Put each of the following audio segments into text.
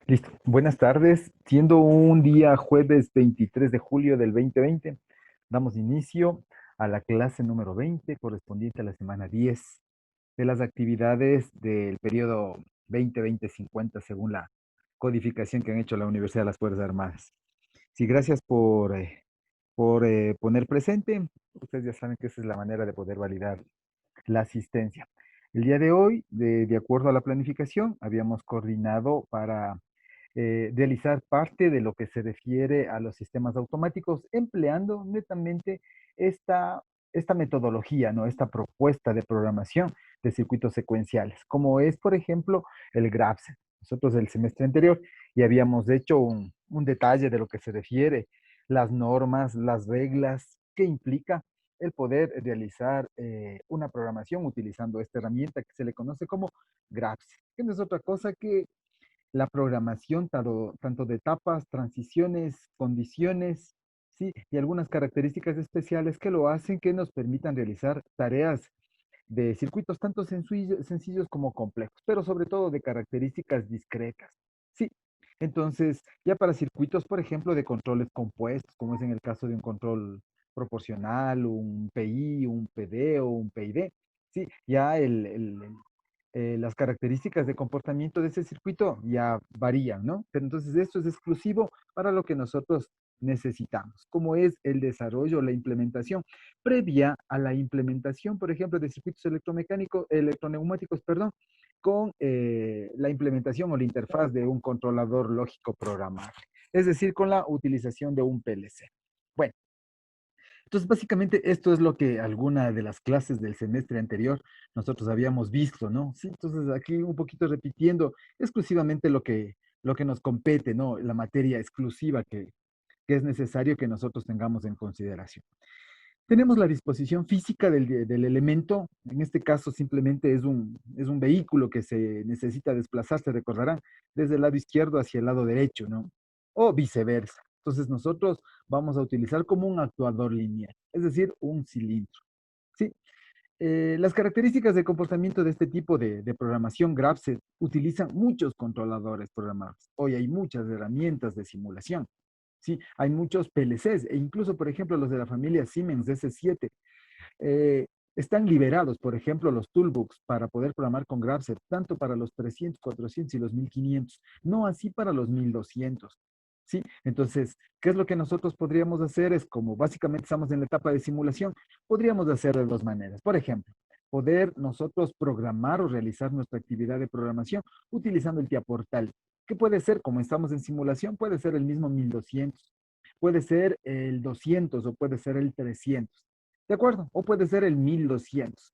Listo. Buenas tardes. Siendo un día jueves 23 de julio del 2020, damos inicio a la clase número 20 correspondiente a la semana 10 de las actividades del periodo 2020-50 según la codificación que han hecho la Universidad de las Fuerzas Armadas. Sí, gracias por poner presente. Ustedes ya saben que esa es la manera de poder validar la asistencia. El día de hoy, de acuerdo a la planificación, habíamos coordinado para realizar parte de lo que se refiere a los sistemas automáticos, empleando netamente esta, esta metodología, ¿no? Esta propuesta de programación de circuitos secuenciales, como es, por ejemplo, el GRAPS. Nosotros el semestre anterior ya habíamos hecho un detalle de lo que se refiere, las normas, las reglas que implica el poder realizar una programación utilizando esta herramienta que se le conoce como GRAPS, que no es otra cosa que la programación tanto de etapas, transiciones, condiciones, ¿sí? Y algunas características especiales que lo hacen que nos permitan realizar tareas de circuitos tanto sencillos como complejos, pero sobre todo de características discretas. Sí, entonces ya para circuitos, por ejemplo, de controles compuestos, como es en el caso de un control proporcional, un PI, un PD o un PID, sí, ya las características de comportamiento de ese circuito ya varían, ¿no? Pero entonces esto es exclusivo para lo que nosotros necesitamos, como es el desarrollo, la implementación previa a la implementación, por ejemplo, de circuitos electromecánicos, electroneumáticos, perdón, con la implementación o la interfaz de un controlador lógico programable, es decir, con la utilización de un PLC. Bueno, entonces, básicamente esto es lo que alguna de las clases del semestre anterior nosotros habíamos visto, ¿no? Sí, entonces aquí un poquito repitiendo exclusivamente lo que nos compete, ¿no? La materia exclusiva que es necesario que nosotros tengamos en consideración. Tenemos la disposición física del elemento, en este caso simplemente es un vehículo que se necesita desplazarse, recordarán, desde el lado izquierdo hacia el lado derecho, ¿no? O viceversa. Entonces nosotros vamos a utilizar como un actuador lineal, es decir, un cilindro, ¿sí? Las características de comportamiento de este tipo de programación graph se utilizan muchos controladores programables. Hoy hay muchas herramientas de simulación. Sí, hay muchos PLCs e incluso, por ejemplo, los de la familia Siemens S7 eh, están liberados, por ejemplo, los toolbooks para poder programar con GraphSet, tanto para los 300, 400 y los 1500, no así para los 1200. ¿Sí? Entonces, ¿qué es lo que nosotros podríamos hacer? Es como básicamente estamos en la etapa de simulación, podríamos hacer de dos maneras. Por ejemplo, poder nosotros programar o realizar nuestra actividad de programación utilizando el TIA Portal, que puede ser, como estamos en simulación, puede ser el mismo 1200, puede ser el 200 o puede ser el 300. ¿De acuerdo? O puede ser el 1200.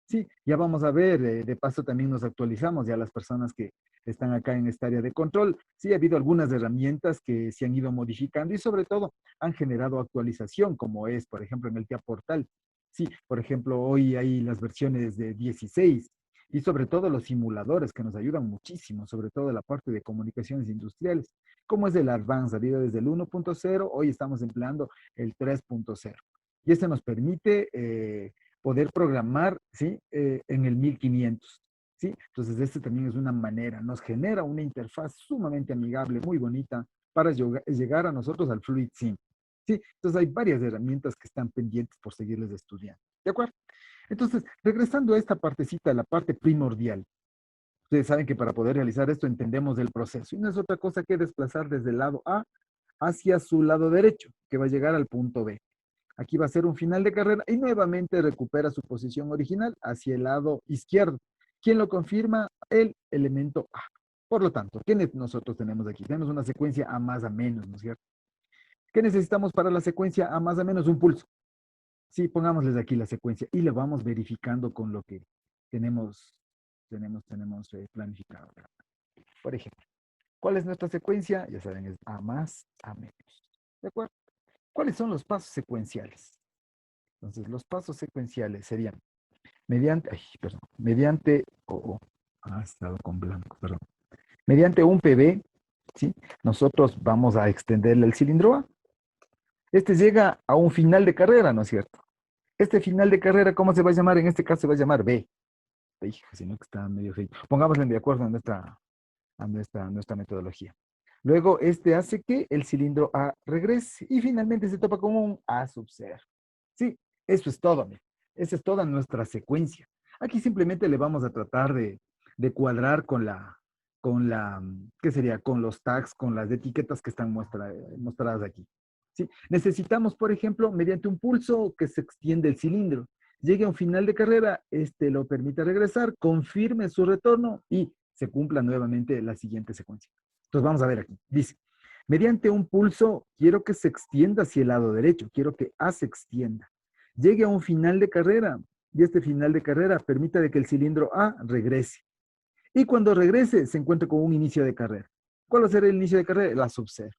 Sí, ya vamos a ver, de paso también nos actualizamos ya las personas que están acá en esta área de control. Sí, ha habido algunas herramientas que se han ido modificando y sobre todo han generado actualización, como es, por ejemplo, en el TIA Portal. Sí, por ejemplo, hoy hay las versiones de 16 y sobre todo los simuladores que nos ayudan muchísimo, sobre todo la parte de comunicaciones industriales, como es el Advanced, salido desde el 1.0, hoy estamos empleando el 3.0. Y este nos permite poder programar, ¿sí? En el 1500. ¿Sí? Entonces, este también es una manera, nos genera una interfaz sumamente amigable, muy bonita, para llegar a nosotros al Fluid Sim. ¿Sí? Entonces, hay varias herramientas que están pendientes por seguirles estudiando. ¿De acuerdo? Entonces, regresando a esta partecita, la parte primordial, ustedes saben que para poder realizar esto entendemos el proceso y no es otra cosa que desplazar desde el lado A hacia su lado derecho, que va a llegar al punto B. Aquí va a ser un final de carrera y nuevamente recupera su posición original hacia el lado izquierdo. ¿Quién lo confirma? El elemento A. Por lo tanto, ¿qué nosotros tenemos aquí? Tenemos una secuencia A más A menos, ¿no es cierto? ¿Qué necesitamos para la secuencia A más A menos? Un pulso. Sí, pongámosles aquí la secuencia y lo vamos verificando con lo que tenemos, tenemos planificado. Por ejemplo, ¿cuál es nuestra secuencia? Ya saben, es A más A menos. ¿De acuerdo? ¿Cuáles son los pasos secuenciales? Entonces, los pasos secuenciales serían mediante, ay, perdón, mediante, ha estado con blanco, perdón. Mediante un PB, ¿sí? Nosotros vamos a extenderle el cilindro A. Este llega a un final de carrera, ¿no es cierto? Este final de carrera, ¿cómo se va a llamar? En este caso se va a llamar B. Hijo, si no que está medio feo. Pongámosle de acuerdo a a nuestra metodología. Luego, este hace que el cilindro A regrese y finalmente se topa con un A sub 0. Sí, eso es todo, amigo. Esa es toda nuestra secuencia. Aquí simplemente le vamos a tratar de cuadrar ¿qué sería? Con los tags, con las etiquetas que están mostradas aquí. ¿Sí? Necesitamos, por ejemplo, mediante un pulso que se extiende el cilindro, llegue a un final de carrera, este lo permite regresar, confirme su retorno y se cumpla nuevamente la siguiente secuencia. Entonces vamos a ver aquí. Dice, mediante un pulso quiero que se extienda hacia el lado derecho, quiero que A se extienda. Llegue a un final de carrera y este final de carrera permita de que el cilindro A regrese. Y cuando regrese se encuentre con un inicio de carrera. ¿Cuál va a ser el inicio de carrera? La sub 0.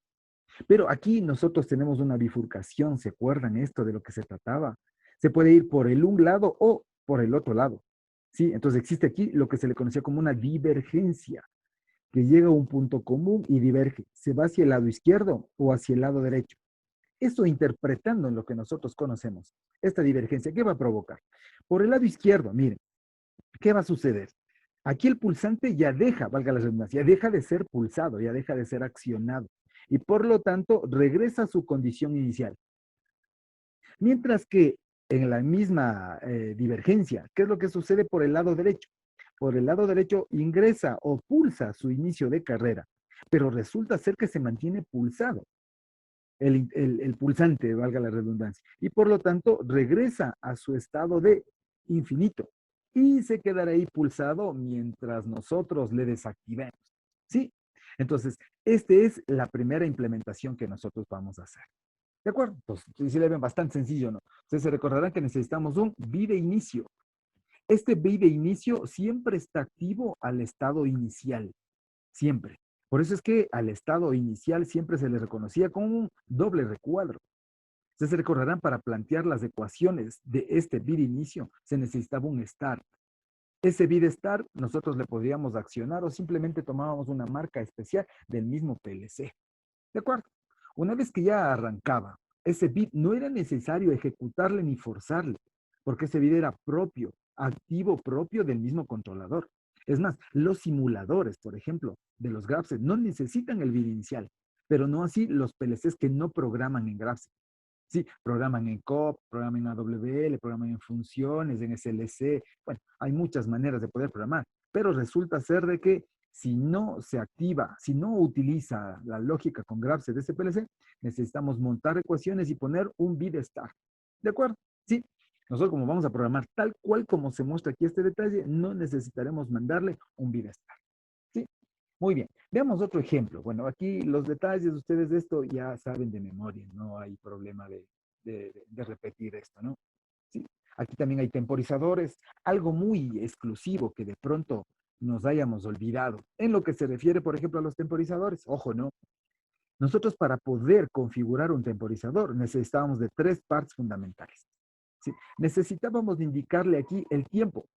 Pero aquí nosotros tenemos una bifurcación, ¿se acuerdan esto de lo que se trataba? Se puede ir por el un lado o por el otro lado. ¿Sí? Entonces existe aquí lo que se le conocía como una divergencia, que llega a un punto común y diverge. Se va hacia el lado izquierdo o hacia el lado derecho. Esto interpretando en lo que nosotros conocemos. Esta divergencia, ¿qué va a provocar? Por el lado izquierdo, miren, ¿qué va a suceder? Aquí el pulsante ya deja, valga la redundancia, ya deja de ser pulsado, ya deja de ser accionado y por lo tanto regresa a su condición inicial. Mientras que en la misma divergencia, ¿qué es lo que sucede por el lado derecho? Por el lado derecho ingresa o pulsa su inicio de carrera, pero resulta ser que se mantiene pulsado el pulsante, valga la redundancia, y por lo tanto regresa a su estado de infinito y se quedará ahí pulsado mientras nosotros le desactivemos. ¿Sí? Entonces, esta es la primera implementación que nosotros vamos a hacer. ¿De acuerdo? Entonces, sí le ven bastante sencillo, ¿no? Ustedes se recordarán que necesitamos un BID de inicio. Este BID de inicio siempre está activo al estado inicial, siempre. Por eso es que al estado inicial siempre se le reconocía como un doble recuadro. Ustedes se recordarán, para plantear las ecuaciones de este BID inicio se necesitaba un start. Ese BID start nosotros le podríamos accionar o simplemente tomábamos una marca especial del mismo PLC. ¿De acuerdo? Una vez que ya arrancaba, ese bit no era necesario ejecutarle ni forzarle, porque ese bit era propio, activo propio del mismo controlador. Es más, los simuladores, por ejemplo, de los Graphics no necesitan el bit inicial, pero no así los PLCs que no programan en Graphics. Sí, programan en COP, programan en AWL, programan en funciones, en SLC. Bueno, hay muchas maneras de poder programar, pero resulta ser de que si no se activa, si no utiliza la lógica con graphics de SPLC, necesitamos montar ecuaciones y poner un bit start. ¿De acuerdo? Sí. Nosotros como vamos a programar tal cual como se muestra aquí este detalle, no necesitaremos mandarle un bit start. ¿Sí? Muy bien. Veamos otro ejemplo. Bueno, aquí los detalles ustedes de esto ya saben de memoria, no hay problema de repetir esto, ¿no? Sí. Aquí también hay temporizadores, algo muy exclusivo que de pronto nos hayamos olvidado. En lo que se refiere, por ejemplo, a los temporizadores, ojo, ¿no? Nosotros para poder configurar un temporizador necesitábamos de tres partes fundamentales. ¿Sí? Necesitábamos indicarle aquí el tiempo,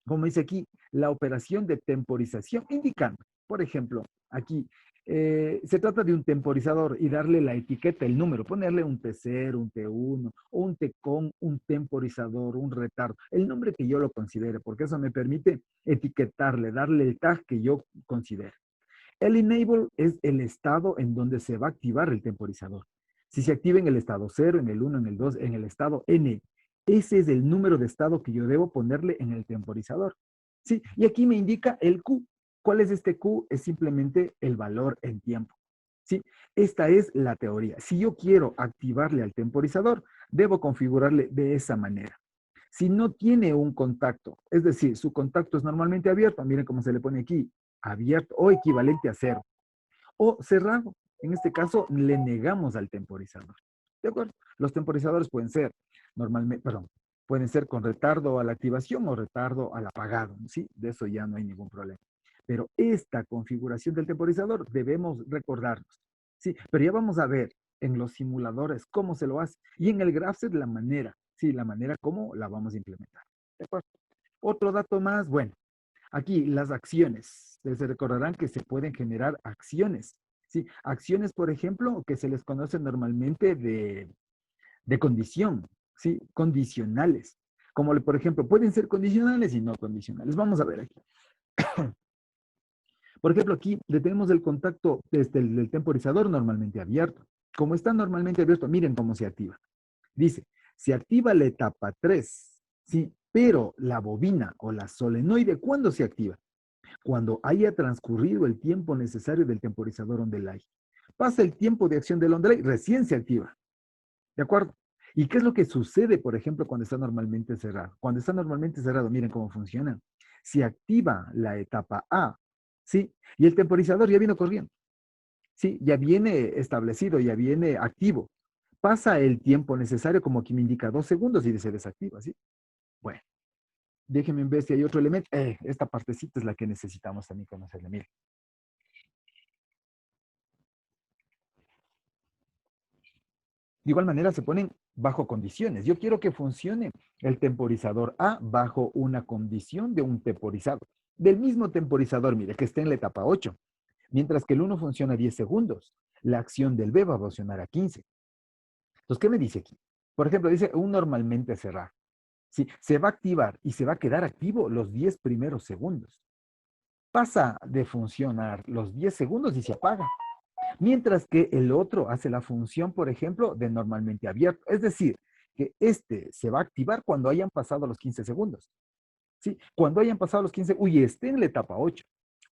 como dice aquí, la operación de temporización, indicando, por ejemplo, aquí, se trata de un temporizador y darle la etiqueta, el número, ponerle un T0, un T1, o un Tcon, un temporizador, un retardo, el nombre que yo lo considere, porque eso me permite etiquetarle, darle el tag que yo considere. El enable es el estado en donde se va a activar el temporizador. Si se activa en el estado 0, en el 1, en el 2, en el estado N, ese es el número de estado que yo debo ponerle en el temporizador. ¿Sí? Y aquí me indica el Q. ¿Cuál es este Q? Es simplemente el valor en tiempo. ¿Sí? Esta es la teoría. Si yo quiero activarle al temporizador, debo configurarle de esa manera. Si no tiene un contacto, es decir, su contacto es normalmente abierto, miren cómo se le pone aquí, abierto o equivalente a 0, o cerrado. En este caso, le negamos al temporizador. ¿De acuerdo? Los temporizadores pueden ser normalmente, perdón, pueden ser con retardo a la activación o retardo al apagado, ¿sí? De eso ya no hay ningún problema. Pero esta configuración del temporizador debemos recordarnos, ¿sí? Pero ya vamos a ver en los simuladores cómo se lo hace y en el GraphSet la manera, ¿sí? La manera como la vamos a implementar. ¿De acuerdo? Otro dato más, bueno, aquí las acciones. Ustedes se recordarán que se pueden generar acciones. ¿Sí? Acciones, por ejemplo, que se les conoce normalmente de condición, ¿sí? Condicionales. Como por ejemplo, pueden ser condicionales y no condicionales. Vamos a ver aquí. Por ejemplo, aquí le tenemos el contacto desde el temporizador normalmente abierto. Como está normalmente abierto, miren cómo se activa. Dice, se activa la etapa 3, ¿sí? Pero la bobina o la solenoide, ¿cuándo se activa? Cuando haya transcurrido el tiempo necesario del temporizador on delay. Pasa el tiempo de acción del on delay, recién se activa. ¿De acuerdo? ¿Y qué es lo que sucede, por ejemplo, cuando está normalmente cerrado? Cuando está normalmente cerrado, miren cómo funciona. Se activa la etapa A, ¿sí? Y el temporizador ya vino corriendo, ¿sí? Ya viene establecido, ya viene activo. Pasa el tiempo necesario, como aquí me indica 2 segundos y se desactiva, ¿sí? Bueno, déjenme ver si hay otro elemento. Esta partecita es la que necesitamos también conocerle. Miren. De igual manera se ponen bajo condiciones. Yo quiero que funcione el temporizador A bajo una condición de un temporizado. Del mismo temporizador, mire, que esté en la etapa 8. Mientras que el uno funciona a 10 segundos. La acción del B va a funcionar a 15. Entonces, ¿qué me dice aquí? Por ejemplo, dice un normalmente cerrar. ¿Sí? Se va a activar y se va a quedar activo los 10 primeros segundos. Pasa de funcionar los 10 segundos y se apaga. Mientras que el otro hace la función, por ejemplo, de normalmente abierto. Es decir, que este se va a activar cuando hayan pasado los 15 segundos. ¿Sí? Cuando hayan pasado los 15, uy, esté en la etapa 8.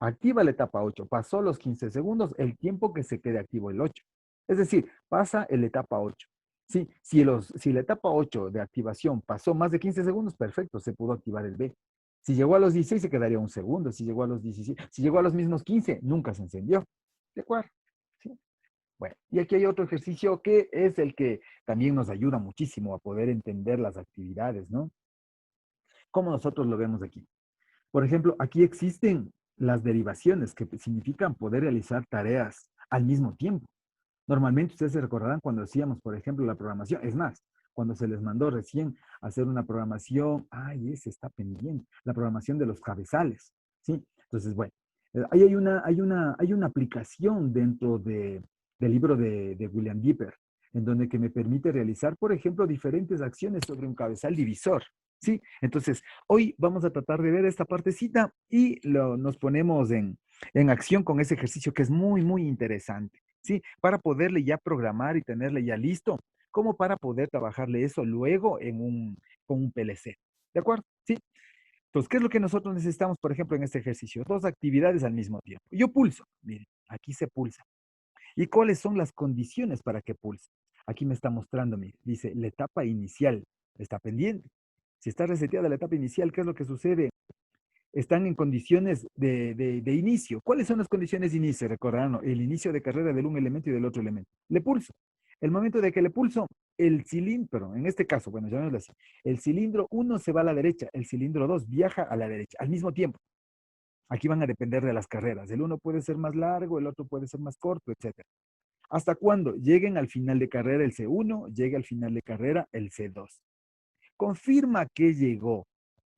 Activa la etapa 8. Pasó los 15 segundos, el tiempo que se quede activo el 8. Es decir, pasa en la etapa 8. ¿Sí? Si la etapa 8 de activación pasó más de 15 segundos, perfecto, se pudo activar el B. Si llegó a los 16, se quedaría un segundo. Si llegó a los 17, si llegó a los mismos 15, nunca se encendió. ¿De acuerdo? ¿Sí? Bueno, y aquí hay otro ejercicio que es el que también nos ayuda muchísimo a poder entender las actividades, ¿no? ¿Cómo nosotros lo vemos aquí? Por ejemplo, aquí existen las derivaciones que significan poder realizar tareas al mismo tiempo. Normalmente ustedes se recordarán cuando hacíamos, por ejemplo, la programación. Es más, cuando se les mandó recién hacer una programación, ay, ese está pendiente, la programación de los cabezales, ¿sí? Entonces, bueno, ahí hay una aplicación dentro del libro de William Dipper, en donde que me permite realizar, por ejemplo, diferentes acciones sobre un cabezal divisor, ¿sí? Entonces, hoy vamos a tratar de ver esta partecita y nos ponemos en acción con ese ejercicio que es muy, muy interesante. Sí, para poderle ya programar y tenerle ya listo, como para poder trabajarle eso luego con un PLC. ¿De acuerdo? Sí. Entonces, ¿qué es lo que nosotros necesitamos, por ejemplo, en este ejercicio? Dos actividades al mismo tiempo. Yo pulso, miren, aquí se pulsa. ¿Y cuáles son las condiciones para que pulse? Aquí me está mostrando, mire, dice, la etapa inicial está pendiente. Si está reseteada la etapa inicial, ¿qué es lo que sucede? Están en condiciones de inicio. ¿Cuáles son las condiciones de inicio? Recordarán, ¿no? El inicio de carrera del un elemento y del otro elemento. Le pulso. El momento de que le pulso, el cilindro, en este caso, bueno, llamémoslo así, el cilindro 1 se va a la derecha, el cilindro 2 viaja a la derecha, al mismo tiempo. Aquí van a depender de las carreras. El uno puede ser más largo, el otro puede ser más corto, etcétera. ¿Hasta cuándo? Lleguen al final de carrera el C1, llegue al final de carrera el C2. Confirma que llegó.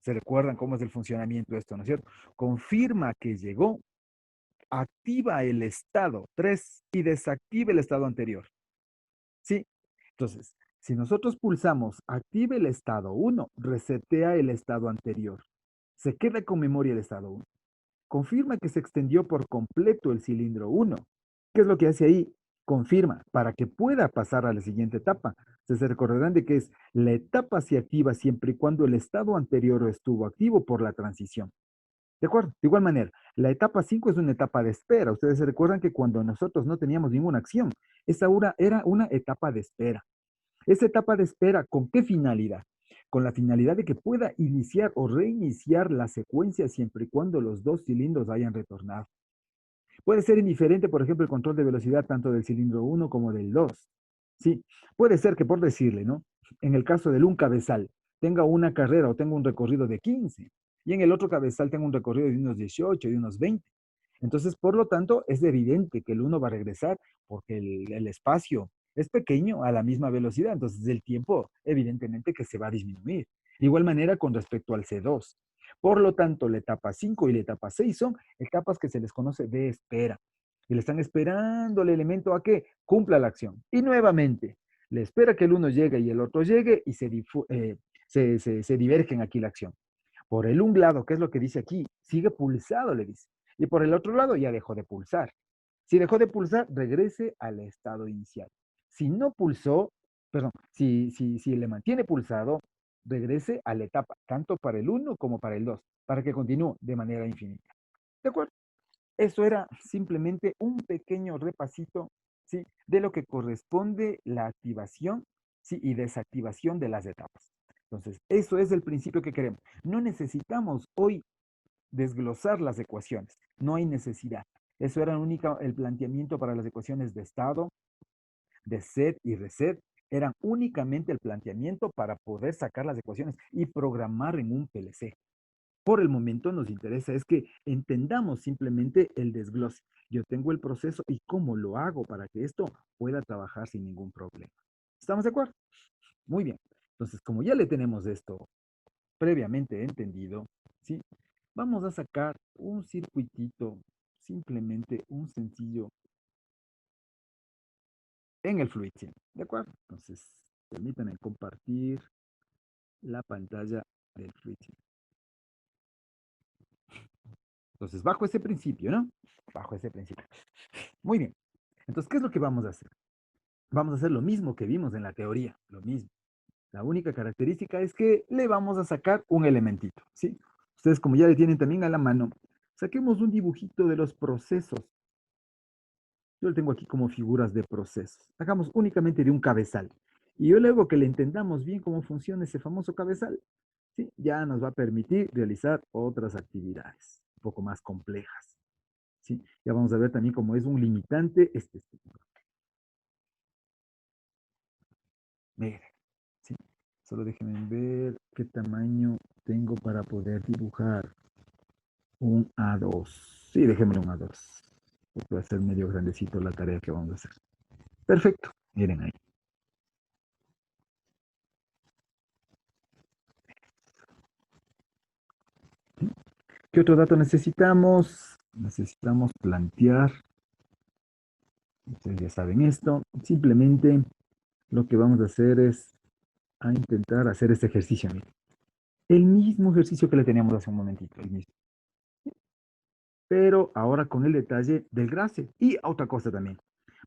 ¿Se recuerdan cómo es el funcionamiento de esto, no es cierto? Confirma que llegó, activa el estado 3 y desactiva el estado anterior. ¿Sí? Entonces, si nosotros pulsamos active el estado 1, resetea el estado anterior. Se queda con memoria el estado 1. Confirma que se extendió por completo el cilindro 1. ¿Qué es lo que hace ahí? Confirma para que pueda pasar a la siguiente etapa. Se recordarán de que es la etapa se activa siempre y cuando el estado anterior estuvo activo por la transición. ¿De acuerdo? De igual manera, la etapa 5 es una etapa de espera. Ustedes se recuerdan que cuando nosotros no teníamos ninguna acción, esa era una etapa de espera. Esa etapa de espera, ¿con qué finalidad? Con la finalidad de que pueda iniciar o reiniciar la secuencia siempre y cuando los dos cilindros hayan retornado. Puede ser indiferente, por ejemplo, el control de velocidad tanto del cilindro 1 como del 2. Sí, puede ser que por decirle, ¿no? En el caso del un cabezal, tenga una carrera o tenga un recorrido de 15 y en el otro cabezal tenga un recorrido de unos 18, de unos 20. Entonces, por lo tanto, es evidente que el uno va a regresar porque el espacio es pequeño a la misma velocidad, entonces el tiempo evidentemente que se va a disminuir. De igual manera con respecto al C2. Por lo tanto, la etapa 5 y la etapa 6 son etapas que se les conoce de espera. Y le están esperando al elemento a que cumpla la acción. Y nuevamente, le espera que el uno llegue y el otro llegue y se divergen aquí la acción. Por el un lado, ¿qué es lo que dice aquí? Sigue pulsado, le dice. Y por el otro lado ya dejó de pulsar. Si dejó de pulsar, regrese al estado inicial. Si no pulsó, perdón, si le mantiene pulsado, regrese a la etapa, tanto para el uno como para el 2, para que continúe de manera infinita. ¿De acuerdo? Eso era simplemente un pequeño repasito, ¿sí? De lo que corresponde la activación, ¿sí? Y desactivación de las etapas. Entonces, eso es el principio que queremos. No necesitamos hoy desglosar las ecuaciones. No hay necesidad. Eso era el planteamiento para las ecuaciones de estado, de set y reset. Eran únicamente el planteamiento para poder sacar las ecuaciones y programar en un PLC. Por el momento nos interesa es que entendamos simplemente el desglose. Yo tengo el proceso y cómo lo hago para que esto pueda trabajar sin ningún problema. ¿Estamos de acuerdo? Muy bien. Entonces, como ya le tenemos esto previamente entendido, ¿sí? Vamos a sacar un circuitito, simplemente un sencillo en el FluidSim, ¿de acuerdo? Entonces, permítanme compartir la pantalla del FluidSim. Entonces, bajo ese principio, ¿no? Bajo ese principio. Muy bien. Entonces, ¿qué es lo que vamos a hacer? Vamos a hacer lo mismo que vimos en la teoría, lo mismo. La única característica es que le vamos a sacar un elementito, ¿sí? Ustedes como ya le tienen también a la mano, saquemos un dibujito de los procesos. Yo lo tengo aquí como figuras de procesos. Hagamos únicamente de un cabezal. Y yo luego que le entendamos bien cómo funciona ese famoso cabezal, ¿sí? Ya nos va a permitir realizar otras actividades un poco más complejas, ¿sí? Ya vamos a ver también cómo es un limitante este. Miren, ¿sí? Solo déjenme ver qué tamaño tengo para poder dibujar un A2. Sí, déjenme un A2. Porque va a ser medio grandecito la tarea que vamos a hacer. Perfecto. Miren ahí. ¿Qué otro dato necesitamos? Necesitamos plantear. Ustedes ya saben esto. Simplemente lo que vamos a hacer es a intentar hacer este ejercicio. Miren. El mismo ejercicio que le teníamos hace un momentito. El mismo. Pero ahora con el detalle del grase. Y otra cosa también.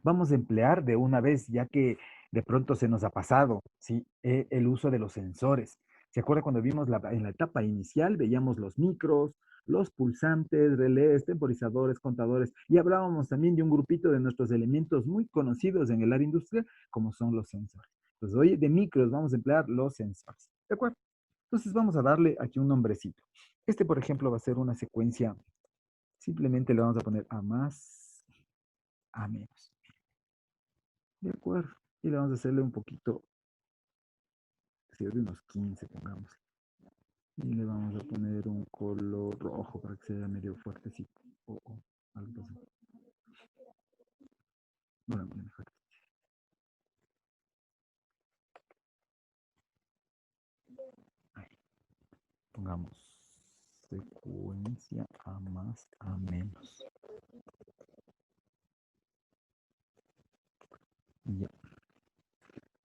Vamos a emplear de una vez, ya que de pronto se nos ha pasado, ¿sí? El uso de los sensores. ¿Se acuerda cuando vimos en la etapa inicial, veíamos los micros, los pulsantes, relés, temporizadores, contadores, y hablábamos también de un grupito de nuestros elementos muy conocidos en el área industrial, como son los sensores. Entonces, hoy de micros vamos a emplear los sensores. ¿De acuerdo? Entonces, vamos a darle aquí un nombrecito. Este, por ejemplo, va a ser una secuencia. Simplemente le vamos a poner a más, a menos. De acuerdo. Y le vamos a hacerle un poquito, de unos 15, pongamos. Y le vamos a poner un color rojo para que sea medio fuertecito. O algo así. Bueno, mejor. Ahí. Pongamos secuencia a más, a menos. Y ya.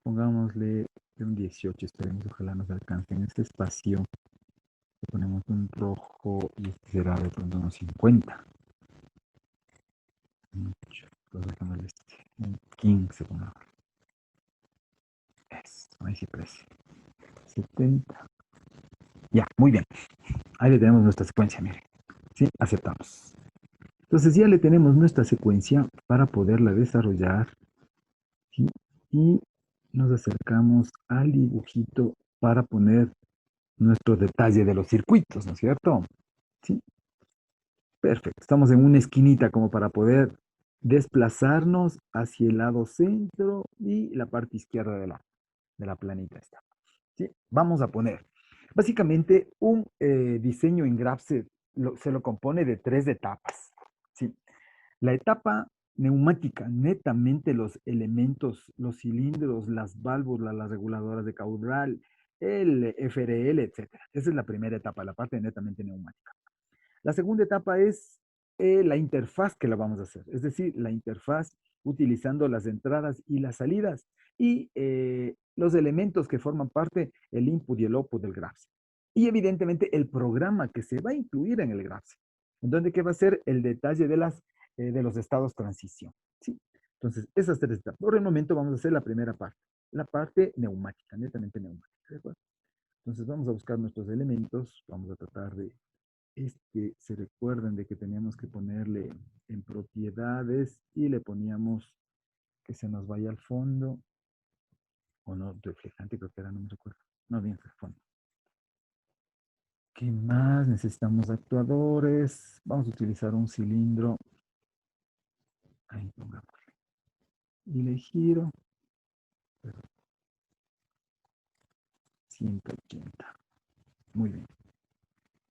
Pongámosle un 18, esperemos, ojalá nos alcance en este espacio. Le ponemos un rojo y este será de pronto unos 50. Mucho. Entonces, un 15, pongamos. Eso, ahí sí parece. 70. Ya, muy bien. Ahí le tenemos nuestra secuencia, mire. Sí, aceptamos. Entonces ya le tenemos nuestra secuencia para poderla desarrollar. ¿Sí? Y nos acercamos al dibujito para poner nuestro detalle de los circuitos, ¿no es cierto? Sí, perfecto. Estamos en una esquinita como para poder desplazarnos hacia el lado centro y la parte izquierda de la planita está. ¿Sí? Vamos a poner. Básicamente, un diseño en Graph se lo compone de tres etapas. ¿Sí? La etapa neumática, netamente los elementos, los cilindros, las válvulas, las reguladoras de caudal, el FRL, etcétera. Esa es la primera etapa, la parte netamente neumática. La segunda etapa es la interfaz que la vamos a hacer, es decir, la interfaz utilizando las entradas y las salidas y los elementos que forman parte, el input y el output del GraphC. Y evidentemente el programa que se va a incluir en el GraphC. en donde que va a ser el detalle de los estados transición. ¿Sí? Entonces, esas tres etapas. Por el momento vamos a hacer la primera parte, la parte neumática, netamente neumática. ¿De acuerdo? Entonces vamos a buscar nuestros elementos, vamos a tratar de que se recuerden de que teníamos que ponerle en propiedades y le poníamos que se nos vaya al fondo, o no, reflejante creo que era, no me recuerdo. No, bien, fondo. ¿Qué más? Necesitamos actuadores. Vamos a utilizar un cilindro. Ahí pongámosle. Y le giro. 180. Muy bien.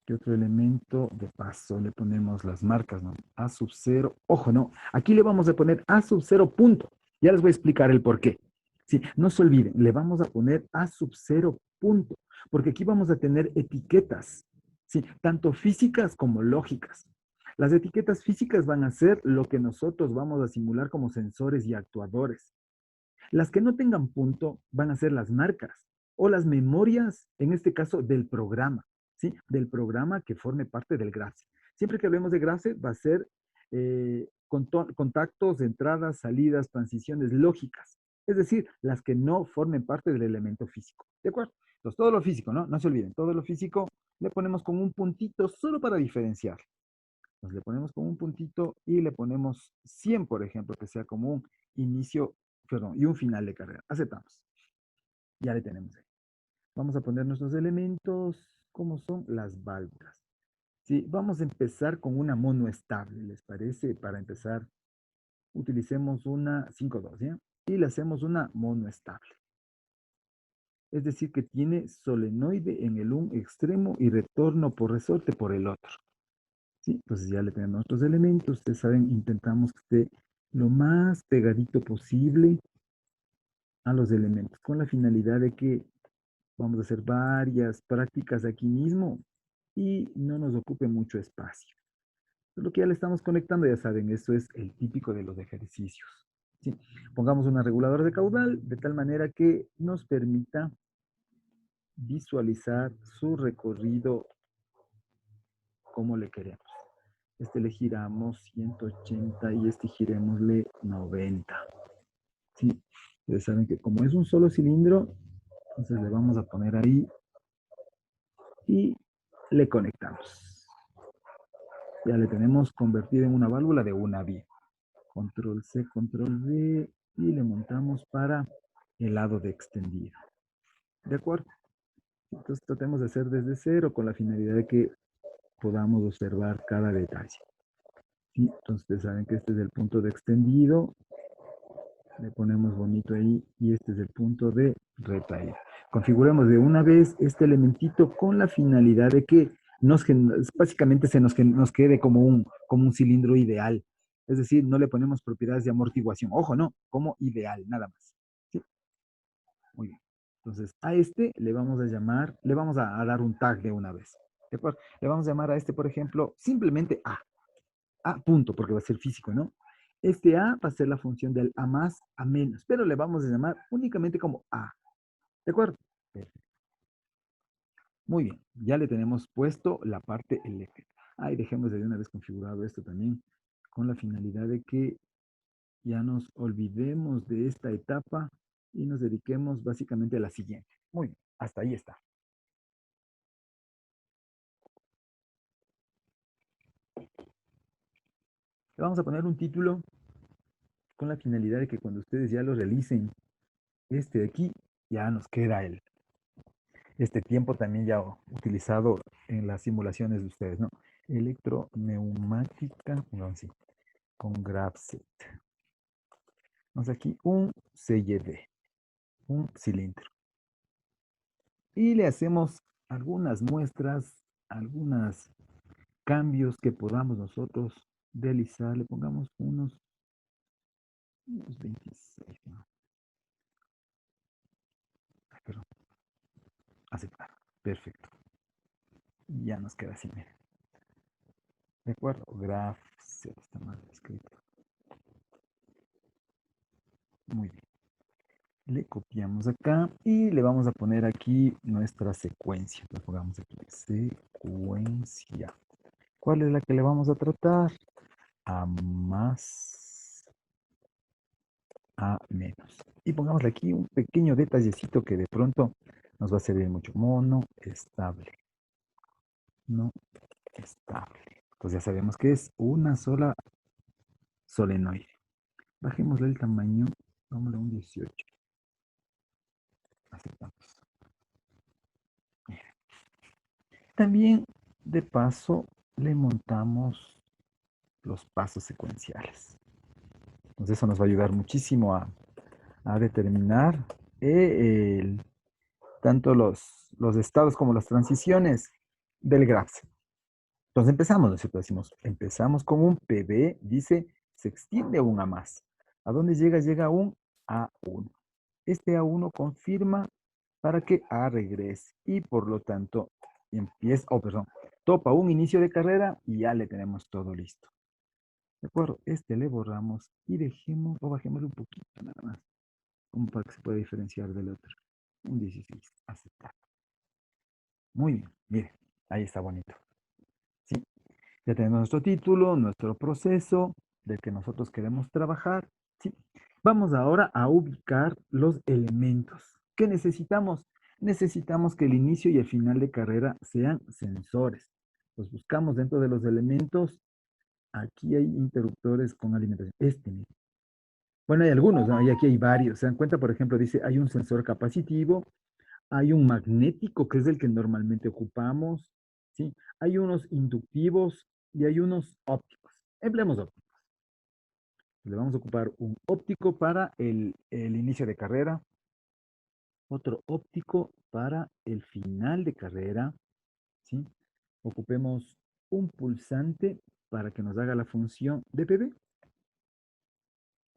¿Qué otro elemento? De paso le ponemos las marcas, ¿no? A sub 0. Ojo, no. Aquí le vamos a poner A sub 0 punto. Ya les voy a explicar el por qué. Sí, no se olviden, le vamos a poner A sub 0 punto. Porque aquí vamos a tener etiquetas, ¿sí? Tanto físicas como lógicas. Las etiquetas físicas van a ser lo que nosotros vamos a simular como sensores y actuadores. Las que no tengan punto van a ser las marcas o las memorias, en este caso del programa, ¿sí? Del programa que forme parte del GRASE. Siempre que hablemos de GRASE va a ser contactos, entradas, salidas, transiciones lógicas. Es decir, las que no formen parte del elemento físico. ¿De acuerdo? Entonces, todo lo físico, ¿no? No se olviden, todo lo físico le ponemos con un puntito solo para diferenciar. Entonces le ponemos con un puntito y le ponemos 100, por ejemplo, que sea como un inicio, perdón, y un final de carrera. Aceptamos. Ya le tenemos ahí. Vamos a poner nuestros elementos, como son las válvulas. Sí, vamos a empezar con una monoestable, ¿les parece? Para empezar, utilicemos una 5.2, ¿ya? Y le hacemos una monoestable. Es decir, que tiene solenoide en el un extremo y retorno por resorte por el otro. ¿Sí? Entonces ya le tenemos nuestros elementos. Ustedes saben, intentamos que esté lo más pegadito posible a los elementos, con la finalidad de que vamos a hacer varias prácticas aquí mismo y no nos ocupe mucho espacio. Lo que ya le estamos conectando, ya saben, esto es el típico de los ejercicios. ¿Sí? Pongamos una reguladora de caudal de tal manera que nos permita visualizar su recorrido como le queremos. Este le giramos 180 y este girémosle 90. ¿Sí? Ustedes saben que como es un solo cilindro, entonces le vamos a poner ahí y le conectamos. Ya le tenemos convertido en una válvula de una vía. Control C, control V y le montamos para el lado de extendido. ¿De acuerdo? Entonces tratemos de hacer desde cero con la finalidad de que podamos observar cada detalle. ¿Sí? Entonces ustedes saben que este es el punto de extendido. Le ponemos bonito ahí y este es el punto de retraída. Configuremos de una vez este elementito con la finalidad de que básicamente nos quede como un cilindro ideal. Es decir, no le ponemos propiedades de amortiguación. Ojo, no, como ideal, nada más. ¿Sí? Muy bien. Entonces, a este le vamos a llamar, le vamos a dar un tag de una vez. ¿De acuerdo? Le vamos a llamar a este, por ejemplo, simplemente A. A punto, porque va a ser físico, ¿no? Este A va a ser la función del A más, A menos, pero le vamos a llamar únicamente como A. ¿De acuerdo? Perfecto. Muy bien, ya le tenemos puesto la parte eléctrica. Ahí dejemos de una vez configurado esto también, con la finalidad de que ya nos olvidemos de esta etapa y nos dediquemos básicamente a la siguiente. Muy bien, hasta ahí está. Le vamos a poner un título con la finalidad de que cuando ustedes ya lo realicen, este de aquí, ya nos queda este tiempo también ya utilizado en las simulaciones de ustedes, ¿no? Electroneumática, perdón, sí, con GraphSet. Vamos aquí un CYD, un cilindro. Y le hacemos algunas muestras, algunos cambios que podamos nosotros realizar. Le pongamos unos 26, ¿no? Perdón, aceptar. Perfecto. Ya nos queda así, miren. ¿De acuerdo? GraphSet está mal escrito. Muy bien. Le copiamos acá y le vamos a poner aquí nuestra secuencia. Le pongamos aquí secuencia. ¿Cuál es la que le vamos a tratar? A más, a menos. Y pongámosle aquí un pequeño detallecito que de pronto nos va a servir mucho. Mono estable. No estable. Pues ya sabemos que es una sola solenoide. Bajémosle el tamaño. Vámonos a un 18. Aceptamos. También, de paso, le montamos los pasos secuenciales. Entonces, eso nos va a ayudar muchísimo a determinar tanto los estados como las transiciones del graph. Entonces, empezamos, ¿no es cierto? Decimos, empezamos con un PB, dice, se extiende a un A más. ¿A dónde llega? Llega a un A1. Este A1 confirma para que A regrese y por lo tanto empieza, perdón, topa un inicio de carrera y ya le tenemos todo listo. ¿De acuerdo? Este le borramos y dejemos o bajemos un poquito nada más, como para que se pueda diferenciar del otro. Un 16, aceptar. Muy bien, miren, ahí está bonito. ¿Sí? Ya tenemos nuestro título, nuestro proceso del que nosotros queremos trabajar. ¿Sí? Vamos ahora a ubicar los elementos. ¿Qué necesitamos? Necesitamos que el inicio y el final de carrera sean sensores. Los buscamos dentro de los elementos. Aquí hay interruptores con alimentación. Mira. Bueno, hay algunos, ¿no? Y aquí hay varios. Se dan cuenta, por ejemplo, dice, hay un sensor capacitivo, hay un magnético, que es el que normalmente ocupamos, ¿sí? Hay unos inductivos y hay unos ópticos. Empleemos ópticos. Le vamos a ocupar un óptico para el inicio de carrera, otro óptico para el final de carrera, ¿sí? Ocupemos un pulsante para que nos haga la función de PB,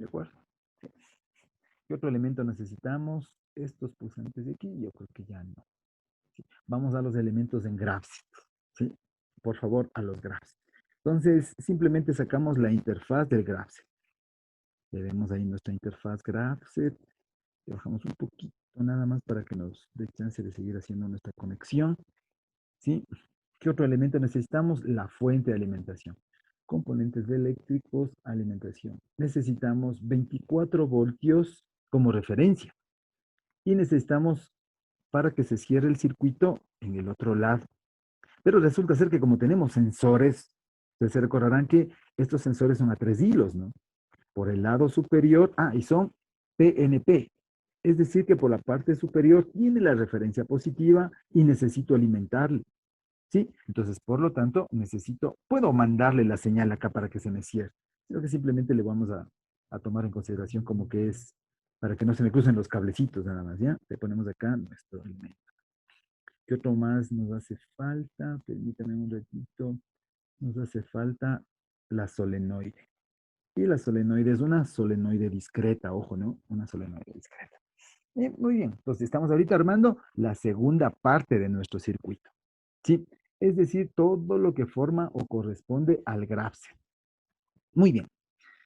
¿de acuerdo? Sí. ¿Qué otro elemento necesitamos? Estos pulsantes de aquí, yo creo que ya no. ¿Sí? Vamos a los elementos en Graphics, ¿sí? Por favor, a los graphs. Entonces, simplemente sacamos la interfaz del Graphics. Tenemos ahí nuestra interfaz Graphics. Le bajamos un poquito nada más para que nos dé chance de seguir haciendo nuestra conexión. ¿Sí? ¿Qué otro elemento necesitamos? La fuente de alimentación. Componentes eléctricos, alimentación. Necesitamos 24 voltios como referencia. Y necesitamos para que se cierre el circuito en el otro lado. Pero resulta ser que como tenemos sensores, ustedes se recordarán que estos sensores son a 3 hilos, ¿no? Por el lado superior, y son PNP. Es decir, que por la parte superior tiene la referencia positiva y necesito alimentarle. ¿Sí? Entonces, por lo tanto, puedo mandarle la señal acá para que se me cierre. Sino que simplemente le vamos a tomar en consideración como que es para que no se me crucen los cablecitos nada más, ¿ya? Le ponemos acá nuestro elemento. ¿Qué otro más nos hace falta? Permítame un ratito. Nos hace falta la solenoide. Y la solenoide es una solenoide discreta, ojo, ¿no? Una solenoide discreta. Muy bien, entonces estamos ahorita armando la segunda parte de nuestro circuito. ¿Sí? Es decir, todo lo que forma o corresponde al graph. Muy bien.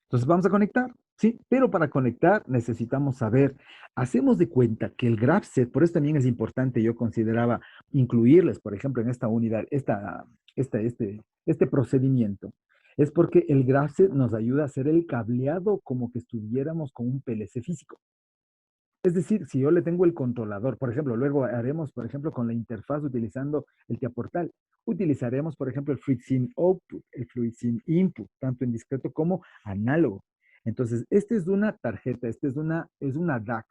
Entonces vamos a conectar, ¿sí? Pero para conectar necesitamos saber, hacemos de cuenta que el graph set, por eso también es importante, yo consideraba incluirles, por ejemplo, en esta unidad, este procedimiento, es porque el graph set nos ayuda a hacer el cableado como que estuviéramos con un PLC físico. Es decir, si yo le tengo el controlador, por ejemplo, luego haremos, por ejemplo, con la interfaz utilizando el TIA Portal, utilizaremos, por ejemplo, el FluidSync Output, el FluidSync Input, tanto en discreto como análogo. Entonces, esta es una tarjeta, es una DAC,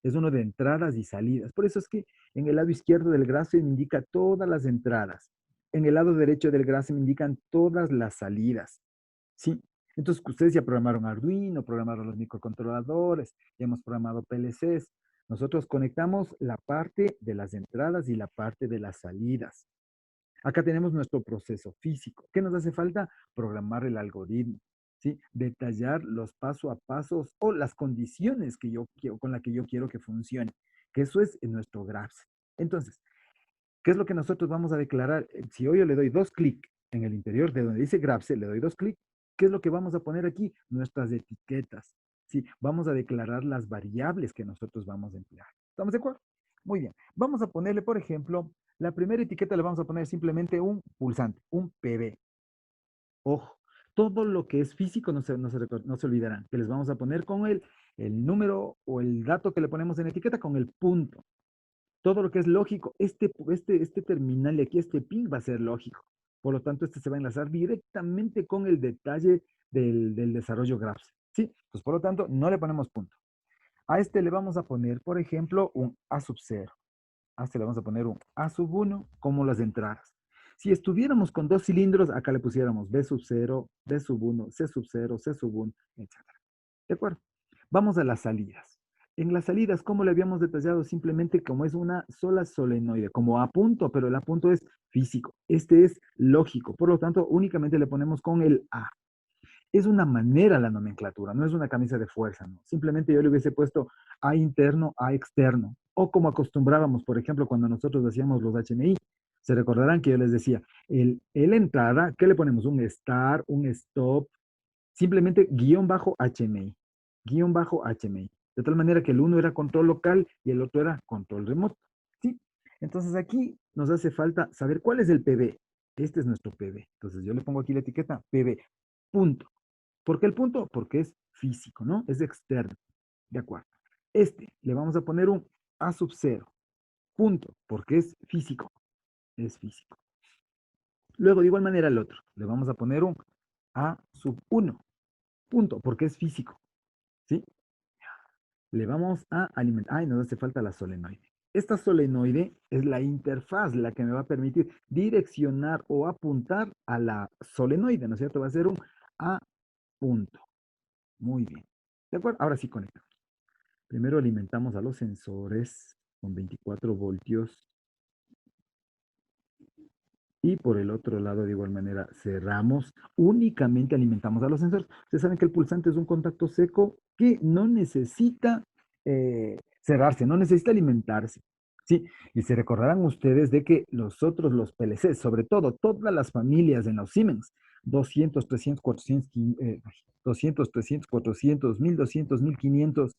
es uno de entradas y salidas. Por eso es que en el lado izquierdo del gráfico me indica todas las entradas. En el lado derecho del gráfico me indican todas las salidas. ¿Sí? Entonces, ustedes ya programaron Arduino, programaron los microcontroladores, ya hemos programado PLCs. Nosotros conectamos la parte de las entradas y la parte de las salidas. Acá tenemos nuestro proceso físico. ¿Qué nos hace falta? Programar el algoritmo, ¿sí? Detallar los paso a pasos o las condiciones que yo quiero, con las que yo quiero que funcione. Que eso es en nuestro graph. Entonces, ¿qué es lo que nosotros vamos a declarar? Si hoy yo le doy 2 clics en el interior de donde dice Graph, le doy 2 clics, ¿qué es lo que vamos a poner aquí? Nuestras etiquetas. Sí, vamos a declarar las variables que nosotros vamos a emplear. ¿Estamos de acuerdo? Muy bien. Vamos a ponerle, por ejemplo, la primera etiqueta le vamos a poner simplemente un pulsante, un PB. Ojo, todo lo que es físico no se olvidarán, que les vamos a poner con el número o el dato que le ponemos en etiqueta con el punto. Todo lo que es lógico, este terminal de aquí, este pin va a ser lógico. Por lo tanto, este se va a enlazar directamente con el detalle del desarrollo GRAPS. ¿Sí? Pues por lo tanto, no le ponemos punto. A este le vamos a poner, por ejemplo, un A sub 0. A este le vamos a poner un A sub 1 como las entradas. Si estuviéramos con dos cilindros, acá le pusiéramos B sub 0, B sub 1, C sub 0, C sub 1, etc. ¿De acuerdo? Vamos a las salidas. En las salidas, ¿cómo le habíamos detallado? Simplemente como es una sola solenoide, como A punto, pero el A punto es físico. Este es lógico, por lo tanto, únicamente le ponemos con el A. Es una manera la nomenclatura, no es una camisa de fuerza, ¿no? Simplemente yo le hubiese puesto A interno, A externo, o como acostumbrábamos, por ejemplo, cuando nosotros hacíamos los HMI. Se recordarán que yo les decía, el entrada, ¿qué le ponemos? Un start, un stop, simplemente guión bajo HMI, guión bajo HMI. De tal manera que el uno era control local y el otro era control remoto. ¿Sí? Entonces aquí nos hace falta saber cuál es el PB. Este es nuestro PB. Entonces yo le pongo aquí la etiqueta PB. Punto. ¿Por qué el punto? Porque es físico, ¿no? Es externo. De acuerdo. Este le vamos a poner un A sub 0. Punto. Porque es físico. Es físico. Luego, de igual manera, al otro. Le vamos a poner un A sub 1. Punto. Porque es físico. ¿Sí? Le vamos a alimentar. Ay, nos hace falta la solenoide. Esta solenoide es la interfaz, la que me va a permitir direccionar o apuntar a la solenoide, ¿no es cierto? Va a ser un A punto. Muy bien. ¿De acuerdo? Ahora sí conectamos. Primero alimentamos a los sensores con 24 voltios. Y por el otro lado, de igual manera, cerramos. Únicamente alimentamos a los sensores. Ustedes saben que el pulsante es un contacto seco que no necesita cerrarse, no necesita alimentarse. ¿Sí? Y se recordarán ustedes de que los PLC, sobre todo todas las familias en los Siemens, 200, 300, 400, 200, 300, 400, 1200, 1500,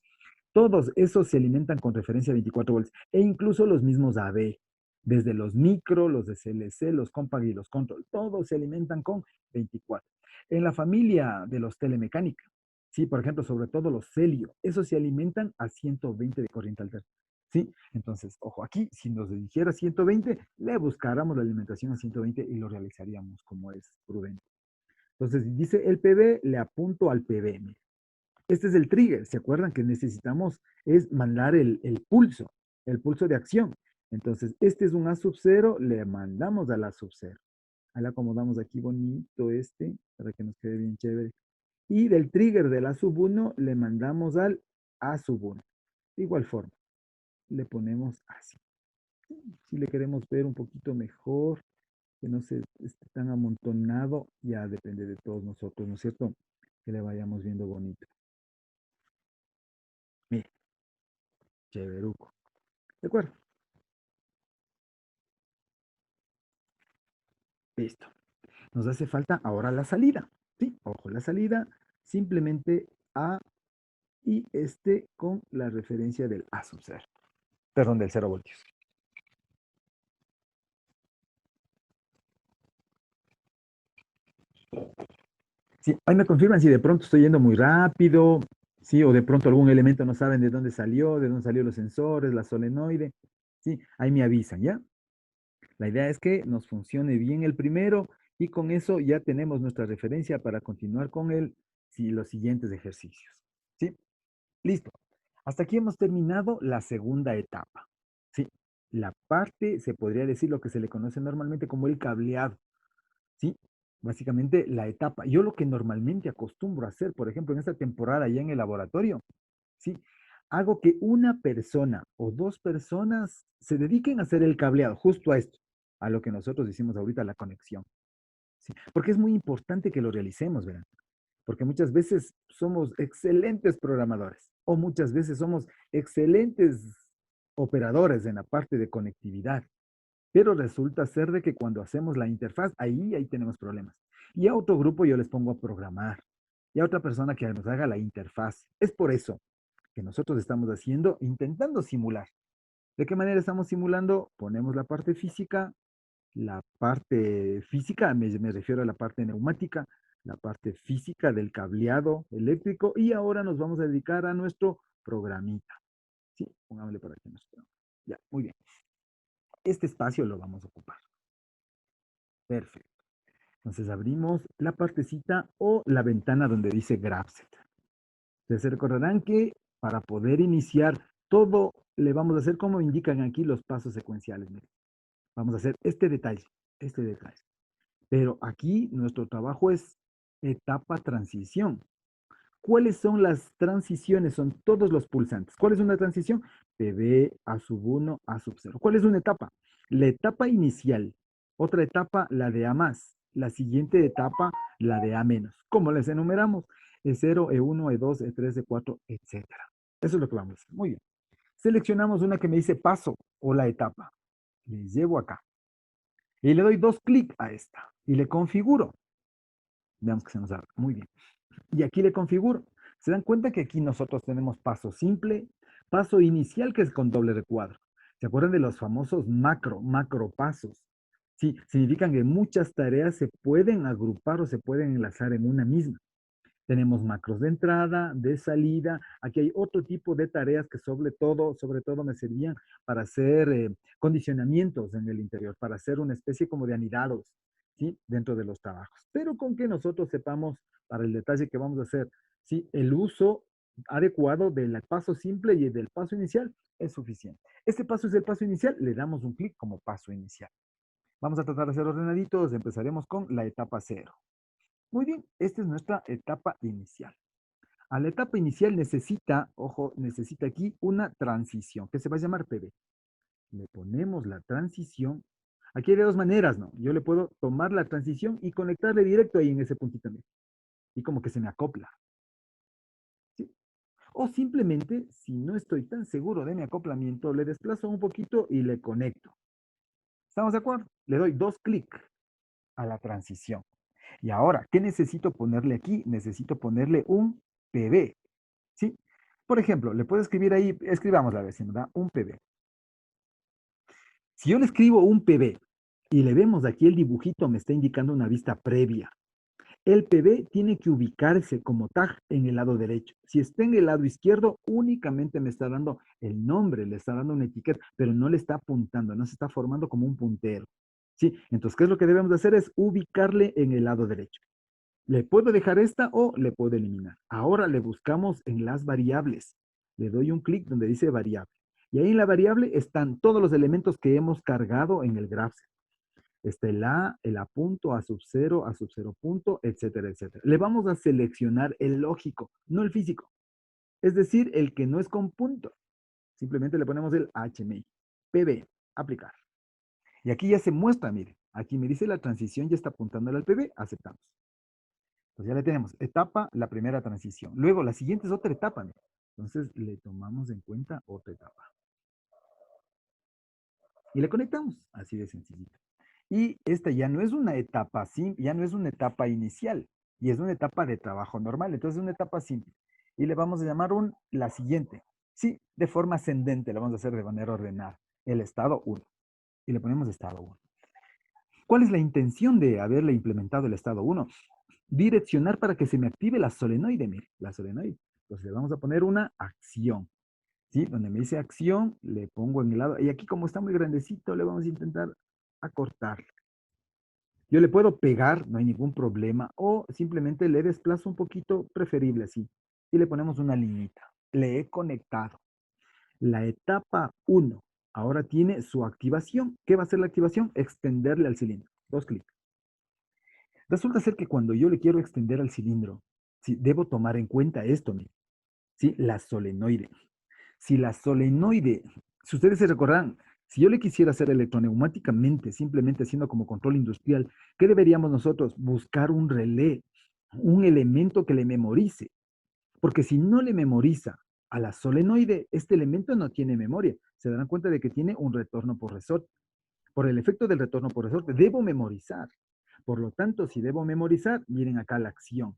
todos esos se alimentan con referencia a 24 volts e incluso los mismos AB, desde los micro, los de CLC, los compact y los control, todos se alimentan con 24. En la familia de los telemecánica, sí, por ejemplo, sobre todo los Celio, esos se alimentan a 120 de corriente alterna. ¿Sí? Entonces, ojo, aquí, si nos dijera 120, le buscáramos la alimentación a 120 y lo realizaríamos como es prudente. Entonces, dice el PB, le apunto al PB. Este es el trigger. ¿Se acuerdan que necesitamos es mandar el pulso de acción? Entonces, este es un A sub 0, le mandamos al A sub 0. Ahí le acomodamos aquí bonito este, para que nos quede bien chévere. Y del trigger del A sub 1 le mandamos al A sub 1. De igual forma, le ponemos así. Si le queremos ver un poquito mejor, que no se esté tan amontonado, ya depende de todos nosotros, ¿no es cierto? Que le vayamos viendo bonito. Mire, chéveruco. ¿De acuerdo? Listo. Nos hace falta ahora la salida. ¿Sí? Ojo, la salida simplemente A y este con la referencia del A sub 0. Perdón, del 0 voltios. Sí, ahí me confirman si de pronto estoy yendo muy rápido, sí, o de pronto algún elemento no saben de dónde salió los sensores, la solenoide. Sí, ahí me avisan, ¿ya? La idea es que nos funcione bien el primero y con eso ya tenemos nuestra referencia para continuar con los siguientes ejercicios. ¿Sí? Listo. Hasta aquí hemos terminado la segunda etapa. ¿Sí? La parte, se podría decir lo que se le conoce normalmente como el cableado. ¿Sí? Básicamente la etapa. Yo lo que normalmente acostumbro a hacer, por ejemplo, en esta temporada ya en el laboratorio, ¿sí? Hago que una persona o dos personas se dediquen a hacer el cableado, justo a esto, a lo que nosotros hicimos ahorita, la conexión. ¿Sí? Porque es muy importante que lo realicemos, ¿verdad? Porque muchas veces somos excelentes programadores o muchas veces somos excelentes operadores en la parte de conectividad, pero resulta ser de que cuando hacemos la interfaz, ahí tenemos problemas. Y a otro grupo yo les pongo a programar y a otra persona que nos haga la interfaz. Es por eso que nosotros estamos haciendo, intentando simular. ¿De qué manera estamos simulando? Ponemos la parte física, La parte física, me refiero a la parte neumática, la parte física del cableado eléctrico y ahora nos vamos a dedicar a nuestro programita. Sí, pongámosle por aquí nuestro. Ya, muy bien. Este espacio lo vamos a ocupar. Perfecto. Entonces abrimos la partecita o la ventana donde dice Grapset. Ustedes se recordarán que para poder iniciar todo, le vamos a hacer como indican aquí los pasos secuenciales. Miren. Vamos a hacer este detalle, este detalle. Pero aquí nuestro trabajo es etapa transición. ¿Cuáles son las transiciones? Son todos los pulsantes. ¿Cuál es una transición? PB, A sub 1, A sub 0. ¿Cuál es una etapa? La etapa inicial. Otra etapa, la de A más. La siguiente etapa, la de A menos. ¿Cómo les enumeramos? E0, E1, E2, E3, E4, etcétera. Eso es lo que vamos a hacer. Muy bien. Seleccionamos una que me dice paso o la etapa. Le llevo acá. Y le doy dos clics a esta. Y le configuro. Veamos que se nos abre. Muy bien. Y aquí le configuro. Se dan cuenta que aquí nosotros tenemos paso simple, paso inicial que es con doble recuadro. ¿Se acuerdan de los famosos macro pasos? Sí, significan que muchas tareas se pueden agrupar o se pueden enlazar en una misma. Tenemos macros de entrada, de salida. Aquí hay otro tipo de tareas que sobre todo me servían para hacer condicionamientos en el interior, para hacer una especie como de anidados, ¿sí? Dentro de los trabajos. Pero con que nosotros sepamos, para el detalle que vamos a hacer, ¿sí? El uso adecuado del paso simple y del paso inicial es suficiente. Este paso es el paso inicial, le damos un clic como paso inicial. Vamos a tratar de hacer ordenaditos, empezaremos con la etapa cero. Muy bien, esta es nuestra etapa inicial. A la etapa inicial necesita, ojo, necesita aquí una transición, que se va a llamar PB. Le ponemos la transición. Aquí hay de dos maneras, ¿no? Yo le puedo tomar la transición y conectarle directo ahí en ese puntito también. Y como que se me acopla. ¿Sí? O simplemente, si no estoy tan seguro de mi acoplamiento, le desplazo un poquito y le conecto. ¿Estamos de acuerdo? Le doy dos clics a la transición. Y ahora, ¿qué necesito ponerle aquí? Necesito ponerle un PB. ¿Sí? Por ejemplo, le puedo escribir ahí, escribamos la vecina, ¿verdad? Un PB. Si yo le escribo un PB y le vemos aquí el dibujito, me está indicando una vista previa. El PB tiene que ubicarse como tag en el lado derecho. Si está en el lado izquierdo, únicamente me está dando el nombre, le está dando una etiqueta, pero no le está apuntando, no se está formando como un puntero. ¿Sí? Entonces, ¿qué es lo que debemos de hacer? Es ubicarle en el lado derecho. Le puedo dejar esta o le puedo eliminar. Ahora le buscamos en las variables. Le doy un clic donde dice variable. Y ahí en la variable están todos los elementos que hemos cargado en el graph. Está el A, el A punto, A sub cero punto, etcétera, etcétera. Le vamos a seleccionar el lógico, no el físico. Es decir, el que no es con punto. Simplemente le ponemos el HMI. PB, aplicar. Y aquí ya se muestra, mire. Aquí me dice la transición ya está apuntando al PB, aceptamos. Pues ya le tenemos. Etapa, la primera transición. Luego, la siguiente es otra etapa. ¿No? Entonces, le tomamos en cuenta otra etapa. Y le conectamos. Así de sencillito. Y esta ya no es una etapa simple, ya no es una etapa inicial. Y es una etapa de trabajo normal. Entonces, es una etapa simple. Y le vamos a llamar la siguiente. Sí, de forma ascendente. La vamos a hacer de manera ordenada. El estado 1. Y le ponemos estado 1. ¿Cuál es la intención de haberle implementado el estado 1? Direccionar para que se me active la solenoide, mire, la solenoide. Entonces le vamos a poner una acción, ¿sí? Donde me dice acción, le pongo en el lado, y aquí como está muy grandecito, le vamos a intentar acortar. Yo le puedo pegar, no hay ningún problema, o simplemente le desplazo un poquito, preferible así, y le ponemos una liñita. Le he conectado. La etapa 1 ahora tiene su activación. ¿Qué va a ser la activación? Extenderle al cilindro. Dos clics. Resulta ser que cuando yo le quiero extender al cilindro, ¿sí? Debo tomar en cuenta esto, ¿sí? La solenoide. Si la solenoide, si ustedes se recordarán, si yo le quisiera hacer electroneumáticamente, simplemente haciendo como control industrial, ¿qué deberíamos nosotros? Buscar un relé, un elemento que le memorice. Porque si no le memoriza a la solenoide, este elemento no tiene memoria. Se darán cuenta de que tiene un retorno por resorte. Por el efecto del retorno por resorte, debo memorizar. Por lo tanto, si debo memorizar, miren acá la acción.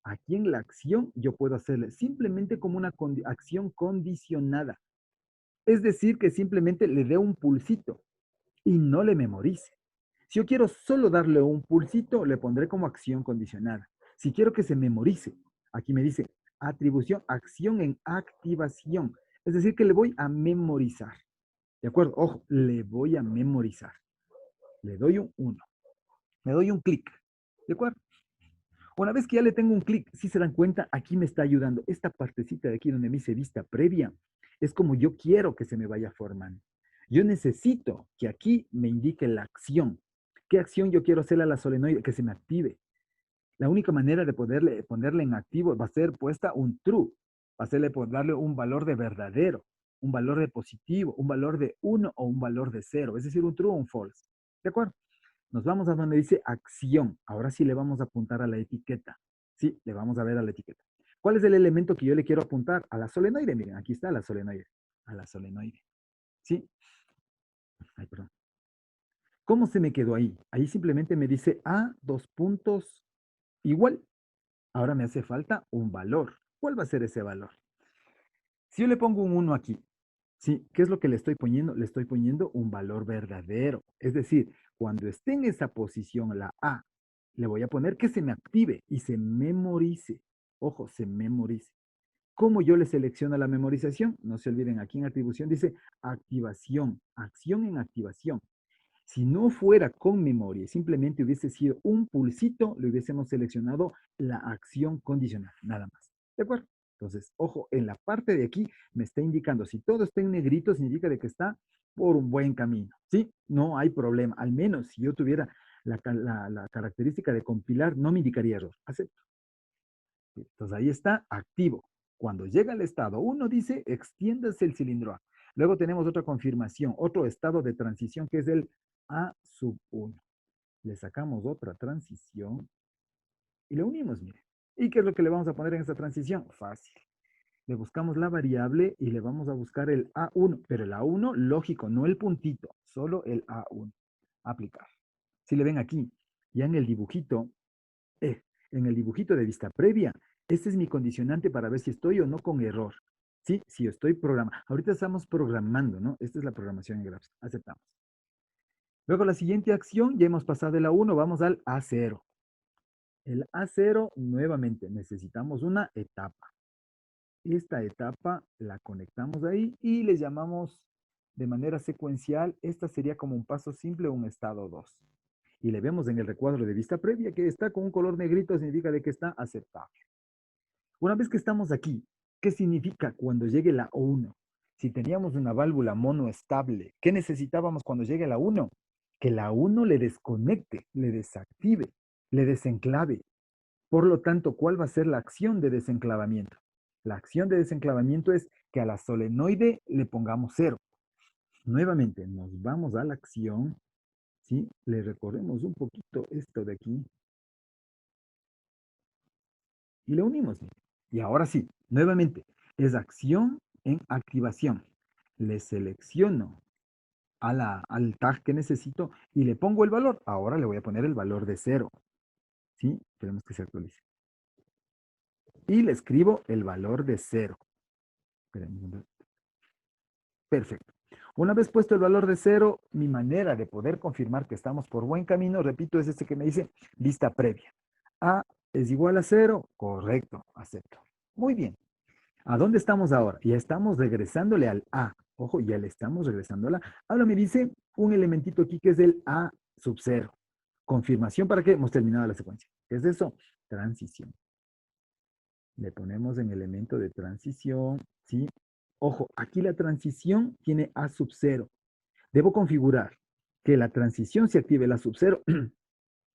Aquí en la acción yo puedo hacerle simplemente como una acción condicionada. Es decir, que simplemente le dé un pulsito y no le memorice. Si yo quiero solo darle un pulsito, le pondré como acción condicionada. Si quiero que se memorice, aquí me dice atribución, acción en activación. Es decir, que le voy a memorizar. ¿De acuerdo? Ojo, le voy a memorizar. Le doy un 1. Me doy un clic. ¿De acuerdo? Una vez que ya le tengo un clic, si se dan cuenta, aquí me está ayudando. Esta partecita de aquí donde me dice vista previa, es como yo quiero que se me vaya formando. Yo necesito que aquí me indique la acción. ¿Qué acción yo quiero hacerle a la solenoide? Que se me active. La única manera de ponerle en activo va a ser puesta un true. Va a serle darle un valor de verdadero, un valor de positivo, un valor de 1 o un valor de 0. Es decir, un true o un false. ¿De acuerdo? Nos vamos a donde dice acción. Ahora sí le vamos a apuntar a la etiqueta. Sí, le vamos a ver a la etiqueta. ¿Cuál es el elemento que yo le quiero apuntar? A la solenoide. Miren, aquí está la solenoide. A la solenoide. ¿Sí? Ay, perdón. ¿Cómo se me quedó ahí? Ahí simplemente me dice a dos puntos igual. Ahora me hace falta un valor. ¿Cuál va a ser ese valor? Si yo le pongo un 1 aquí, ¿sí? ¿Qué es lo que le estoy poniendo? Le estoy poniendo un valor verdadero. Es decir, cuando esté en esa posición, la A, le voy a poner que se me active y se memorice. Ojo, se memorice. ¿Cómo yo le selecciono la memorización? No se olviden, aquí en atribución dice activación, acción en activación. Si no fuera con memoria, simplemente hubiese sido un pulsito, le hubiésemos seleccionado la acción condicional, nada más. ¿De acuerdo? Entonces, ojo, en la parte de aquí me está indicando, si todo está en negrito, significa de que está por un buen camino, ¿sí? No hay problema. Al menos si yo tuviera la característica de compilar, no me indicaría error. Acepto. Entonces ahí está, activo. Cuando llega al estado 1, dice, extiéndase el cilindro A. Luego tenemos otra confirmación, otro estado de transición que es el A sub 1. Le sacamos otra transición y le unimos, mire. ¿Y qué es lo que le vamos a poner en esta transición? Fácil. Le buscamos la variable y le vamos a buscar el A1, pero el A1 lógico, no el puntito, solo el A1. Aplicar. Si le ven aquí, ya eh, en el dibujito de vista previa, este es mi condicionante para ver si estoy o no con error. Sí, si estoy programando. Ahorita estamos programando, ¿no? Esta es la programación en Graphics. Aceptamos. Luego la siguiente acción, ya hemos pasado el A1, vamos al A0. El A0, nuevamente, necesitamos una etapa. Esta etapa la conectamos ahí y le llamamos de manera secuencial. Esta sería como un paso simple, un estado 2. Y le vemos en el recuadro de vista previa que está con un color negrito, significa de que está aceptable. Una vez que estamos aquí, ¿qué significa cuando llegue la 1? Si teníamos una válvula monoestable, ¿qué necesitábamos cuando llegue la 1? Que la 1 le desconecte, le desactive, le desenclave. Por lo tanto, ¿cuál va a ser la acción de desenclavamiento? La acción de desenclavamiento es que a la solenoide le pongamos 0. Nuevamente, nos vamos a la acción, ¿sí? Le recorremos un poquito esto de aquí y le unimos. Y ahora sí, nuevamente, es acción en activación. Le selecciono al tag que necesito y le pongo el valor. Ahora le voy a poner el valor de 0. ¿Sí? Esperemos que se actualice. Y le escribo el valor de 0. Perfecto. Una vez puesto el valor de 0, mi manera de poder confirmar que estamos por buen camino, repito, es este que me dice vista previa. A es igual a 0, correcto, acepto. Muy bien. ¿A dónde estamos ahora? Ya estamos regresándole al A. Ojo, ya le estamos regresando al A. Ahora me dice un elementito aquí que es el A sub 0. Confirmación para que hemos terminado la secuencia. ¿Qué es eso? Transición. Le ponemos en elemento de transición, ¿sí? Ojo, aquí la transición tiene A sub 0. Debo configurar que la transición se active la sub 0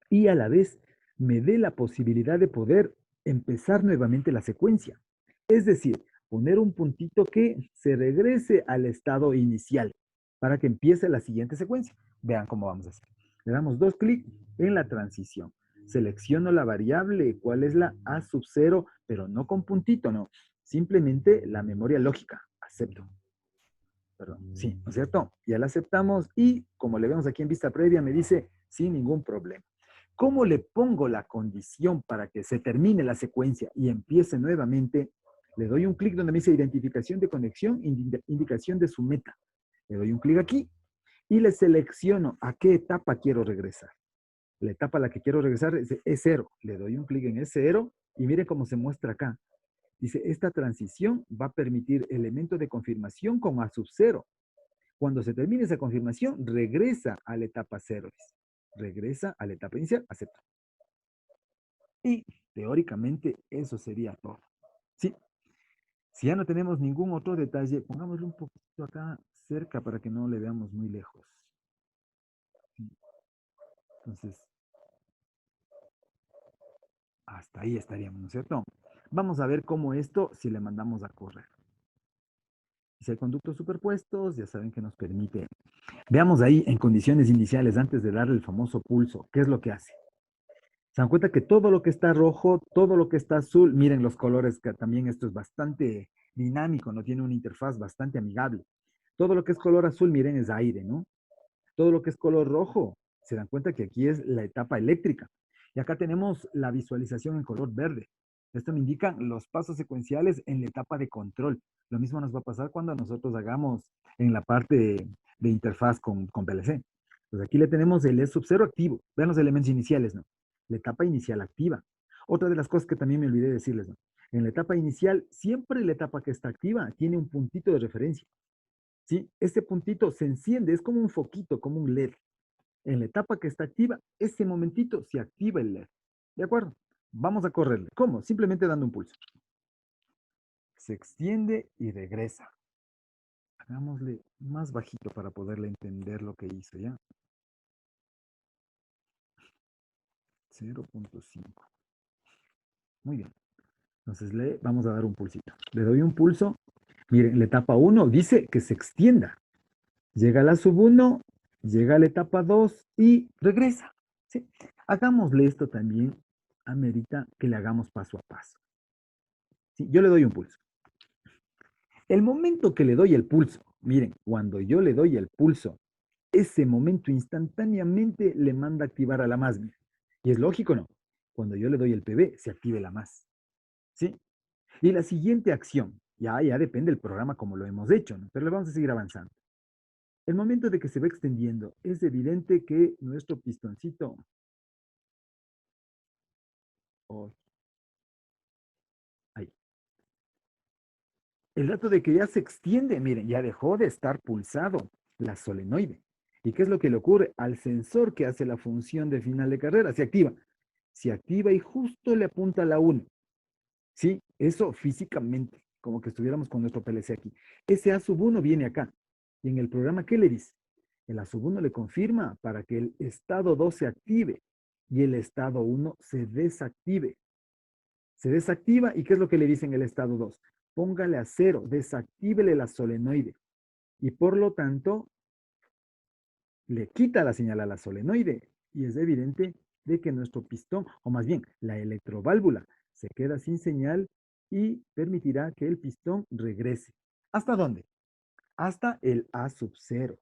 y a la vez me dé la posibilidad de poder empezar nuevamente la secuencia. Es decir, poner un puntito que se regrese al estado inicial para que empiece la siguiente secuencia. Vean cómo vamos a hacer. Le damos dos clics en la transición. Selecciono la variable, cuál es la A sub 0, pero no con puntito, no. Simplemente la memoria lógica. Acepto. Perdón, sí, ¿no es cierto? Ya la aceptamos y como le vemos aquí en vista previa me dice sin ningún problema. ¿Cómo le pongo la condición para que se termine la secuencia y empiece nuevamente? Le doy un clic donde me dice identificación de conexión, indicación de su meta. Le doy un clic aquí y le selecciono a qué etapa quiero regresar. La etapa a la que quiero regresar es E0. Le doy un clic en E0 y miren cómo se muestra acá. Dice, esta transición va a permitir elemento de confirmación con A sub 0. Cuando se termine esa confirmación, regresa a la etapa 0. Regresa a la etapa inicial, acepto. Y teóricamente eso sería todo. ¿Sí? Si ya no tenemos ningún otro detalle, pongámoslo un poquito acá cerca para que no le veamos muy lejos. ¿Sí? Entonces, hasta ahí estaríamos, ¿no es cierto? Vamos a ver cómo esto, si le mandamos a correr. Si hay conductos superpuestos, ya saben que nos permite. Veamos ahí en condiciones iniciales, antes de darle el famoso pulso, ¿qué es lo que hace? Se dan cuenta que todo lo que está rojo, todo lo que está azul, miren los colores, que también esto es bastante dinámico, no tiene una interfaz bastante amigable. Todo lo que es color azul, miren, es aire, ¿no? Todo lo que es color rojo, se dan cuenta que aquí es la etapa eléctrica. Y acá tenemos la visualización en color verde. Esto me indica los pasos secuenciales en la etapa de control. Lo mismo nos va a pasar cuando nosotros hagamos en la parte de interfaz con PLC. Pues aquí le tenemos el E sub 0 activo. Vean los elementos iniciales, ¿no? La etapa inicial activa. Otra de las cosas que también me olvidé decirles, ¿no? En la etapa inicial, siempre la etapa que está activa tiene un puntito de referencia. ¿Sí? Este puntito se enciende, es como un foquito, como un LED. En la etapa que está activa, ese momentito se activa el LED. ¿De acuerdo? Vamos a correrle. ¿Cómo? Simplemente dando un pulso. Se extiende y regresa. Hagámosle más bajito para poderle entender lo que hizo, ¿ya? 0.5. Muy bien. Entonces le vamos a dar un pulsito. Le doy un pulso. Miren, la etapa 1 dice que se extienda. Llega a la sub 1, llega a la etapa 2 y regresa. ¿Sí? Hagámosle esto también, amerita que le hagamos paso a paso. ¿Sí? Yo le doy un pulso. El momento que le doy el pulso, miren, cuando yo le doy el pulso, ese momento instantáneamente le manda a activar a la más. Y es lógico, ¿no? Cuando yo le doy el PB, se active la más. ¿Sí? Y la siguiente acción, ya depende del programa como lo hemos hecho, ¿no? Pero le vamos a seguir avanzando. El momento de que se va extendiendo, es evidente que nuestro pistoncito, oh, ahí, el dato de que ya se extiende, miren, ya dejó de estar pulsado la solenoide. ¿Y qué es lo que le ocurre? Al sensor que hace la función de final de carrera, se activa. Se activa y justo le apunta a la 1. ¿Sí? Eso físicamente, como que estuviéramos con nuestro PLC aquí. Ese A sub 1 viene acá. Y en el programa, ¿qué le dice? El A sub 1 le confirma para que el estado 2 se active y el estado 1 se desactive. Se desactiva y ¿qué es lo que le dice en el estado 2? Póngale a 0, desactívele la solenoide. Y por lo tanto, le quita la señal a la solenoide. Y es evidente de que nuestro pistón, o más bien la electroválvula, se queda sin señal y permitirá que el pistón regrese. ¿Hasta dónde? Hasta el A sub 0.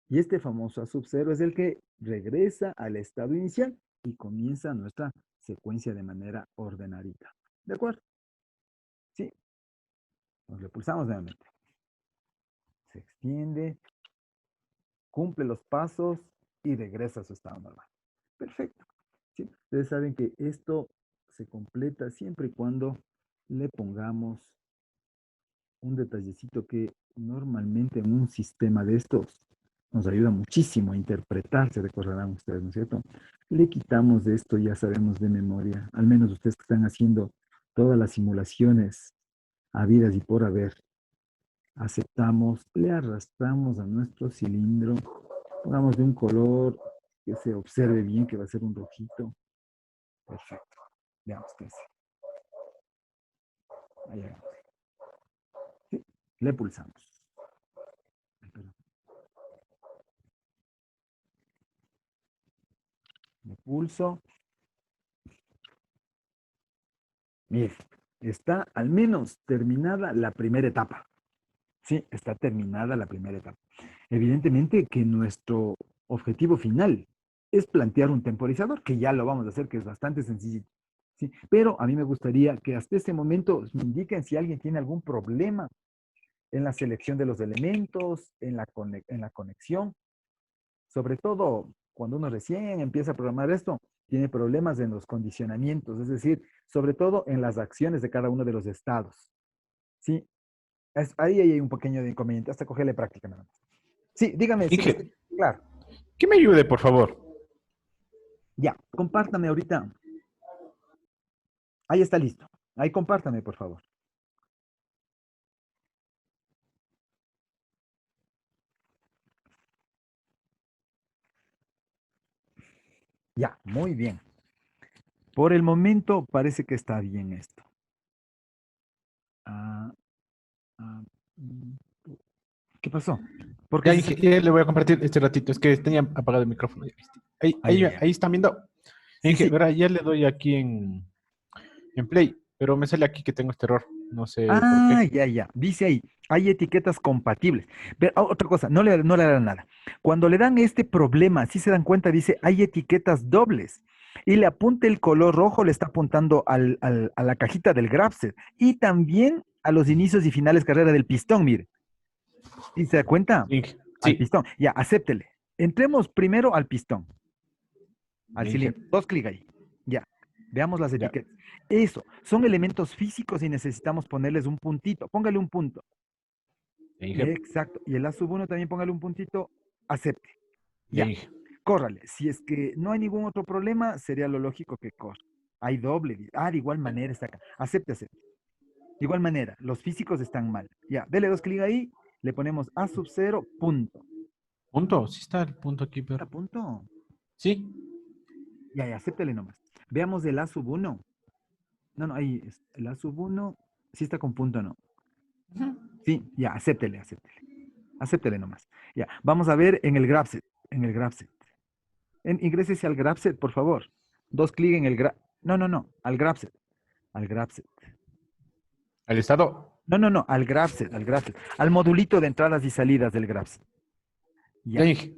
Y este famoso A sub 0 es el que regresa al estado inicial y comienza nuestra secuencia de manera ordenadita. ¿De acuerdo? Sí. Nos le pulsamos nuevamente. Se extiende, cumple los pasos y regresa a su estado normal. Perfecto. ¿Sí? Ustedes saben que esto se completa siempre y cuando le pongamos un detallecito que normalmente en un sistema de estos nos ayuda muchísimo a interpretar, se recordarán ustedes, ¿no es cierto? Le quitamos de esto, ya sabemos de memoria, al menos ustedes que están haciendo todas las simulaciones habidas y por haber. Aceptamos, le arrastramos a nuestro cilindro, pongamos de un color que se observe bien, que va a ser un rojito. Perfecto. Veamos qué hace. Ahí hagamos. Sí, le pulsamos. Le pulso. Mire, está al menos terminada la primera etapa. Sí, está terminada la primera etapa. Evidentemente que nuestro objetivo final es plantear un temporizador, que ya lo vamos a hacer, que es bastante sencillo. Sí, pero a mí me gustaría que hasta este momento me indiquen si alguien tiene algún problema en la selección de los elementos, en la conexión. Sobre todo cuando uno recién empieza a programar esto, tiene problemas en los condicionamientos, es decir, sobre todo en las acciones de cada uno de los estados. Sí, ahí hay un pequeño inconveniente, hasta cogerle práctica nada más. Sí, dígame, si me Inge, escucha. Claro, que me ayude, por favor. ya, compártame ahorita. Ahí está listo. Ahí compártame, por favor. Ya, muy bien. Por el momento parece que está bien esto. Ah, ah, mm, ¿Qué pasó? ¿Por qué Ya, se Inge, siente? ya le voy a compartir este ratito. Es que tenía apagado el micrófono. Ya viste. Ahí, Ay, ahí, ay, ay. ahí están viendo. Sí, Inge, sí. verá, ya le doy aquí en Play, pero me sale aquí que tengo este error. No sé por Ah, qué. ya, ya. Dice ahí, hay etiquetas compatibles. Pero, otra cosa, no le dan nada. Cuando le dan este problema, si se dan cuenta, dice, hay etiquetas dobles. Y le apunta el color rojo, le está apuntando a la cajita del Grabset. Y también a los inicios y finales carrera del pistón, mire. ¿Sí se da cuenta? Inge, Al sí. pistón. Ya, acéptele. Entremos primero al pistón, al Inge, cilindro. Dos clic ahí. Ya. Veamos las ya. etiquetas. Eso, son elementos físicos y necesitamos ponerles un puntito. Póngale un punto. Inge, Exacto. Y el A sub 1 también póngale un puntito. Acepte. ya, Ya. Inge. Córrale. Si es que no hay ningún otro problema, sería lo lógico que corra. Hay doble. De igual manera está acá. Acepte, acepte. De igual manera, los físicos están mal. Ya. Dele dos clic ahí. Le ponemos A sub 0, punto. Punto. Sí está el punto aquí, ¿Está pero. punto? Sí. Ya, ya, acéptele nomás. Veamos el A sub 1. No, no, ahí el A sub 1. Sí está con punto, no. Ujú. Sí, ya, acéptele, acéptele. Acéptele nomás. Ya, vamos a ver en el Grabset. En el Grabset. Ingrésese al Grabset, por favor. Dos clics en el No, no, no, al Grabset. Al Grabset. El estado. No, no, no, al Grabset, al Grabset. Al modulito de entradas y salidas del Grabset. Ya, Ya. Inge.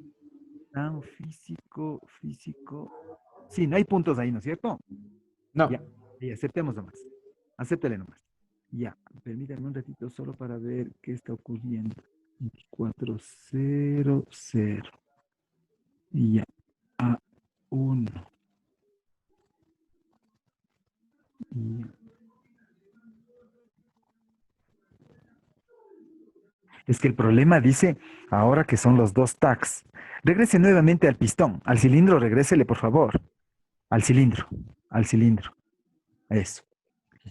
Físico, físico. Sí, no hay puntos ahí, ¿no es cierto? Ya, No. y aceptemos nomás. Acéptele nomás. Ya, permítame un ratito solo para ver qué está ocurriendo. 2400. Y ya, A1. Y ya. Es que el problema dice, ahora que son los dos tags, regrese nuevamente al pistón, al cilindro, regrésele por favor, al cilindro, al cilindro, eso.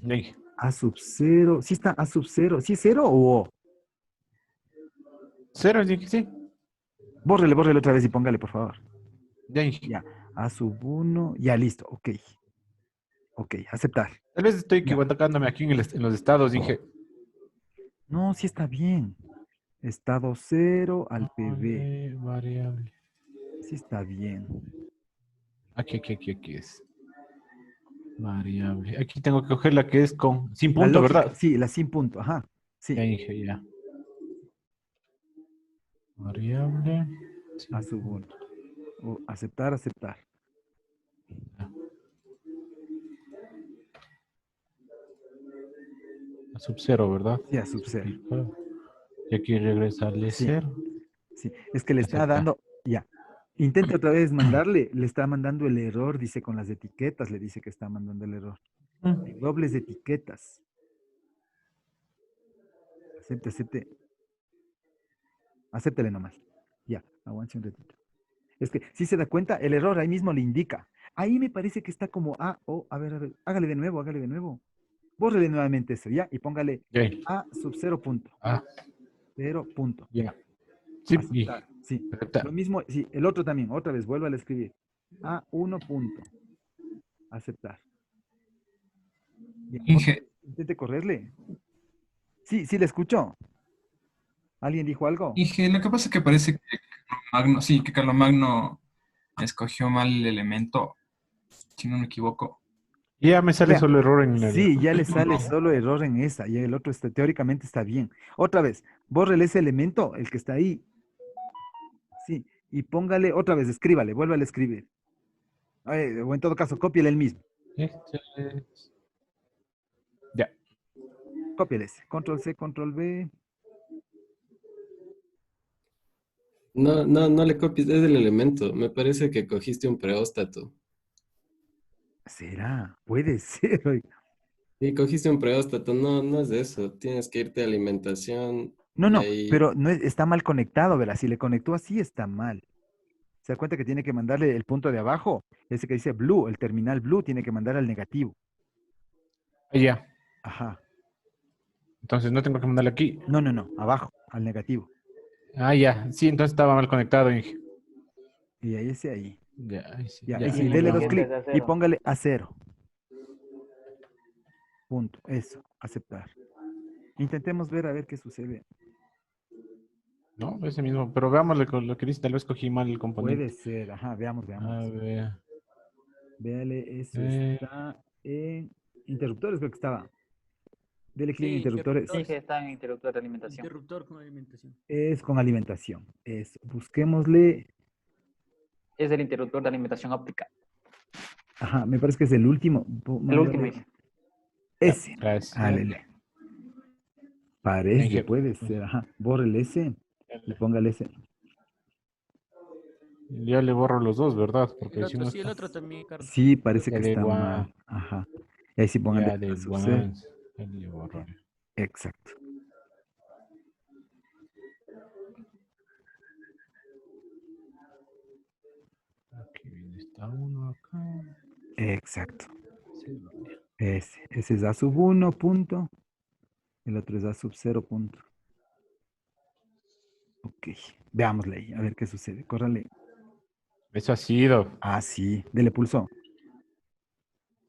Ya, Inge. A sub cero, sí está A sub cero, ¿sí es cero o O? Cero, Inge, sí. Bórrele, bórrele otra vez y póngale por favor. Ya, Inge. Ya, A sub uno, ya listo, ok, ok, aceptar. Tal vez estoy Ya, equivocándome aquí en los estados, Inge. no, sí está bien. Estado cero al PB, Variable. sí está bien. Aquí es. Variable. Aquí tengo que coger la que es con sin La punto, lógica, ¿verdad? sí, la sin punto, ajá, Ya sí, dije, ya. Variable. A Sin sub uno. punto. O aceptar, aceptar. Ya. A sub cero, ¿verdad? Sí, a sub cero. Y aquí regresarle Sí, cero. sí. Es que le está Aceptar. dando, ya. Intente otra vez mandarle, le está mandando el error, dice con las etiquetas, le dice que está mandando el error. Hay dobles etiquetas. Acepte, acepte. Acéptele nomás. Ya, aguante un ratito. Es que si se da cuenta, el error ahí mismo le indica. Ahí me parece que está como A, O, a ver, hágale de nuevo, hágale de nuevo. Bórrele nuevamente eso, ¿ya? Y póngale Ya. A sub cero punto. Ah, Cero punto. ya. Sí, y Aceptar, sí. Lo aceptar. mismo, sí, el otro también, otra vez, vuelvo a escribir. A uno punto. Aceptar. Ya, otra Inge, vez, intente correrle. Sí, sí, le escuchó. ¿Alguien dijo algo? Inge, lo que pasa es que parece que Carlomagno, sí, que Carlomagno escogió mal el elemento, si no me equivoco. Y ya me sale Vea, solo error en el. sí, ya le sale No. solo error en esa, y el otro está, teóricamente está bien. Otra vez, bórrele ese elemento, el que está ahí, sí, y póngale, otra vez, escríbale, vuelva a escribir. O en todo caso, cópiele el mismo. Este ya. Cópiele ese. Control C, control V. No le copies, es del elemento. Me parece que cogiste un preóstato. ¿Será? Puede ser. Oiga. Sí, cogiste un preóstato, no es de eso. Tienes que irte a alimentación No, y no, ahí. pero no está mal conectado, ¿verdad? Si le conectó así, está mal. Se da cuenta que tiene que mandarle el punto de abajo, ese que dice blue, el terminal blue, tiene que mandar al negativo. Ah, ya. Ajá. Entonces no tengo que mandarle aquí. No, no, no, abajo, al negativo. Ah, ya. Sí, entonces estaba mal conectado, Inge. Y ahí ese ahí. Ya, ahí sí. Ya, Ya, ahí Y sí, la ahí dele dos vamos. etiqueta es clics de y acero. póngale a cero. Punto. Eso, aceptar. Intentemos ver a ver qué sucede. No, ese mismo. Pero veamos lo que dice. Tal vez cogí mal el Puede componente. ser, ajá, veamos, veamos. A ver. Véale, eso eh, está en interruptores, creo que estaba. Dele clic en Sí, interruptores. Sí, interruptor, que está en interruptor de alimentación. interruptor con alimentación. Es con alimentación. Es, busquémosle. Es el interruptor de alimentación óptica. Ajá, me parece que es el último. El último Mándale dice. ya, ese. gracias. Álele. Parece, Inge. puede ser. Ajá. Borre el S y póngale ese. Ya le borro los dos, ¿verdad? Porque El si otro, no sí, el está. otro también, Carlos. Sí, parece Ya que de está guan. mal. Ajá. Y ahí sí póngale Ya de a su C. guan. Ya le borro. Exacto. Aquí viene esta uno acá. Exacto. Cero. Ese es A sub 1 punto. El otro es A sub 0 punto. Ok. Veámosle ahí, a ver qué sucede. Córrale. Eso ha sido. Ah, sí. Dele pulso.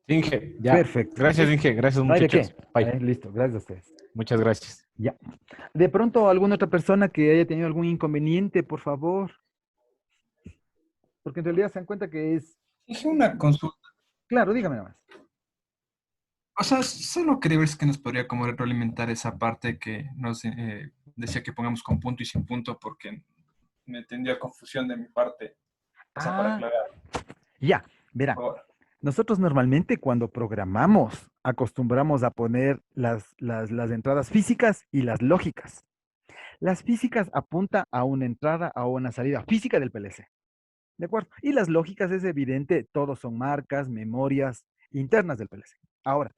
Inge, ya. Perfecto. Gracias, Listo. Inge. Gracias, No hay de muchachos. qué. Bye. Listo. Gracias a ustedes. Muchas gracias. Ya. De pronto, alguna otra persona que haya tenido algún inconveniente, por favor. Porque en realidad se dan cuenta que es. Dije una consulta. Claro, dígame nada más. O sea, solo quería ver si que nos podría como retroalimentar esa parte que nos decía que pongamos con punto y sin punto porque me tendría confusión de mi parte. O sea, para Ah, aclarar, ya. por Verá. favor. Nosotros normalmente cuando programamos acostumbramos a poner las entradas físicas y las lógicas. Las físicas apunta a una entrada o una salida física del PLC. ¿De acuerdo? Y las lógicas es evidente, todos son marcas, memorias internas del PLC. Ahora,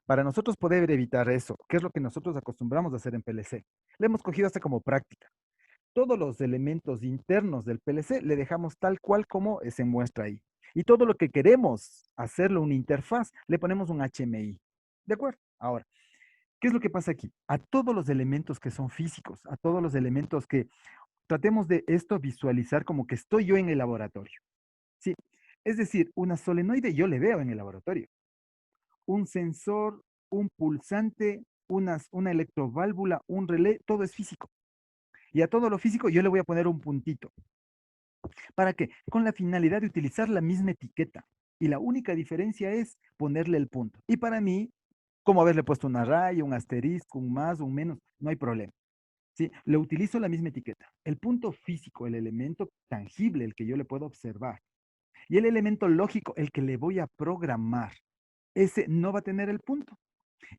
para nosotros poder evitar eso, ¿qué es lo que nosotros acostumbramos a hacer en PLC? Le hemos cogido hasta como práctica. Todos los elementos internos del PLC le dejamos tal cual como se muestra ahí. Y todo lo que queremos hacerlo una interfaz, le ponemos un HMI. ¿De acuerdo? Ahora, ¿qué es lo que pasa aquí? A todos los elementos que son físicos, a todos los elementos que tratemos de esto visualizar como que estoy yo en el laboratorio. ¿Sí? Es decir, una solenoide yo le veo en el laboratorio. Un sensor, un pulsante, una electroválvula, un relé, todo es físico. Y a todo lo físico yo le voy a poner un puntito. ¿Para qué? Con la finalidad de utilizar la misma etiqueta. Y la única diferencia es ponerle el punto. Y para mí, como haberle puesto una raya, un asterisco, un más, un menos, no hay problema. ¿Sí? Le utilizo la misma etiqueta. El punto físico, el elemento tangible, el que yo le puedo observar. Y el elemento lógico, el que le voy a programar. Ese no va a tener el punto.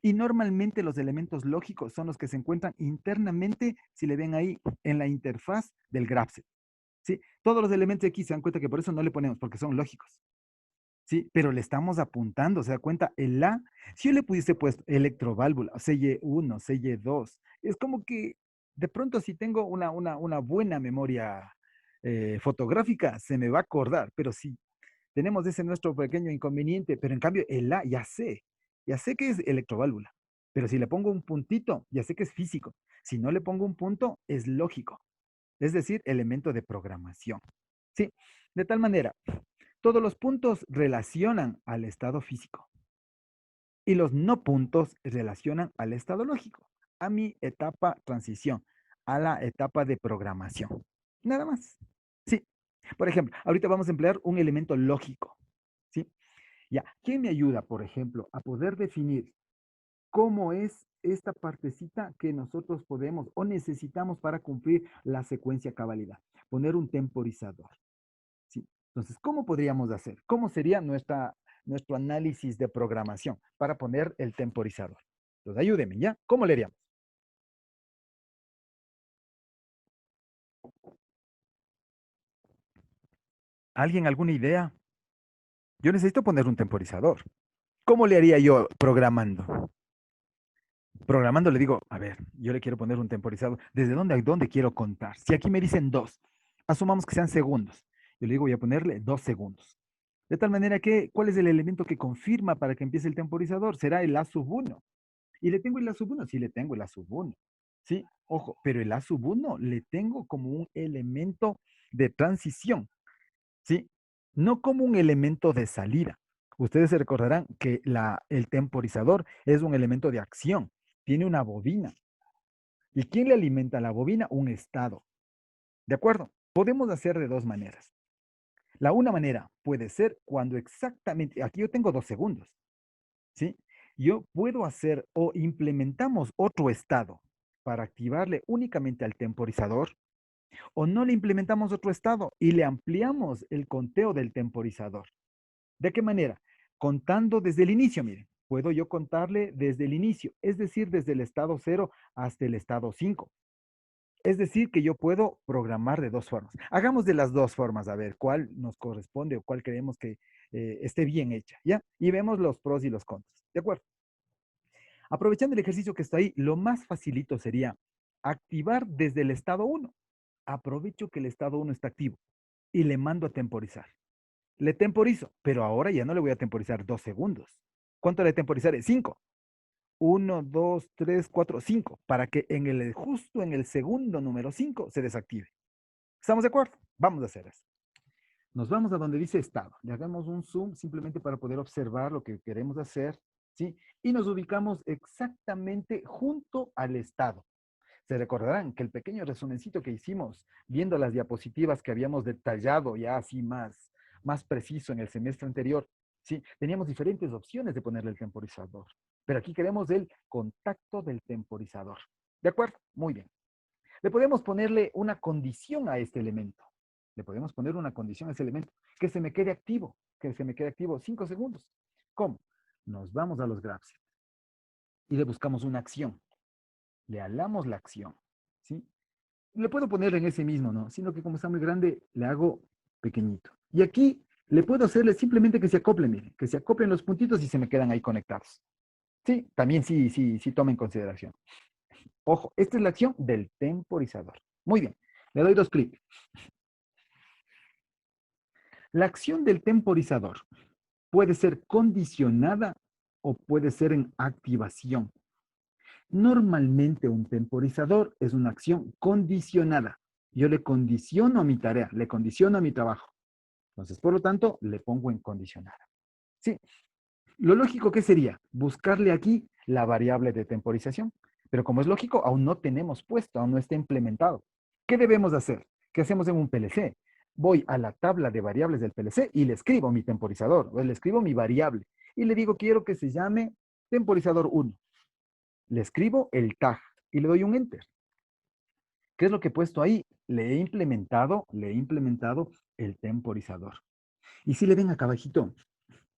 Y normalmente los elementos lógicos son los que se encuentran internamente, si le ven ahí, en la interfaz del graphic. ¿Sí? Todos los elementos de aquí se dan cuenta que por eso no le ponemos, porque son lógicos. ¿Sí? Pero le estamos apuntando, se da cuenta, el A, si yo le pudiese puesto electroválvula, CY1, CY2, es como que de pronto si tengo una buena memoria fotográfica, se me va a acordar, pero si tenemos ese nuestro pequeño inconveniente, pero en cambio el A ya sé que es electroválvula, pero si le pongo un puntito, ya sé que es físico. Si no le pongo un punto, es lógico, es decir, elemento de programación. ¿Sí? De tal manera, todos los puntos relacionan al estado físico y los no puntos relacionan al estado lógico, a mi etapa transición, a la etapa de programación. Nada más. Sí. Por ejemplo, ahorita vamos a emplear un elemento lógico. ¿Sí? Ya, ¿qué me ayuda, por ejemplo, a poder definir cómo es esta partecita que nosotros podemos o necesitamos para cumplir la secuencia cabalidad? Poner un temporizador. ¿Sí? Entonces, ¿cómo podríamos hacer? ¿Cómo sería nuestro análisis de programación para poner el temporizador? Entonces, ayúdeme, ¿ya? ¿Cómo le haríamos? ¿Alguien alguna idea? Yo necesito poner un temporizador. ¿Cómo le haría yo programando? Programando le digo, a ver, yo le quiero poner un temporizador. ¿Desde dónde a dónde quiero contar? Si aquí me dicen 2, asumamos que sean segundos. Yo le digo, voy a ponerle 2 segundos. De tal manera que, ¿cuál es el elemento que confirma para que empiece el temporizador? Será el A sub 1. ¿Y le tengo el A sub 1? Sí, le tengo el A sub 1. Sí, ojo, pero el A sub 1 le tengo como un elemento de transición. ¿Sí? No como un elemento de salida. Ustedes se recordarán que el temporizador es un elemento de acción, tiene una bobina. ¿Y quién le alimenta a la bobina? Un estado. ¿De acuerdo? Podemos hacer de dos maneras. La una manera puede ser cuando exactamente, aquí yo tengo 2 segundos, ¿sí? Yo puedo hacer o implementamos otro estado para activarle únicamente al temporizador, o no le implementamos otro estado y le ampliamos el conteo del temporizador. ¿De qué manera? Contando desde el inicio, miren. Puedo yo contarle desde el inicio, es decir, desde el estado 0 hasta el estado 5. Es decir, que yo puedo programar de dos formas. Hagamos de las dos formas, a ver cuál nos corresponde o cuál creemos que esté bien hecha, ¿ya? Y vemos los pros y los contras, ¿de acuerdo? Aprovechando el ejercicio que está ahí, lo más facilito sería activar desde el estado 1. Aprovecho que el estado 1 está activo y le mando a temporizar. Le temporizo, pero ahora ya no le voy a temporizar 2 segundos. ¿Cuánto le temporizaré? 5. 1, 2, 3, 4, 5, para que justo en el segundo número 5 se desactive. ¿Estamos de acuerdo? Vamos a hacer eso. Nos vamos a donde dice estado. Le hagamos un zoom simplemente para poder observar lo que queremos hacer, ¿sí? Y nos ubicamos exactamente junto al estado. Se recordarán que el pequeño resumencito que hicimos, viendo las diapositivas que habíamos detallado ya así más preciso en el semestre anterior, ¿sí? Teníamos diferentes opciones de ponerle el temporizador, pero aquí queremos el contacto del temporizador. ¿De acuerdo? Muy bien. Le podemos ponerle una condición a este elemento. Le podemos poner una condición a ese elemento, que se me quede activo 5 segundos. ¿Cómo? Nos vamos a los graphs y le buscamos una acción. Le alamos la acción, ¿sí? Le puedo poner en ese mismo, ¿no? Sino que como está muy grande, le hago pequeñito. Y aquí le puedo hacerle simplemente que se acople, miren, que se acoplen los puntitos y se me quedan ahí conectados. Sí, también sí toma en consideración. Ojo, esta es la acción del temporizador. Muy bien, le doy 2 clics. La acción del temporizador puede ser condicionada o puede ser en activación. Normalmente un temporizador es una acción condicionada. Yo le condiciono a mi tarea, le condiciono a mi trabajo. Entonces, por lo tanto, le pongo en condicionada. Sí, lo lógico que sería buscarle aquí la variable de temporización. Pero como es lógico, aún no tenemos puesto, aún no está implementado. ¿Qué debemos hacer? ¿Qué hacemos en un PLC? Voy a la tabla de variables del PLC y le escribo mi temporizador, o le escribo mi variable. Y le digo, quiero que se llame temporizador 1. Le escribo el tag y le doy un enter. ¿Qué es lo que he puesto ahí? Le he implementado el temporizador. Y si le ven acá abajito,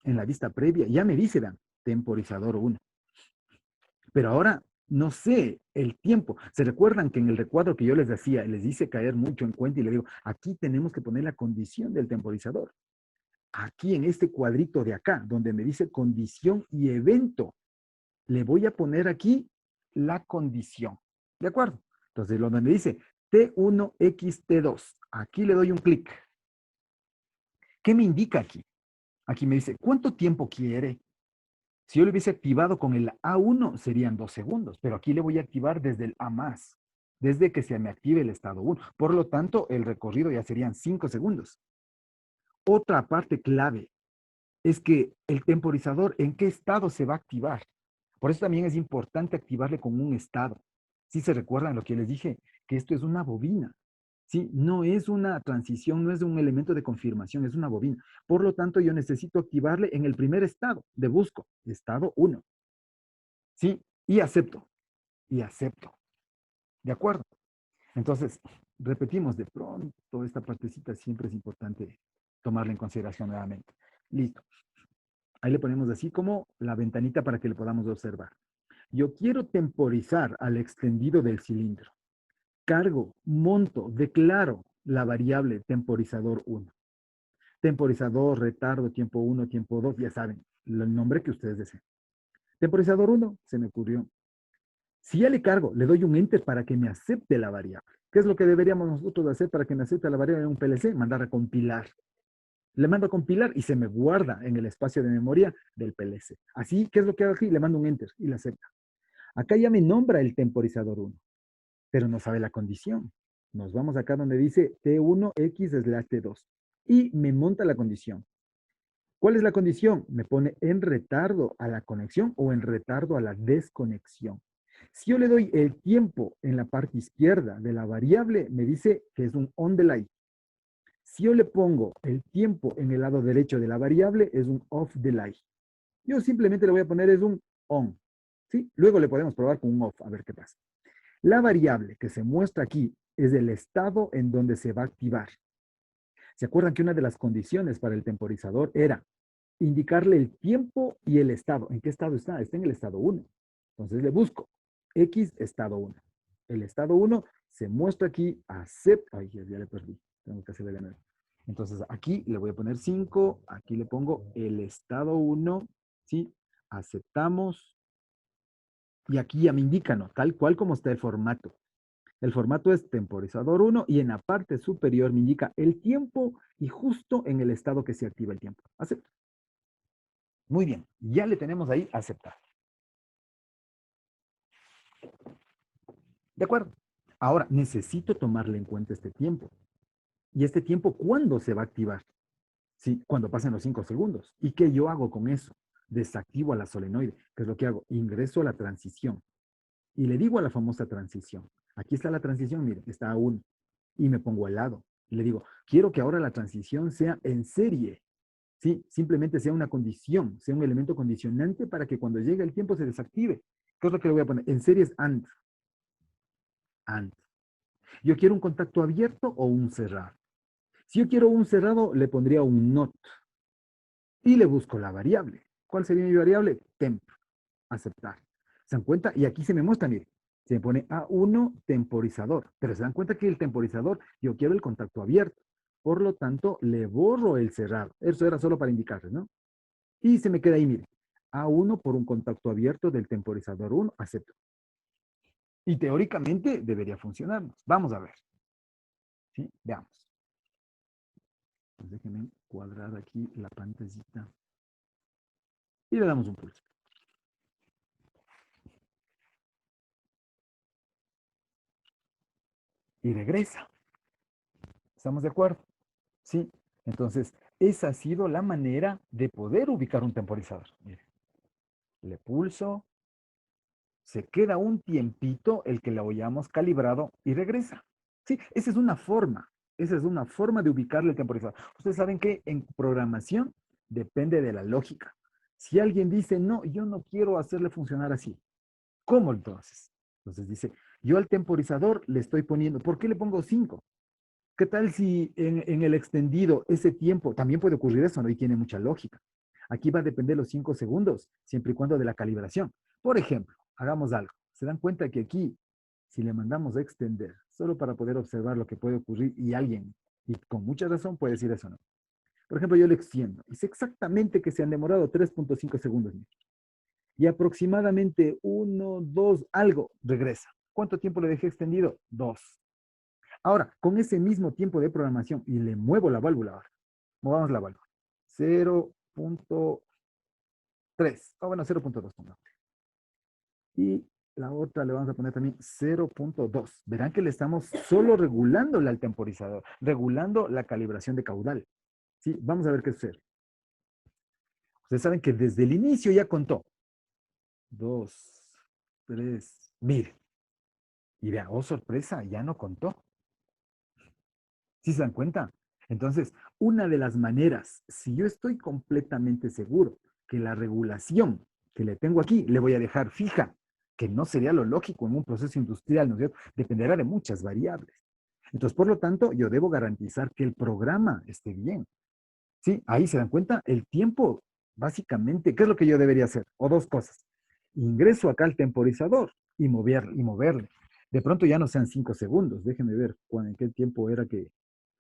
en la vista previa, ya me dice, vean, temporizador 1. Pero ahora no sé el tiempo. ¿Se recuerdan que en el recuadro que yo les decía, les hice caer mucho en cuenta y le digo, aquí tenemos que poner la condición del temporizador? Aquí en este cuadrito de acá, donde me dice condición y evento, le voy a poner aquí la condición. ¿De acuerdo? Entonces, donde me dice T1X T2, aquí le doy un clic. ¿Qué me indica aquí? Aquí me dice, ¿cuánto tiempo quiere? Si yo lo hubiese activado con el A1 serían 2 segundos, pero aquí le voy a activar desde el A más, desde que se me active el estado 1. Por lo tanto, el recorrido ya serían 5 segundos. Otra parte clave es que el temporizador, ¿en qué estado se va a activar? Por eso también es importante activarle con un estado. Si se recuerdan lo que les dije, que esto es una bobina. ¿Sí? No es una transición, no es un elemento de confirmación, es una bobina. Por lo tanto, yo necesito activarle en el primer estado de busco, estado 1. ¿Sí? Y acepto. Y acepto. ¿De acuerdo? Entonces, repetimos de pronto, esta partecita siempre es importante tomarla en consideración nuevamente. Listo. Ahí le ponemos así como la ventanita para que le podamos observar. Yo quiero temporizar al extendido del cilindro. Cargo, monto, declaro la variable temporizador 1. Temporizador, retardo, tiempo 1, tiempo 2, ya saben, el nombre que ustedes deseen. Temporizador 1, se me ocurrió. Si ya le cargo, le doy un enter para que me acepte la variable. ¿Qué es lo que deberíamos nosotros hacer para que me acepte la variable en un PLC? Mandar a compilar. Le mando a compilar y se me guarda en el espacio de memoria del PLC. Así, ¿qué es lo que hago aquí? Le mando un enter y la acepta. Acá ya me nombra el temporizador 1, pero no sabe la condición. Nos vamos acá donde dice T1X/T2 y me monta la condición. ¿Cuál es la condición? Me pone en retardo a la conexión o en retardo a la desconexión. Si yo le doy el tiempo en la parte izquierda de la variable, me dice que es un on delay. Si yo le pongo el tiempo en el lado derecho de la variable, es un off delay. Yo simplemente le voy a poner es un on. ¿Sí? Luego le podemos probar con un off, a ver qué pasa. La variable que se muestra aquí es el estado en donde se va a activar. ¿Se acuerdan que una de las condiciones para el temporizador era indicarle el tiempo y el estado? ¿En qué estado está? Está en el estado 1. Entonces le busco X estado 1. El estado 1 se muestra aquí, acepta. Ay, ya le perdí. Tengo que hacerle de nuevo. Entonces aquí le voy a poner 5. Aquí le pongo el estado 1. ¿Sí? Aceptamos. Y aquí ya me indica, ¿no? Tal cual como está el formato. El formato es temporizador 1 y en la parte superior me indica el tiempo y justo en el estado que se activa el tiempo. Acepto. Muy bien, ya le tenemos ahí aceptar. De acuerdo. Ahora, necesito tomarle en cuenta este tiempo. ¿Y este tiempo cuándo se va a activar? Sí, cuando pasen los 5 segundos. ¿Y qué yo hago con eso? Desactivo a la solenoide. ¿Qué es lo que hago? Ingreso a la transición. Y le digo a la famosa transición. Aquí está la transición, miren, está a 1. Y me pongo al lado. Y le digo, quiero que ahora la transición sea en serie. Sí, simplemente sea una condición, sea un elemento condicionante para que cuando llegue el tiempo se desactive. ¿Qué es lo que le voy a poner? En serie es AND. AND. Yo quiero un contacto abierto o un cerrado. Si yo quiero un cerrado, le pondría un NOT. Y le busco la variable. ¿Cuál sería mi variable? Temp. Aceptar. ¿Se dan cuenta? Y aquí se me muestra, mire. Se me pone A1 temporizador. Pero se dan cuenta que el temporizador, yo quiero el contacto abierto. Por lo tanto, le borro el cerrado. Eso era solo para indicarles, ¿no? Y se me queda ahí, mire. A1 por un contacto abierto del temporizador 1, acepto. Y teóricamente debería funcionarnos. Vamos a ver. ¿Sí? Veamos. Pues déjenme cuadrar aquí la pantallita. Y le damos un pulso. Y regresa. ¿Estamos de acuerdo? Sí. Entonces, esa ha sido la manera de poder ubicar un temporizador. Mire. Le pulso. Se queda un tiempito el que lo hayamos calibrado y regresa. Sí, esa es una forma. Esa es una forma de ubicarle el temporizador. Ustedes saben que en programación depende de la lógica. Si alguien dice, no, yo no quiero hacerle funcionar así, ¿cómo entonces? Entonces dice, yo al temporizador le estoy poniendo, ¿por qué le pongo 5? ¿Qué tal si en el extendido ese tiempo, también puede ocurrir eso, ¿no? Y tiene mucha lógica. Aquí va a depender los 5 segundos, siempre y cuando de la calibración. Por ejemplo, hagamos algo. Se dan cuenta que aquí, si le mandamos a extender, solo para poder observar lo que puede ocurrir y alguien, y con mucha razón puede decir eso, ¿no? Por ejemplo, yo le extiendo y sé exactamente que se han demorado 3.5 segundos. Y aproximadamente 1, 2, algo, regresa. ¿Cuánto tiempo le dejé extendido? 2. Ahora, con ese mismo tiempo de programación, y le muevo la válvula ahora. Movamos la válvula. 0.3. Bueno, 0.2. Y la otra le vamos a poner también 0.2. Verán que le estamos solo regulándole al temporizador, regulando la calibración de caudal. ¿Sí? Vamos a ver qué sucede. Ustedes saben que desde el inicio ya contó. 2, 3. Miren. Y vean, oh sorpresa, ya no contó. ¿Sí se dan cuenta? Entonces, una de las maneras, si yo estoy completamente seguro que la regulación que le tengo aquí le voy a dejar fija, que no sería lo lógico en un proceso industrial, ¿no es cierto? Dependerá de muchas variables. Entonces, por lo tanto, yo debo garantizar que el programa esté bien. ¿Sí? Ahí se dan cuenta, el tiempo, básicamente, ¿qué es lo que yo debería hacer? O dos cosas. Ingreso acá al temporizador y moverle. De pronto ya no sean 5 segundos. Déjenme ver en qué tiempo era que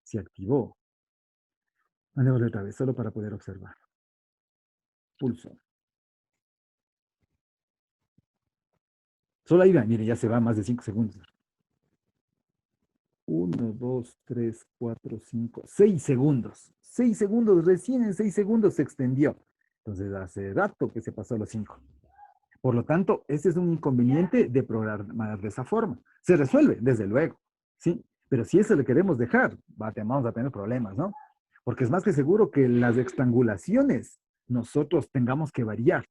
se activó. Mandémosle otra vez, solo para poder observar. Pulso. Solo ahí va, mire, ya se va más de 5 segundos. 1, 2, 3, 4, 5, 6 segundos. 6 segundos, recién en 6 segundos se extendió. Entonces hace rato que se pasó los 5. Por lo tanto, ese es un inconveniente de programar de esa forma. Se resuelve, desde luego, ¿sí? Pero si eso le queremos dejar, vamos a tener problemas, ¿no? Porque es más que seguro que las estrangulaciones nosotros tengamos que variar,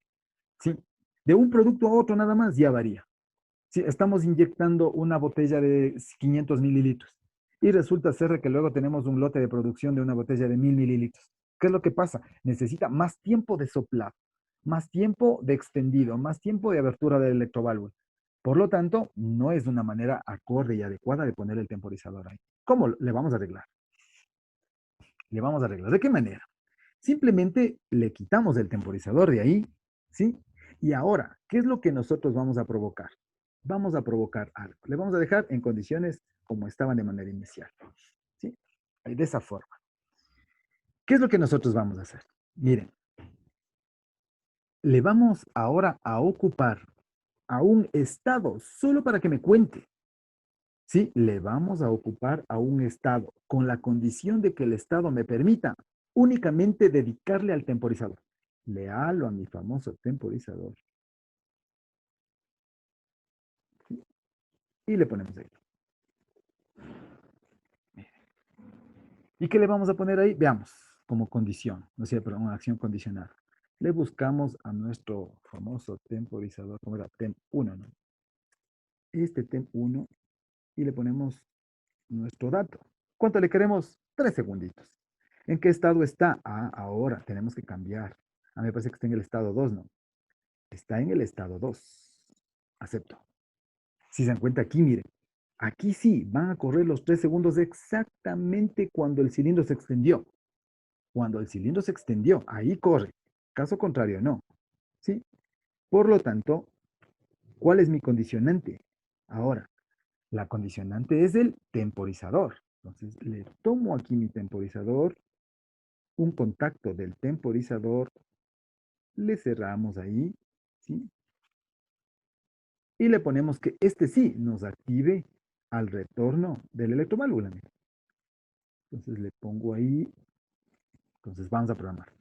¿sí? De un producto a otro nada más ya varía. Si estamos inyectando una botella de 500 mililitros y resulta ser que luego tenemos un lote de producción de una botella de 1000 mililitros. ¿Qué es lo que pasa? Necesita más tiempo de soplado, más tiempo de extendido, más tiempo de abertura del electroválvula. Por lo tanto, no es una manera acorde y adecuada de poner el temporizador ahí. ¿Cómo le vamos a arreglar? Le vamos a arreglar. ¿De qué manera? Simplemente le quitamos el temporizador de ahí, ¿sí? Y ahora, ¿qué es lo que nosotros vamos a provocar? Vamos a provocar algo. Le vamos a dejar en condiciones como estaban de manera inicial, ¿sí? De esa forma. ¿Qué es lo que nosotros vamos a hacer? Miren, le vamos ahora a ocupar a un estado, solo para que me cuente, ¿sí? Le vamos a ocupar a un estado con la condición de que el estado me permita únicamente dedicarle al temporizador. Le halo a mi famoso temporizador. Y le ponemos ahí. ¿Y qué le vamos a poner ahí? Veamos, como condición, no sé, pero una acción condicional. Le buscamos a nuestro famoso temporizador, como era temp 1, ¿no? Este temp 1 y le ponemos nuestro dato. ¿Cuánto le queremos? 3 segunditos. ¿En qué estado está? Ah, ahora tenemos que cambiar. A mí me parece que está en el estado 2, ¿no? Está en el estado 2. Acepto. Si se dan cuenta aquí, miren. Aquí sí, van a correr los 3 segundos exactamente cuando el cilindro se extendió. Cuando el cilindro se extendió, ahí corre. Caso contrario, no. ¿Sí? Por lo tanto, ¿cuál es mi condicionante? Ahora, la condicionante es el temporizador. Entonces, le tomo aquí mi temporizador, un contacto del temporizador, le cerramos ahí, ¿sí? Y le ponemos que este sí nos active al retorno del electroválvula. Entonces le pongo ahí, entonces vamos a programar.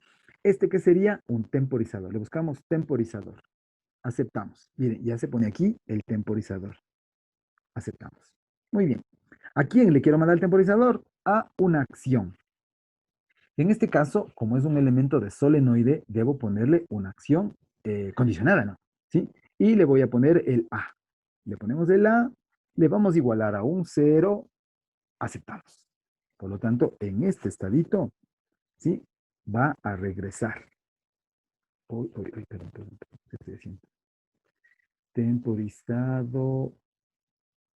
Este que sería un temporizador, le buscamos temporizador. Aceptamos. Miren, ya se pone aquí el temporizador. Aceptamos. Muy bien. ¿A quién le quiero mandar el temporizador? A una acción. En este caso, como es un elemento de solenoide, debo ponerle una acción condicionada, ¿no? ¿Sí? Y le voy a poner el A. Le ponemos el A, le vamos a igualar a un 0, aceptamos. Por lo tanto, en este estadito, ¿sí? Va a regresar. Uy, uy, uy, perdón, ¿qué estoy haciendo? Temporizado.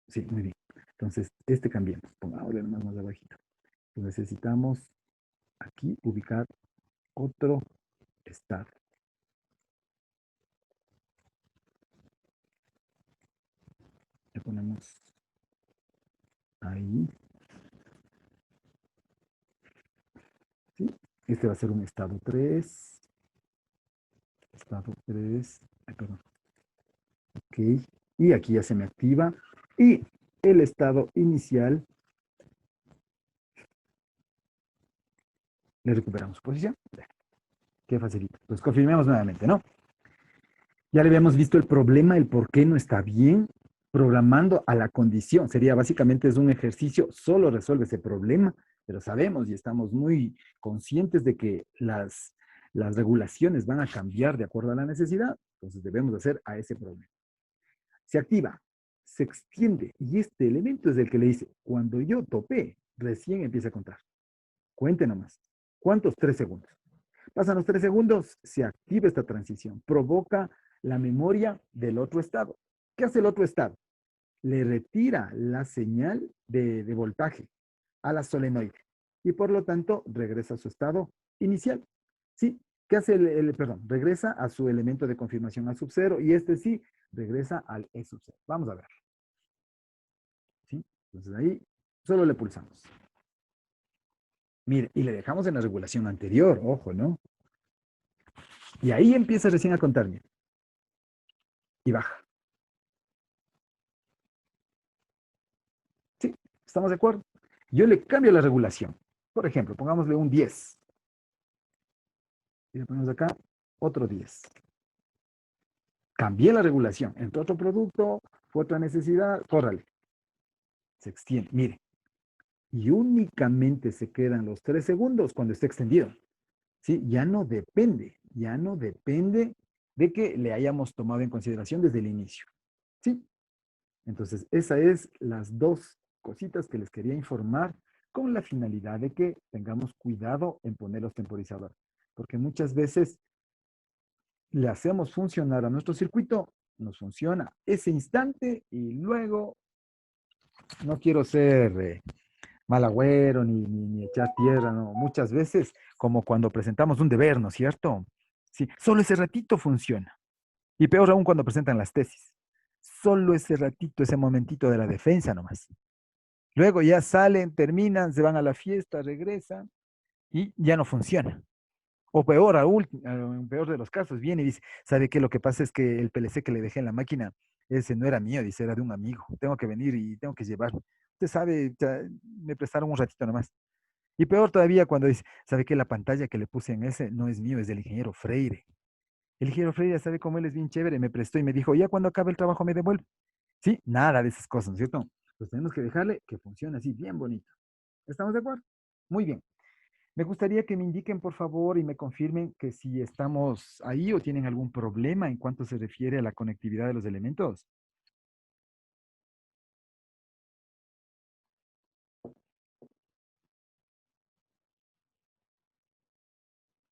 Sí, muy bien. Entonces, este cambiamos. Pongámosle más abajito. Necesitamos aquí ubicar otro estado. Le ponemos ahí. ¿Sí? Este va a ser un estado 3. Estado 3. Ay, perdón. Ok. Y aquí ya se me activa. Y el estado inicial. Le recuperamos posición. Qué facilito. Pues confirmemos nuevamente, ¿no? Ya le habíamos visto el problema, el por qué no está bien, programando a la condición. Sería básicamente es un ejercicio, solo resuelve ese problema, pero sabemos y estamos muy conscientes de que las regulaciones van a cambiar de acuerdo a la necesidad. Entonces debemos hacer a ese problema. Se activa, se extiende y este elemento es el que le dice, cuando yo topé, recién empieza a contar. Cuente nomás. ¿Cuántos? 3 segundos. Pasan los 3 segundos, se activa esta transición, provoca la memoria del otro estado. ¿Qué hace el otro estado? Le retira la señal de voltaje a la solenoide y por lo tanto regresa a su estado inicial. ¿Sí? ¿Qué hace perdón? Regresa a su elemento de confirmación a sub 0 y este sí regresa al E sub 0. Vamos a ver. ¿Sí? Entonces ahí solo le pulsamos. Mire, y le dejamos en la regulación anterior, ojo, ¿no? Y ahí empieza recién a contar, mire. Y baja. ¿Sí? ¿Estamos de acuerdo? Yo le cambio la regulación. Por ejemplo, pongámosle un 10. Y le ponemos acá otro 10. Cambié la regulación. Entró otro producto, fue otra necesidad, córrale. Se extiende. Mire. Y únicamente se quedan los 3 segundos cuando esté extendido. ¿Sí? Ya no depende de que le hayamos tomado en consideración desde el inicio. ¿Sí? Entonces, esas es las dos cositas que les quería informar con la finalidad de que tengamos cuidado en poner los temporizadores. Porque muchas veces le hacemos funcionar a nuestro circuito, nos funciona ese instante y luego no quiero ser mal agüero ni echar tierra, ¿no? Muchas veces, como cuando presentamos un deber, ¿no es cierto? Sí, solo ese ratito funciona. Y peor aún cuando presentan las tesis. Solo ese ratito, ese momentito de la defensa nomás. Luego ya salen, terminan, se van a la fiesta, regresan y ya no funciona. O peor aún, en peor de los casos, viene y dice, ¿sabe qué? Lo que pasa es que el PLC que le dejé en la máquina, ese no era mío, dice, era de un amigo. Tengo que venir y tengo que llevarlo. Usted sabe, ya, me prestaron un ratito nomás. Y peor todavía cuando dice, ¿sabe qué? La pantalla que le puse en ese no es mío, es del ingeniero Freire. El ingeniero Freire, ¿sabe cómo él es bien chévere? Me prestó y me dijo, ya cuando acabe el trabajo me devuelve. Sí, nada de esas cosas, ¿no es cierto? Pues tenemos que dejarle que funcione así, bien bonito. ¿Estamos de acuerdo? Muy bien. Me gustaría que me indiquen, por favor, y me confirmen que si estamos ahí o tienen algún problema en cuanto se refiere a la conectividad de los elementos.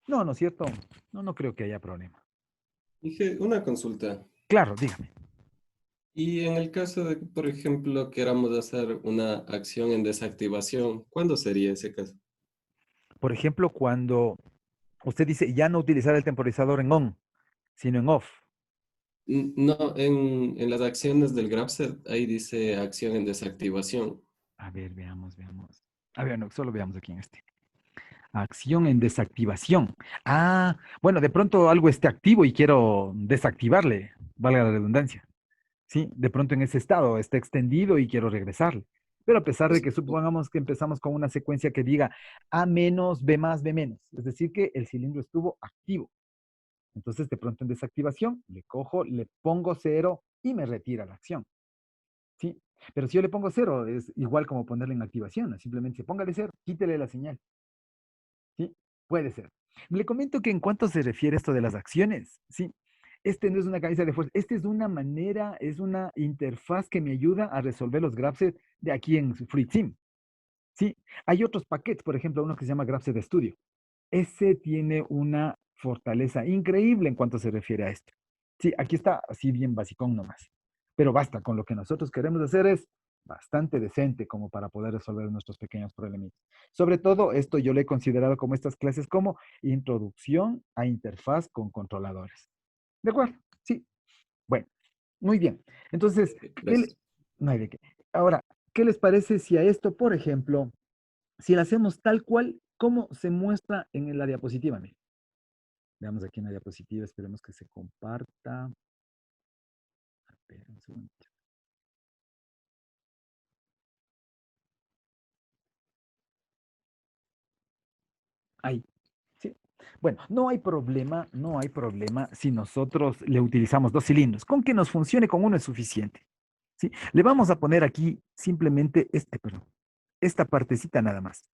No, ¿no es cierto? No, no creo que haya problema. Dije, una consulta. Claro, dígame. Y en el caso de que, por ejemplo, queramos hacer una acción en desactivación, ¿cuándo sería ese caso? Por ejemplo, cuando usted dice ya no utilizar el temporizador en on, sino en off. No, en las acciones del GrabSet, ahí dice acción en desactivación. A ver, veamos. A ver, no, solo veamos aquí en este. Acción en desactivación. Ah, bueno, de pronto algo esté activo y quiero desactivarle, valga la redundancia. Sí, de pronto en ese estado está extendido y quiero regresarle. Pero a pesar de Es- que supongamos que empezamos con una secuencia que diga A menos, B más, B menos, es decir, que el cilindro estuvo activo. Entonces, de pronto en desactivación, le cojo, le pongo cero y me retira la acción. ¿Sí? Pero si yo le pongo cero, es igual como ponerle en activación, ¿no? Simplemente póngale cero, quítele la señal. ¿Sí? Puede ser. Le comento que en cuanto se refiere a esto de las acciones, ¿sí? Este no es una camisa de fuerza, este es una manera, es una interfaz que me ayuda a resolver los graphics de aquí en FreeSim. ¿Sí? Hay otros paquetes, por ejemplo, uno que se llama Graphics Studio. Ese tiene una fortaleza increíble en cuanto se refiere a esto. Sí, aquí está así bien basicón nomás. Pero basta, con lo que nosotros queremos hacer es bastante decente como para poder resolver nuestros pequeños problemitas. Sobre todo, esto yo lo he considerado como estas clases como introducción a interfaz con controladores. ¿De acuerdo? Sí. Bueno, muy bien. Entonces, Gracias. no hay de qué. Ahora, ¿qué les parece si a esto, por ejemplo, si lo hacemos tal cual como se muestra en la diapositiva? Miren. Veamos aquí en la diapositiva, esperemos que se comparta. A ver, un segundo. Ahí, ¿sí? Bueno, no hay problema si nosotros le utilizamos dos cilindros. Con que nos funcione con uno es suficiente, ¿sí? Le vamos a poner aquí simplemente esta partecita nada más.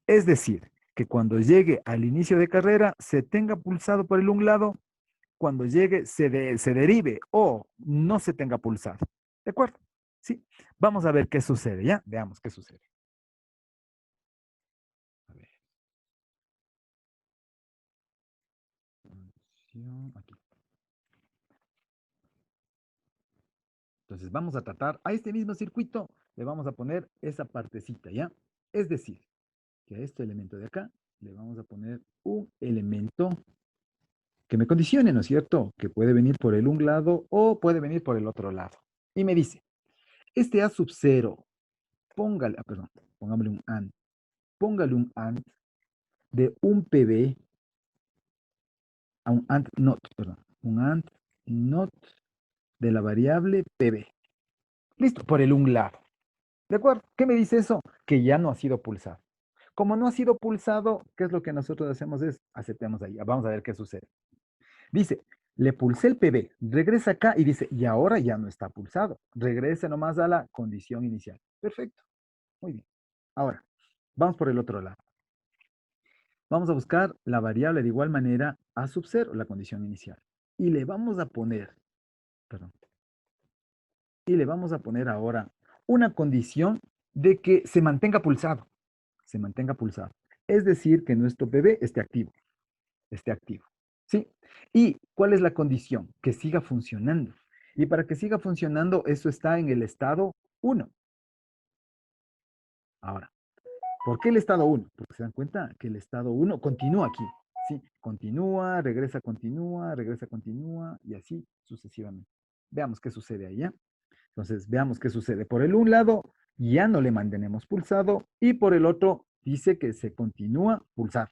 Es decir, que cuando llegue al inicio de carrera se tenga pulsado por el un lado, cuando llegue se derive o no se tenga pulsado. ¿De acuerdo? Sí. Vamos a ver qué sucede, ¿ya? Veamos qué sucede. A ver. Aquí. Entonces vamos a tratar a este mismo circuito, le vamos a poner esa partecita, ¿ya? Es decir, que a este elemento de acá le vamos a poner un elemento que me condicione, ¿no es cierto? Que puede venir por el un lado o puede venir por el otro lado. Y me dice, este A sub 0, póngale, perdón, pongámosle un AN. póngale un AND de un PB a un AND not, perdón, un AND not de la variable PB. Listo, por el un lado. ¿De acuerdo? ¿Qué me dice eso? Que ya no ha sido pulsado. Como no ha sido pulsado, ¿qué es lo que nosotros hacemos? Es aceptemos ahí. Vamos a ver qué sucede. Dice, le pulsé el PB, regresa acá y dice, y ahora ya no está pulsado. Regrese nomás a la condición inicial. Perfecto. Muy bien. Ahora, vamos por el otro lado. Vamos a buscar la variable de igual manera a sub 0, la condición inicial. Y le vamos a poner, perdón, y le vamos a poner ahora una condición de que se mantenga pulsado. Se mantenga pulsado. Es decir, que nuestro PB esté activo. Esté activo. ¿Sí? ¿Y cuál es la condición? Que siga funcionando. Y para que siga funcionando, eso está en el estado 1. Ahora, ¿por qué el estado 1? Porque se dan cuenta que el estado 1 continúa aquí. ¿Sí? Continúa, regresa, continúa, y así sucesivamente. Veamos qué sucede ahí, ¿ya? Entonces, veamos qué sucede. Por el un lado, ya no le mantenemos pulsado, y por el otro, dice que se continúa pulsado.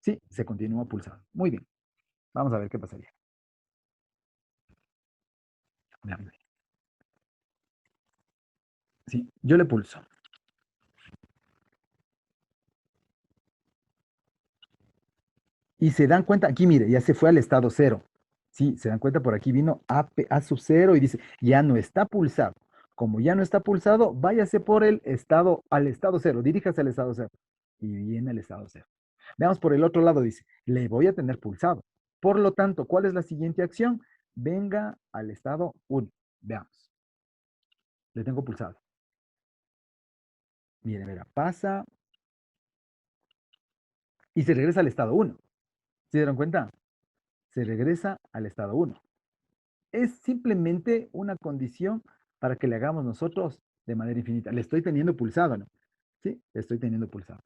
Sí, se continúa pulsado. Muy bien. Vamos a ver qué pasaría. Veamos. Sí, yo le pulso. Y se dan cuenta, aquí mire, ya se fue al estado 0. Sí, se dan cuenta, por aquí vino a sub 0 y dice, ya no está pulsado. Como ya no está pulsado, váyase por el estado, al estado 0, diríjase al estado 0. Y viene al estado 0. Veamos por el otro lado, dice, le voy a tener pulsado. Por lo tanto, ¿cuál es la siguiente acción? Venga al estado 1. Veamos. Le tengo pulsado. Miren, mira, pasa y se regresa al estado 1. ¿Se dieron cuenta? Se regresa al estado 1. Es simplemente una condición para que le hagamos nosotros de manera infinita. Le estoy teniendo pulsado, ¿no? Sí, le estoy teniendo pulsado.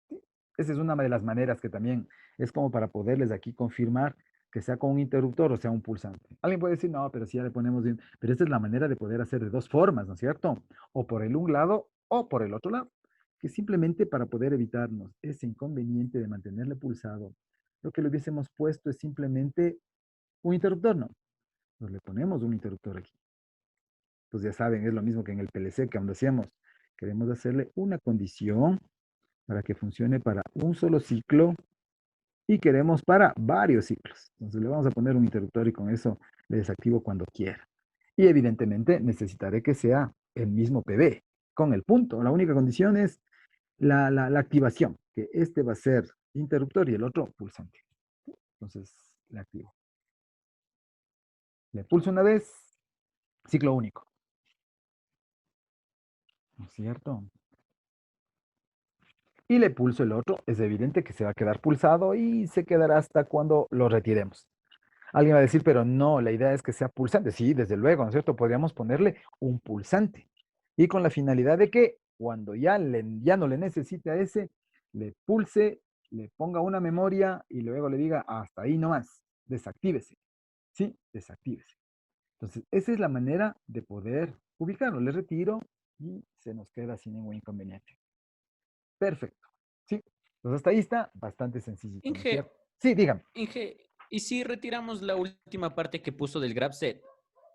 Sí. Esa es una de las maneras que también es como para poderles aquí confirmar que sea con un interruptor o sea un pulsante. Alguien puede decir, no, pero si ya le ponemos bien. Pero esta es la manera de poder hacer de dos formas, ¿no es cierto? O por el un lado o por el otro lado. Que simplemente para poder evitarnos ese inconveniente de mantenerle pulsado, lo que le hubiésemos puesto es simplemente un interruptor, ¿no? Nos le ponemos un interruptor aquí. Pues ya saben, es lo mismo que en el PLC que cuando hacíamos. Queremos hacerle una condición para que funcione para un solo ciclo y queremos para varios ciclos. Entonces le vamos a poner un interruptor y con eso le desactivo cuando quiera. Y evidentemente necesitaré que sea el mismo PB con el punto. La única condición es la activación, que este va a ser interruptor y el otro pulsante. Entonces le activo. Le pulso una vez, ciclo único. ¿No es cierto? Y le pulso el otro, es evidente que se va a quedar pulsado y se quedará hasta cuando lo retiremos. Alguien va a decir, pero no, la idea es que sea pulsante. Sí, desde luego, ¿no es cierto? Podríamos ponerle un pulsante. Y con la finalidad de que cuando ya no le necesite a ese, le pulse, le ponga una memoria y luego le diga, hasta ahí nomás, desactívese. Sí, desactívese. Entonces, esa es la manera de poder ubicarlo. Le retiro y se nos queda sin ningún inconveniente. Perfecto. Sí. Entonces hasta ahí está bastante sencillito, ¿no es Inge, cierto? Sí, dígame. Inge, ¿y si retiramos la última parte que puso del grab set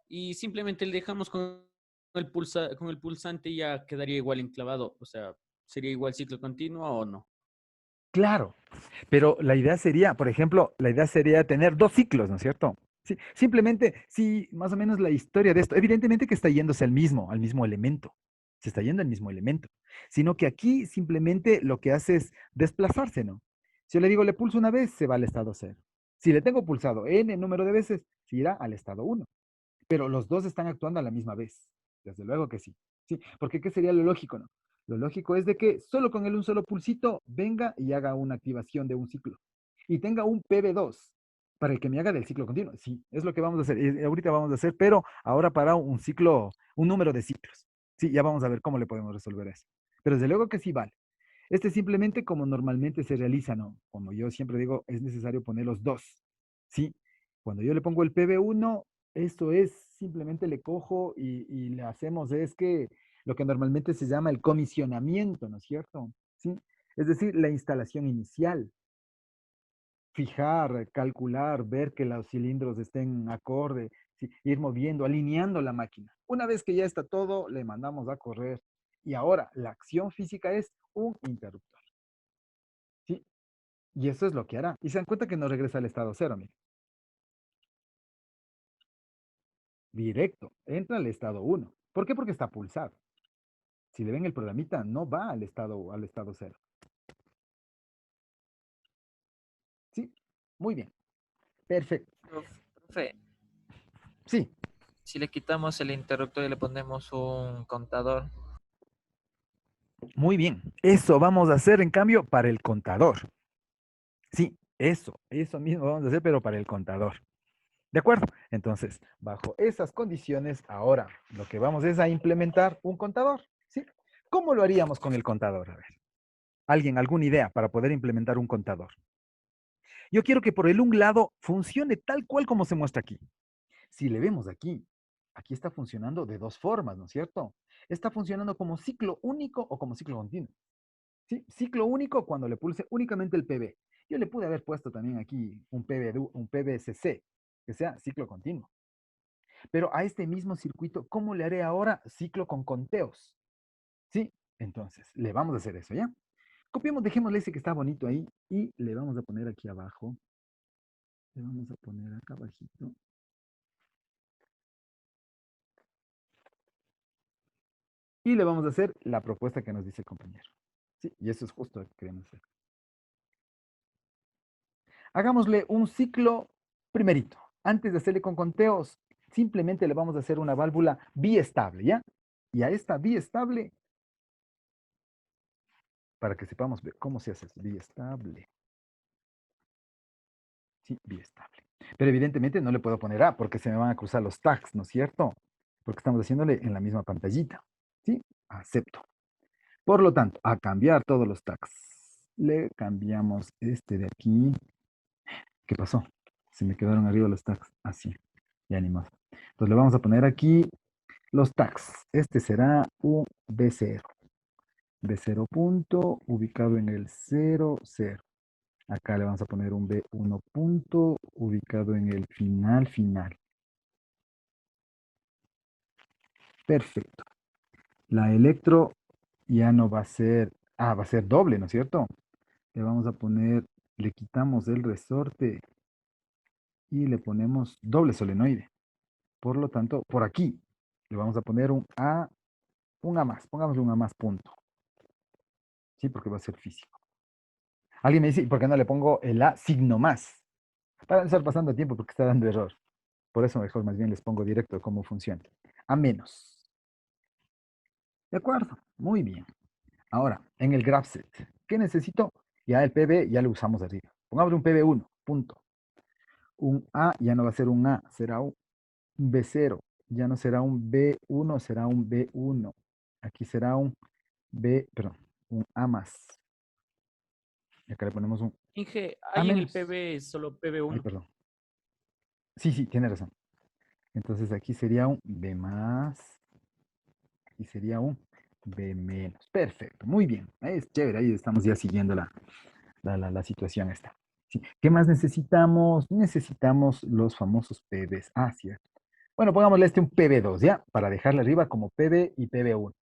y simplemente le dejamos con con el pulsante y ya quedaría igual enclavado? O sea, ¿sería igual ciclo continuo o no? Claro, pero la idea sería, por ejemplo, la idea sería tener dos ciclos, ¿no es cierto? Sí, simplemente, sí, más o menos la historia de esto, evidentemente que está yéndose al mismo elemento, se está yendo al mismo elemento, sino que aquí simplemente lo que hace es desplazarse, ¿no? Si yo le digo, le pulso una vez, se va al estado 0. Si le tengo pulsado n número de veces, se irá al estado 1. Pero los dos están actuando a la misma vez. Desde luego que sí. ¿Sí? Porque ¿qué sería lo lógico, no? Lo lógico es de que solo con un solo pulsito venga y haga una activación de un ciclo. Y tenga un PB2 para el que me haga del ciclo continuo. Sí, es lo que vamos a hacer. Ahorita vamos a hacer, pero ahora para un ciclo, un número de ciclos. Sí, ya vamos a ver cómo le podemos resolver eso. Pero desde luego que sí vale. Este simplemente como normalmente se realiza, ¿no? Como yo siempre digo, es necesario poner los dos. ¿Sí? Cuando yo le pongo el PB1, esto es simplemente le cojo y le hacemos es que lo que normalmente se llama el comisionamiento, ¿no es cierto? ¿Sí? Es decir, la instalación inicial. Fijar, calcular, ver que los cilindros estén acorde, ¿sí? Ir moviendo, alineando la máquina. Una vez que ya está todo, le mandamos a correr. Y ahora, la acción física es un interruptor. ¿Sí? Y eso es lo que hará. Y se dan cuenta que no regresa al estado cero, miren. Directo, entra al estado 1. ¿Por qué? Porque está pulsado. Si le ven el programita, no va al estado cero. ¿Sí? Muy bien. Perfecto. Profe, Sí, si le quitamos el interruptor y le ponemos un contador. muy bien. Eso vamos a hacer, en cambio, para el contador. Sí, eso mismo vamos a hacer, pero para el contador. ¿De acuerdo? Entonces, bajo esas condiciones, ahora lo que vamos es a implementar un contador. ¿Sí? ¿Cómo lo haríamos con el contador? A ver, ¿alguien, alguna idea para poder implementar un contador? Yo quiero que por el un lado funcione tal cual como se muestra aquí. Si le vemos aquí, aquí está funcionando de dos formas, ¿no es cierto? Está funcionando como ciclo único o como ciclo continuo. ¿Sí? Ciclo único cuando le pulse únicamente el PB. Yo le pude haber puesto también aquí un PBCC, que sea ciclo continuo. Pero a este mismo circuito, ¿cómo le haré ahora ciclo con conteos? ¿Sí? Entonces, le vamos a hacer eso, ¿ya? Copiemos, dejémosle ese que está bonito ahí y le vamos a poner aquí abajo. Le vamos a poner acá abajito. Y le vamos a hacer la propuesta que nos dice el compañero. Sí, y eso es justo lo que queremos hacer. Hagámosle un ciclo primerito. Antes de hacerle con conteos, simplemente le vamos a hacer una válvula biestable, ¿ya? Y a esta biestable, para que sepamos cómo se hace esto, biestable. Sí, biestable. Pero evidentemente no le puedo poner A porque se me van a cruzar los tags, ¿no es cierto? Porque estamos haciéndole en la misma pantallita. ¿Sí? Acepto. Por lo tanto, a cambiar todos los tags. Le cambiamos este de aquí. ¿Qué pasó? Se me quedaron arriba los tags. Así. Ya ni más. Entonces le vamos a poner aquí los tags. Este será un B0. B0 punto, ubicado en el 0, 0. Acá le vamos a poner un B1 punto, ubicado en el final, final. Perfecto. La electro ya no va a ser, va a ser doble, ¿no es cierto? Le vamos a poner, le quitamos el resorte y le ponemos doble solenoide. Por lo tanto, por aquí le vamos a poner un A más, pongámosle un A más punto. Sí, porque va a ser físico. Alguien me dice, ¿y por qué no le pongo el A signo más? Para no estar pasando tiempo porque está dando error. Por eso mejor más bien les pongo directo cómo funciona. A menos. De acuerdo, muy bien. Ahora, en el graph set, ¿qué necesito? Ya el PB ya lo usamos arriba. Pongámosle un PB1, punto. Un A ya no va a ser un A, será un B0. Ya no será un B1, será un B1. Aquí será un perdón, un A más. Y acá le ponemos un Inge, A ahí en el menos. PB es solo Ay, PB1. perdón. Sí, tiene razón. Entonces aquí sería un B más. Aquí sería un B menos. Perfecto, muy bien. Es chévere, ahí estamos ya siguiendo la situación esta. Sí. ¿Qué más necesitamos? Necesitamos los famosos PBs. Cierto. Bueno, pongámosle un PB2, ¿ya? Para dejarle arriba como PB y PB1.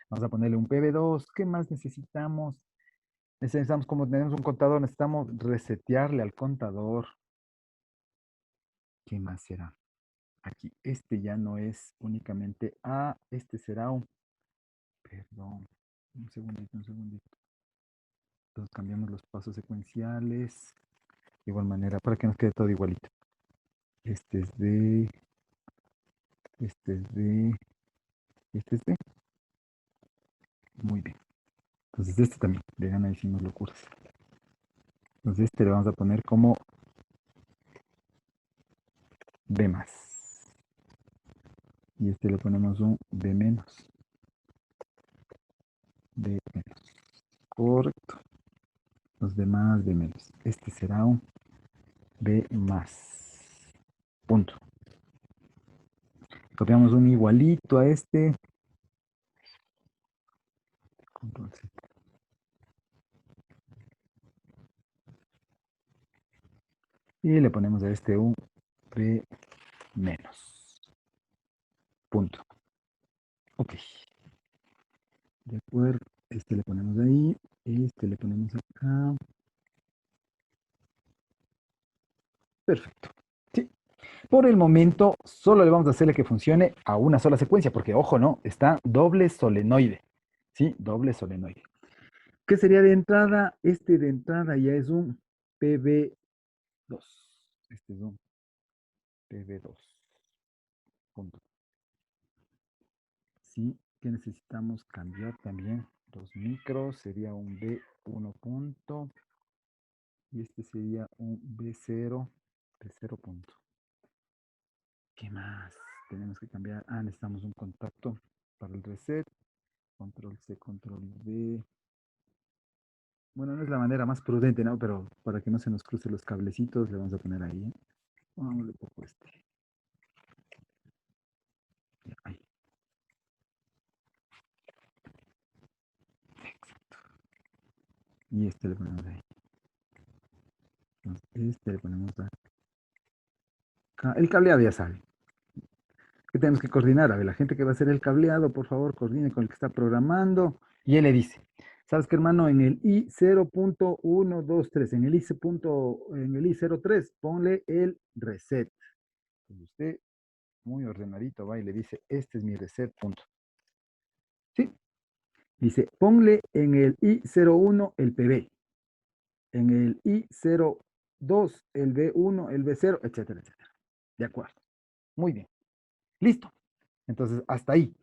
Vamos a ponerle un PB2. ¿Qué más necesitamos? Necesitamos, como tenemos un contador, necesitamos resetearle al contador. ¿Qué más será? Aquí, este ya no es únicamente A, este será un, perdón, un segundito, un segundito. Entonces cambiamos los pasos secuenciales. De igual manera, para que nos quede todo igualito. Este es D, este es D, este es D. Muy bien. Entonces este también, de gana hicimos locuras. Entonces este le vamos a poner como B más. Y este le ponemos un B menos. B menos. Correcto. Los demás B menos. Este será un B más. Punto. Copiamos un igualito a este. Control Z. Y le ponemos a este un B menos. Punto. Ok. De acuerdo. Este le ponemos ahí. Este le ponemos acá. Perfecto. Sí. Por el momento, solo le vamos a hacerle que funcione a una sola secuencia, porque, ojo, no, está doble solenoide. ¿Sí? Doble solenoide. ¿Qué sería de entrada? Este de entrada ya es un PB2. Este es un PB2. Punto. Sí, que necesitamos cambiar también. 2 micros sería un B1 punto. Y este sería un B0. B0 punto. ¿Qué más? Tenemos que cambiar. Ah, necesitamos un contacto para el reset. Control C, control V. Bueno, no es la manera más prudente, ¿no? Pero para que no se nos crucen los cablecitos, le vamos a poner ahí. Vamos a poco este. Ya, ahí. Exacto. Y este le ponemos ahí. Entonces, este le ponemos acá. El cableado ya sabe. ¿Qué tenemos que coordinar? A ver, la gente que va a hacer el cableado, por favor, coordine con el que está programando. Y él le dice, ¿sabes qué, hermano? En el I0.123, en el I03, ponle el reset. Y usted, muy ordenadito, va y le dice, este es mi reset, punto. ¿Sí? Dice, ponle en el I01 el PB, en el I02 el B1, el B0, etcétera, etcétera. De acuerdo. Muy bien. Listo. Entonces, hasta ahí.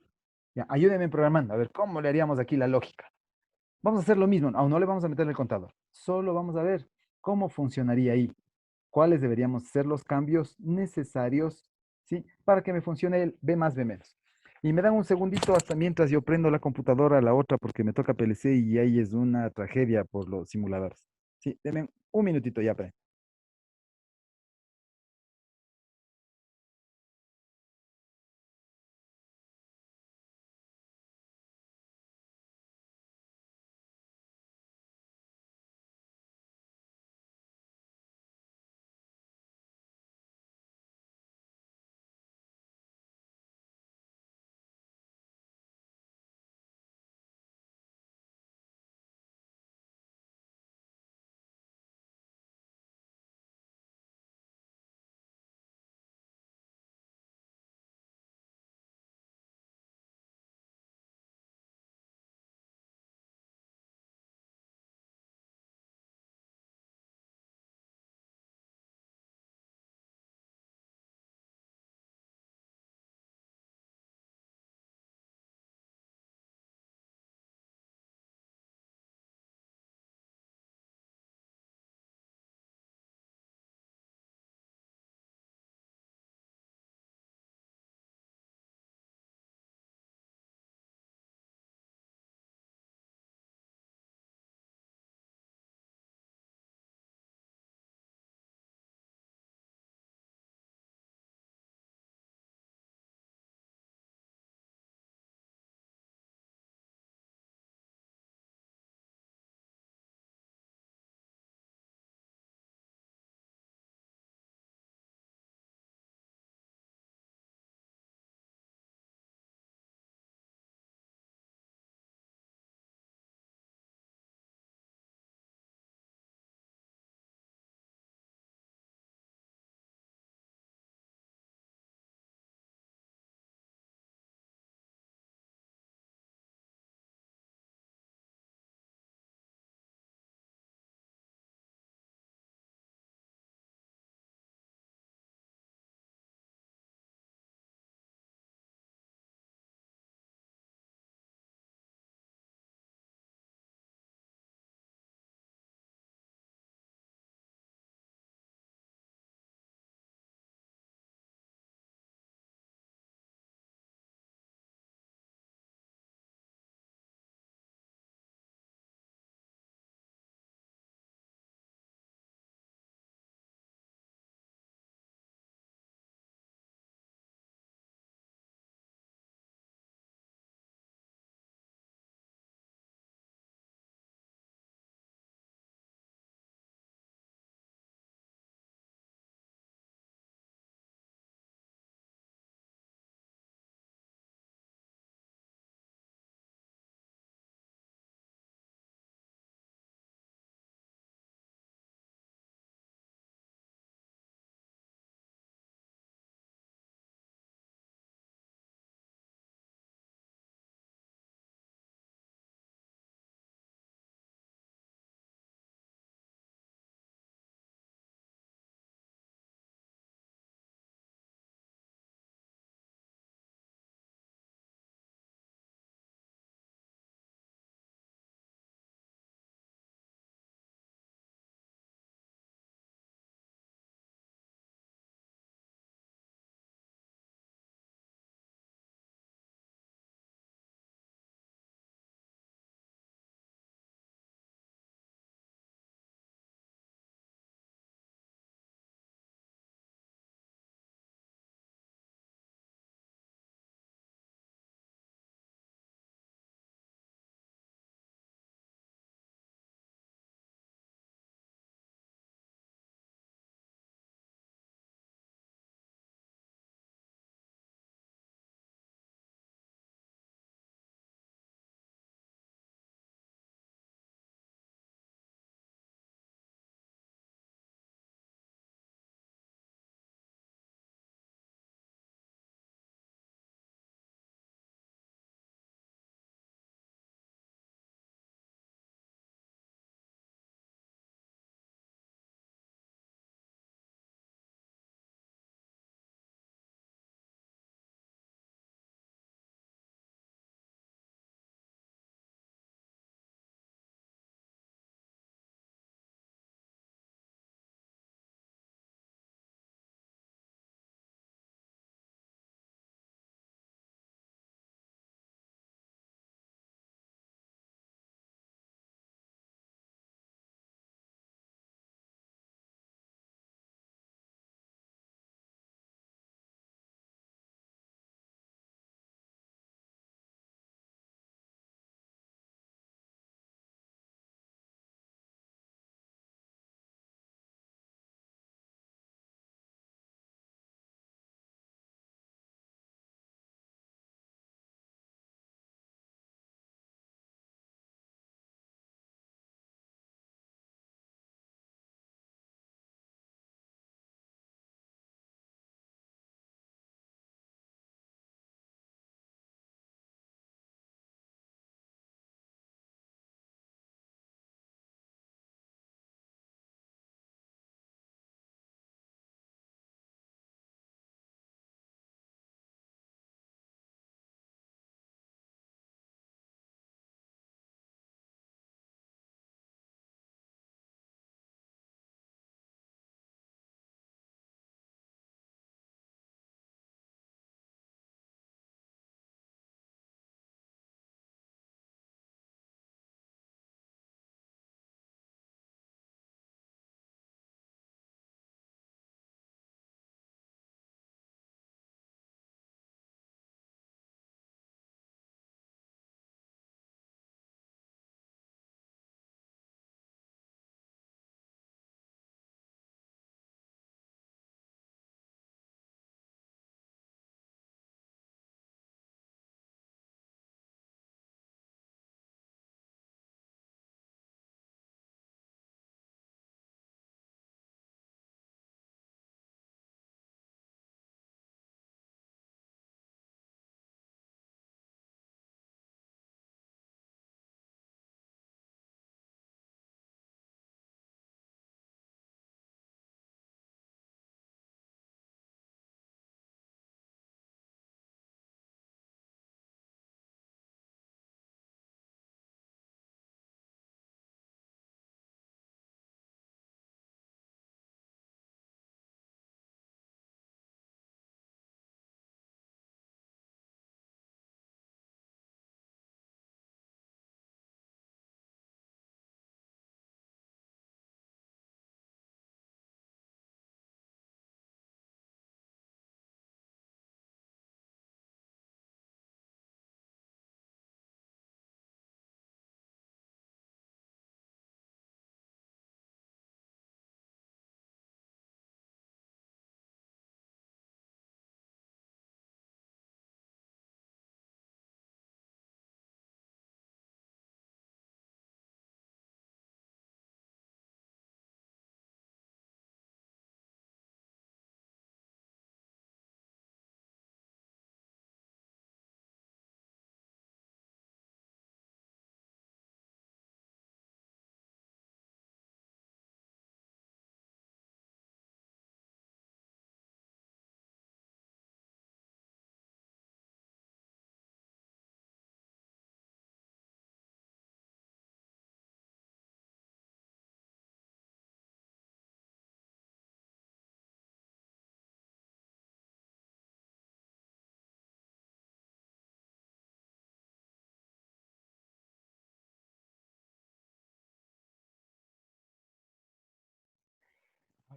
Ya, ayúdenme programando. A ver, ¿cómo le haríamos aquí la lógica? Vamos a hacer lo mismo. Aún no le vamos a meter el contador. Solo vamos a ver cómo funcionaría ahí. ¿Cuáles deberíamos ser los cambios necesarios, ¿sí? Para que me funcione el B más B menos. Y me dan un segundito hasta mientras yo prendo la computadora a la otra porque me toca PLC y ahí es una tragedia por los simuladores. Sí, denme un minutito ya, pre.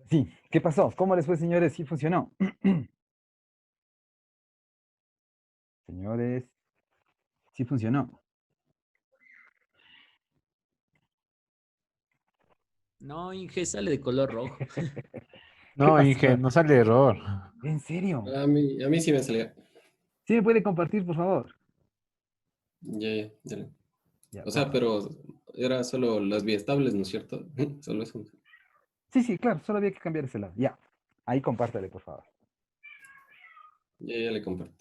Sí, ¿qué pasó? ¿Cómo les fue, señores? Sí funcionó. Señores, sí funcionó. No, Inge, sale de color rojo. ¿Qué No, pasó? Inge, no sale error. ¿En serio? A mí sí me salía. ¿Sí me puede compartir, por favor? Ya. Ya, O sea, porfa. pero era solo las biestables, ¿no es cierto? Solo eso. Sí, sí, claro, solo había que cambiar ese lado. Ya, ahí compártale, por favor. Ya le comparto.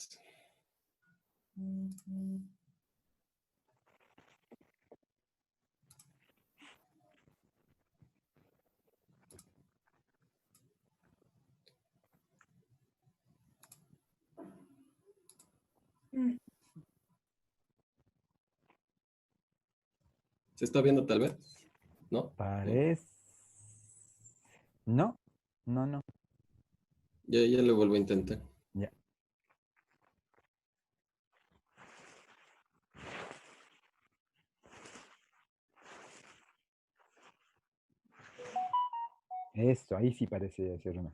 ¿Se está viendo tal vez? ¿No? No. Parece... No, no, no. Ya le vuelvo a intentar. Ya. Eso, ahí sí parece ser una.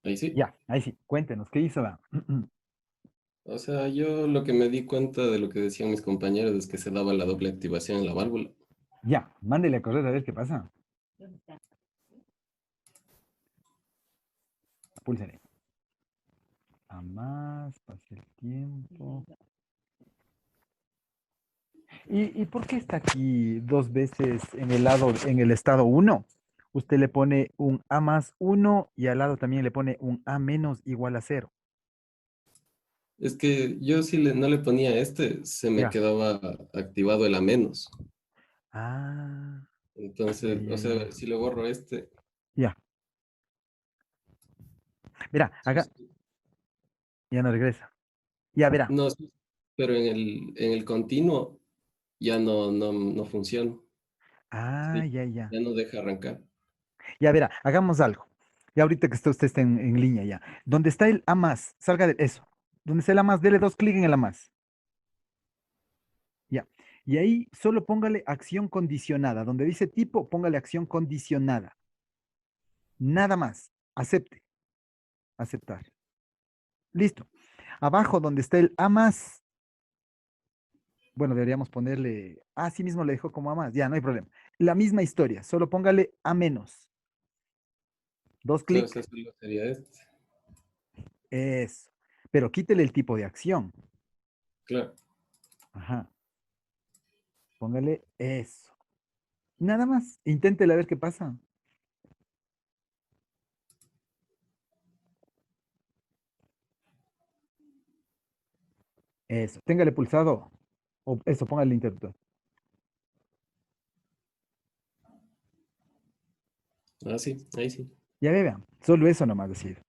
Ahí sí. Ya, ahí sí. Cuéntenos, ¿qué hizo? O sea, yo lo que me di cuenta de lo que decían mis compañeros es que se daba la doble activación en la válvula. Ya, mándele a correr a ver qué pasa. Púlsele. A más, pase el tiempo. ¿Y por qué está aquí dos veces en el lado, en el estado 1? Usted le pone un A más 1 y al lado también le pone un A menos igual a 0. Es que yo si no le ponía este, se me Ya. quedaba activado el a menos. Ah, ya, Entonces, o ya, ya. sea, si le borro este, Ya. Verá, sí, acá sí. ya no regresa. Ya, verá. No, sí, pero en el continuo ya no funciona. Ah, Sí, ya, ya. ya no deja arrancar. Ya, verá, hagamos algo. Ya ahorita que usted está en línea ya. Donde está el A más, salga de eso. Donde está el A más, dele dos clics en el A más. Ya. Y ahí solo póngale acción condicionada. Donde dice tipo, póngale acción condicionada. Nada más. Acepte. Aceptar. Listo. Abajo donde está el A más, bueno, deberíamos ponerle, sí mismo le dejo como A más, ya, no hay problema. La misma historia, solo póngale A menos. Dos Claro, o clics, sea, solo sería este. eso. Pero quítele el tipo de acción. Claro. Ajá. Póngale eso. Nada más. Inténtele a ver qué pasa. Eso. Téngale pulsado. O eso, póngale el interruptor. Ah, sí, ahí sí. Ya ve, vean. Solo eso nomás decir.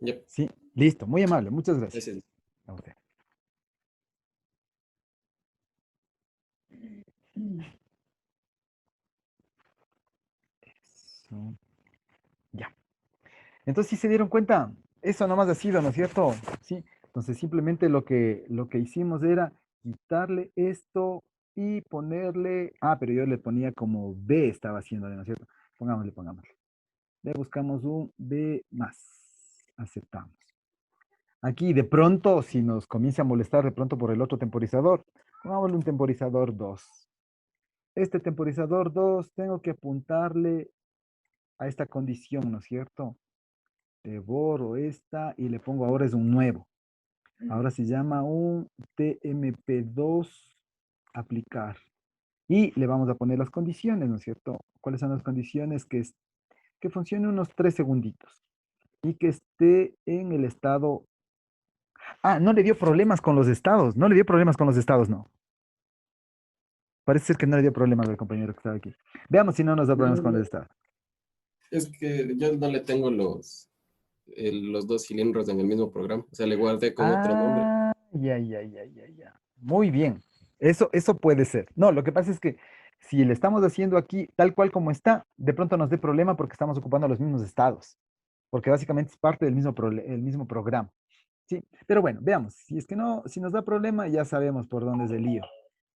Ya, Sí. Listo. Muy amable. Muchas gracias. ese es. A usted. Eso. Ya. Entonces, si se dieron cuenta, eso nomás ha sido, ¿no es cierto? Sí. Entonces, simplemente lo que hicimos era quitarle esto y ponerle, pero yo le ponía como B estaba haciéndole, ¿no es cierto? Pongámosle. Le buscamos un B más. Aceptamos. Aquí, de pronto, si nos comienza a molestar de pronto por el otro temporizador, pongámosle un temporizador 2. Este temporizador 2 tengo que apuntarle a esta condición, ¿no es cierto? Le borro esta y le pongo ahora es un nuevo. Ahora se llama un TMP2 aplicar. Y le vamos a poner las condiciones, ¿no es cierto? ¿Cuáles son las condiciones? Que funcione unos 3 segunditos y que esté en el estado. No le dio problemas con los estados. No le dio problemas con los estados, no. Parece ser que no le dio problemas al compañero que estaba aquí. Veamos si no nos da problemas No, con no, los estados. es que yo no le tengo los dos cilindros en el mismo programa. O sea, le guardé con otro nombre. Ya. Muy bien. Eso puede ser. No, lo que pasa es que si le estamos haciendo aquí tal cual como está, de pronto nos dé problema porque estamos ocupando los mismos estados. Porque básicamente es parte del mismo, el mismo programa. Sí, pero bueno, veamos. Si es que no, si nos da problema, ya sabemos por dónde es el lío.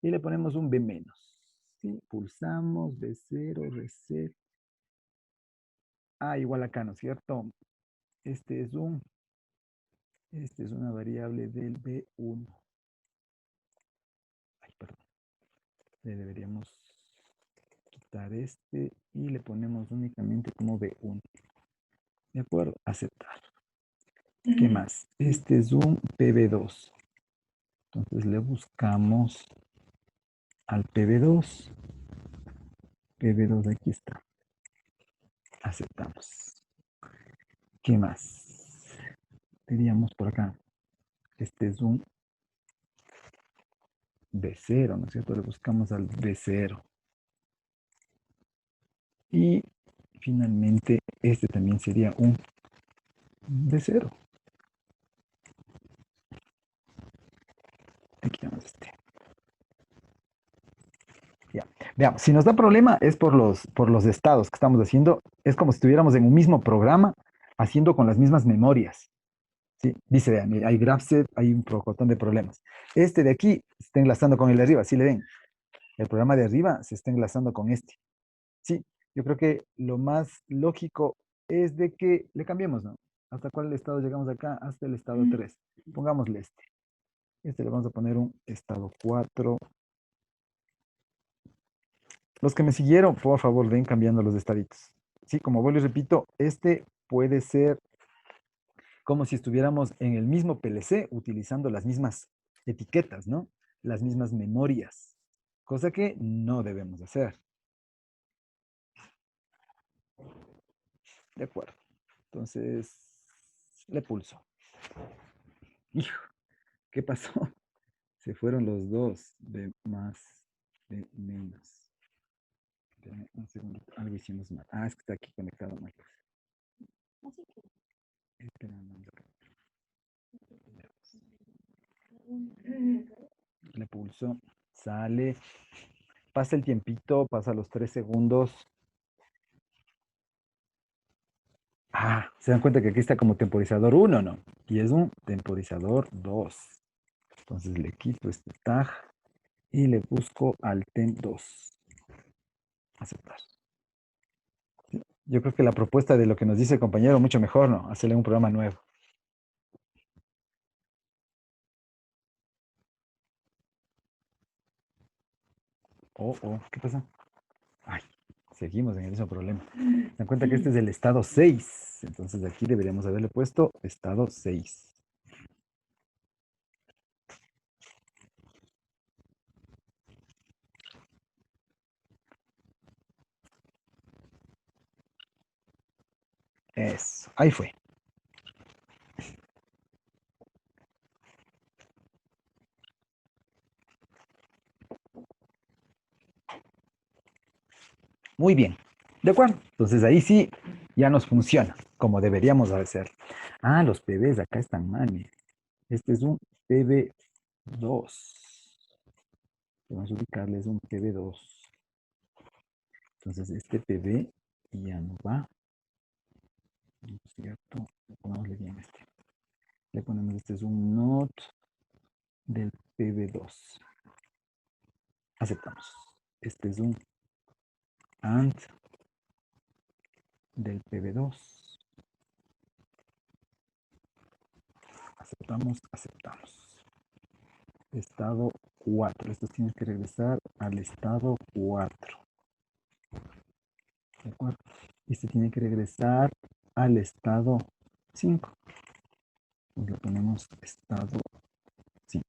Y le ponemos un B menos. Sí, pulsamos B0, reset. A igual acá, ¿no es cierto? Este es una variable del B1. Ay, perdón. Le deberíamos quitar este y le ponemos únicamente como B1. ¿De acuerdo? Aceptar. ¿Qué más? Este es un PB2. Entonces le buscamos al PB2. PB2 aquí está. Aceptamos. ¿Qué más? Diríamos por acá. Este es un B0, ¿no es cierto? Le buscamos al B0. Y finalmente este también sería un B0. Aquí tenemos este. Ya. Veamos, si nos da problema es por los estados que estamos haciendo. Es como si estuviéramos en un mismo programa haciendo con las mismas memorias. ¿Sí? Dice, vean, hay GraphSet, hay un pocotón de problemas. Este de aquí se está enlazando con el de arriba, ¿sí le ven? El programa de arriba se está enlazando con este. Sí, yo creo que lo más lógico es de que le cambiemos, ¿no? ¿Hasta cuál estado llegamos acá? Hasta el estado 3. Pongámosle este. Este le vamos a poner un estado 4. Los que me siguieron, por favor, ven cambiando los estaditos. Sí, como vuelvo y repito, este puede ser como si estuviéramos en el mismo PLC utilizando las mismas etiquetas, ¿no? Las mismas memorias, cosa que no debemos hacer. De acuerdo. Entonces, le pulso. Hijo, ¿qué pasó? Se fueron los dos de más, de menos. Espérame un segundito, algo hicimos mal. Ah, es que está aquí conectado mal. Espera, no, le pulso, sale, pasa el tiempito, pasa los 3 segundos. Ah, se dan cuenta que aquí está como temporizador 1, ¿no? Y es un temporizador 2. Entonces le quito este tag y le busco al temp 2. Aceptar. Yo creo que la propuesta de lo que nos dice el compañero, mucho mejor, ¿no? Hacerle un programa nuevo. Oh, ¿qué pasa? Ay, seguimos en el mismo problema. Se dan cuenta que este es el estado 6. Entonces aquí deberíamos haberle puesto estado 6. Eso, ahí fue. Muy bien. ¿De acuerdo? Entonces ahí sí ya nos funciona como deberíamos hacer. Ah, los PBs acá están mal. Miren. Este es un PB2. Vamos a ubicarles un PB2. Entonces este PB ya no va. ¿No es cierto? Pongámosle bien este. Le ponemos este es un not del PB2. Aceptamos. Este es un AND del PB2. Aceptamos. Estado 4. Estos tienen que regresar al estado 4. ¿De acuerdo? Este tiene que regresar al estado 5. Pues le ponemos estado 5.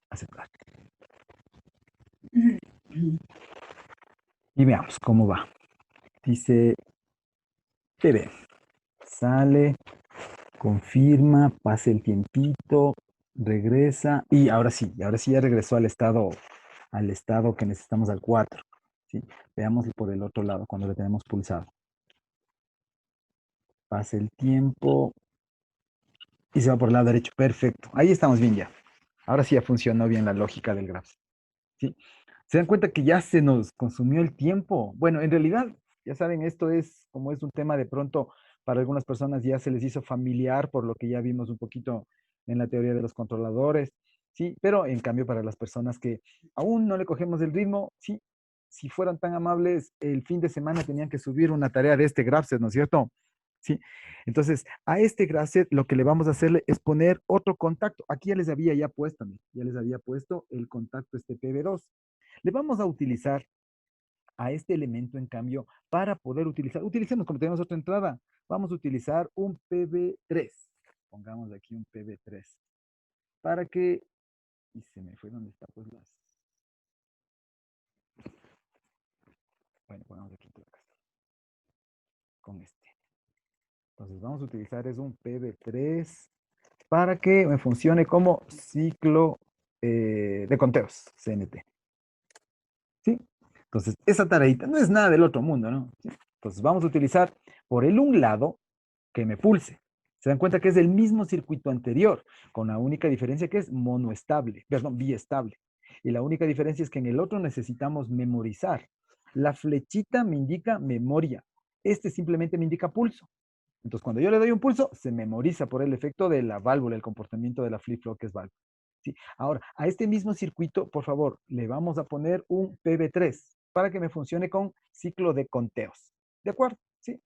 Aceptar. Y veamos cómo va. Dice PB. Sale, confirma, pasa el tiempito, regresa y ahora sí ya regresó al estado que necesitamos al 4. ¿Sí? Veamos por el otro lado cuando le tenemos pulsado. Pasa el tiempo y se va por el lado derecho. Perfecto. Ahí estamos bien ya. Ahora sí ya funcionó bien la lógica del graph. ¿Sí? ¿Se dan cuenta que ya se nos consumió el tiempo? Bueno, en realidad, ya saben, esto es como es un tema de pronto para algunas personas ya se les hizo familiar por lo que ya vimos un poquito en la teoría de los controladores, ¿sí? Pero en cambio para las personas que aún no le cogemos el ritmo, sí, si fueran tan amables, el fin de semana tenían que subir una tarea de este GraphSet, ¿no es cierto? ¿Sí? Entonces, a este GraphSet lo que le vamos a hacerle es poner otro contacto. Aquí ya les había ya puesto, ya les había puesto el contacto este PB2. Le vamos a utilizar a este elemento, en cambio, para poder utilizar, utilicemos como tenemos otra entrada, vamos a utilizar un PB3. Pongamos aquí un PB3. Para que, y se me fue donde está pues las, bueno, pongamos aquí placas, con este. Entonces vamos a utilizar es un PB3 para que me funcione como ciclo de conteos, CNT. ¿Sí? Entonces, esa tareita no es nada del otro mundo, ¿no? ¿Sí? Entonces, vamos a utilizar por el un lado que me pulse. Se dan cuenta que es el mismo circuito anterior, con la única diferencia que es monoestable, perdón, biestable. Y la única diferencia es que en el otro necesitamos memorizar. La flechita me indica memoria. Este simplemente me indica pulso. Entonces, cuando yo le doy un pulso, se memoriza por el efecto de la válvula, el comportamiento de la flip-flop que es válvula. ¿Sí? Ahora, a este mismo circuito, por favor, le vamos a poner un PB3 para que me funcione con ciclo de conteos. ¿De acuerdo? ¿Sí?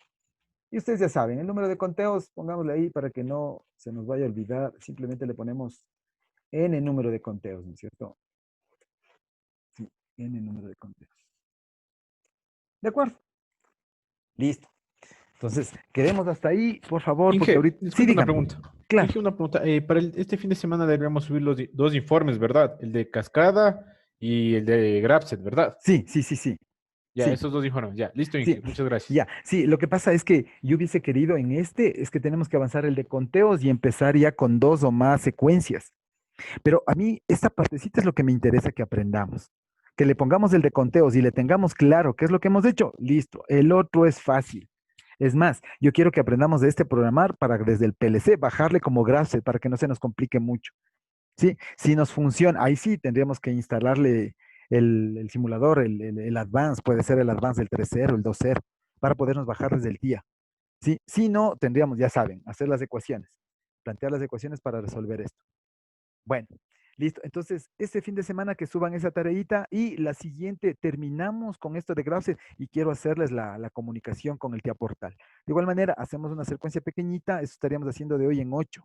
Y ustedes ya saben, el número de conteos, pongámosle ahí para que no se nos vaya a olvidar. Simplemente le ponemos n número de conteos, ¿no es cierto? Sí, n número de conteos. ¿De acuerdo? Listo. Entonces, quedemos hasta ahí, por favor, porque Inge, ahorita... Sí, disculpa una dígame. pregunta. Claro. Inge, una pregunta. Para este fin de semana deberíamos subir los dos informes, ¿verdad? El de Cascada y el de GraphSet, ¿verdad? Sí, sí, sí, sí. Ya, Sí, esos dos informes. Ya, listo, sí. Inge. Muchas gracias. Ya, sí, lo que pasa es que yo hubiese querido en este, es que tenemos que avanzar el de conteos y empezar ya con 2 o más secuencias. Pero a mí esta partecita es lo que me interesa que aprendamos. Que le pongamos el de conteos y le tengamos claro qué es lo que hemos hecho. Listo, el otro es fácil. Es más, yo quiero que aprendamos de este programar para desde el PLC bajarle como GraphSet para que no se nos complique mucho. ¿Sí? Si nos funciona, ahí sí tendríamos que instalarle el simulador, el Advance, puede ser el Advance del 3.0, el 2.0, para podernos bajar desde el día. ¿Sí? Si no, tendríamos, ya saben, hacer las ecuaciones, plantear las ecuaciones para resolver esto. Bueno, listo. Entonces, este fin de semana que suban esa tareita y la siguiente terminamos con esto de GraphSet y quiero hacerles la comunicación con el TIA Portal. De igual manera, hacemos una secuencia pequeñita, eso estaríamos haciendo de hoy en 8,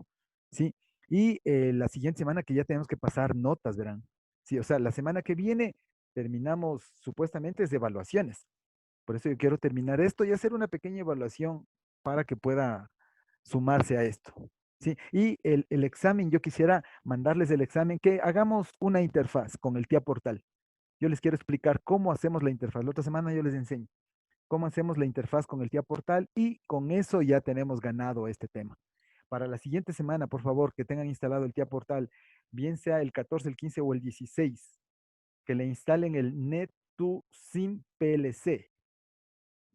¿sí? Y la siguiente semana que ya tenemos que pasar notas, verán. Sí, o sea, la semana que viene terminamos supuestamente es de evaluaciones. Por eso yo quiero terminar esto y hacer una pequeña evaluación para que pueda sumarse a esto. ¿Sí? Y el examen, yo quisiera mandarles el examen, que hagamos una interfaz con el TIA Portal. Yo les quiero explicar cómo hacemos la interfaz. La otra semana yo les enseño cómo hacemos la interfaz con el TIA Portal y con eso ya tenemos ganado este tema. Para la siguiente semana, por favor, que tengan instalado el TIA Portal, bien sea el 14, el 15 o el 16, que le instalen el Net2Sim PLC.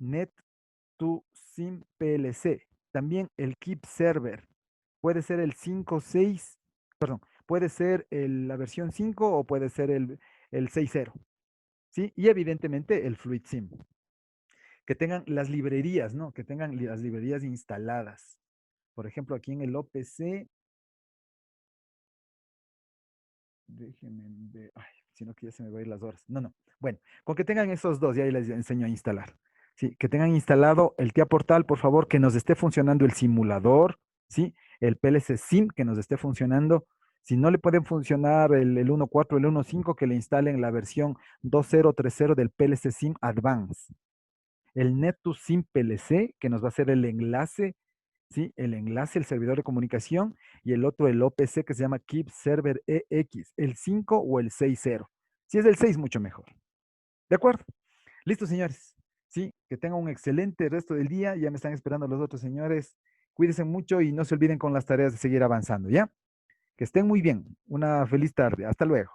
Net2Sim PLC. También el Keep Server. Puede ser el 5.6, perdón, puede ser la versión 5 o puede ser el 6.0. ¿Sí? Y evidentemente el FluidSim. Que tengan las librerías, ¿no? Que tengan las librerías instaladas. Por ejemplo, aquí en el OPC, déjenme ver, ay, sino que ya se me va a ir las horas. No, no. Bueno, con que tengan esos dos, ya ahí les enseño a instalar. Sí, que tengan instalado el TIA Portal, por favor, que nos esté funcionando el simulador, ¿sí? El PLC Sim, que nos esté funcionando. Si no le pueden funcionar el 1.4, el 1.5, que le instalen la versión 2.0.3.0 del PLC Sim Advance. El Net2Sim PLC, que nos va a hacer el enlace, ¿sí? El enlace, el servidor de comunicación, y el otro, el OPC, que se llama Keep Server EX, el 5 o el 6.0. Si es el 6, mucho mejor. ¿De acuerdo? Listo, señores. Sí, que tengan un excelente resto del día. Ya me están esperando los otros señores. Cuídense mucho y no se olviden con las tareas de seguir avanzando, ¿ya? Que estén muy bien. Una feliz tarde. Hasta luego.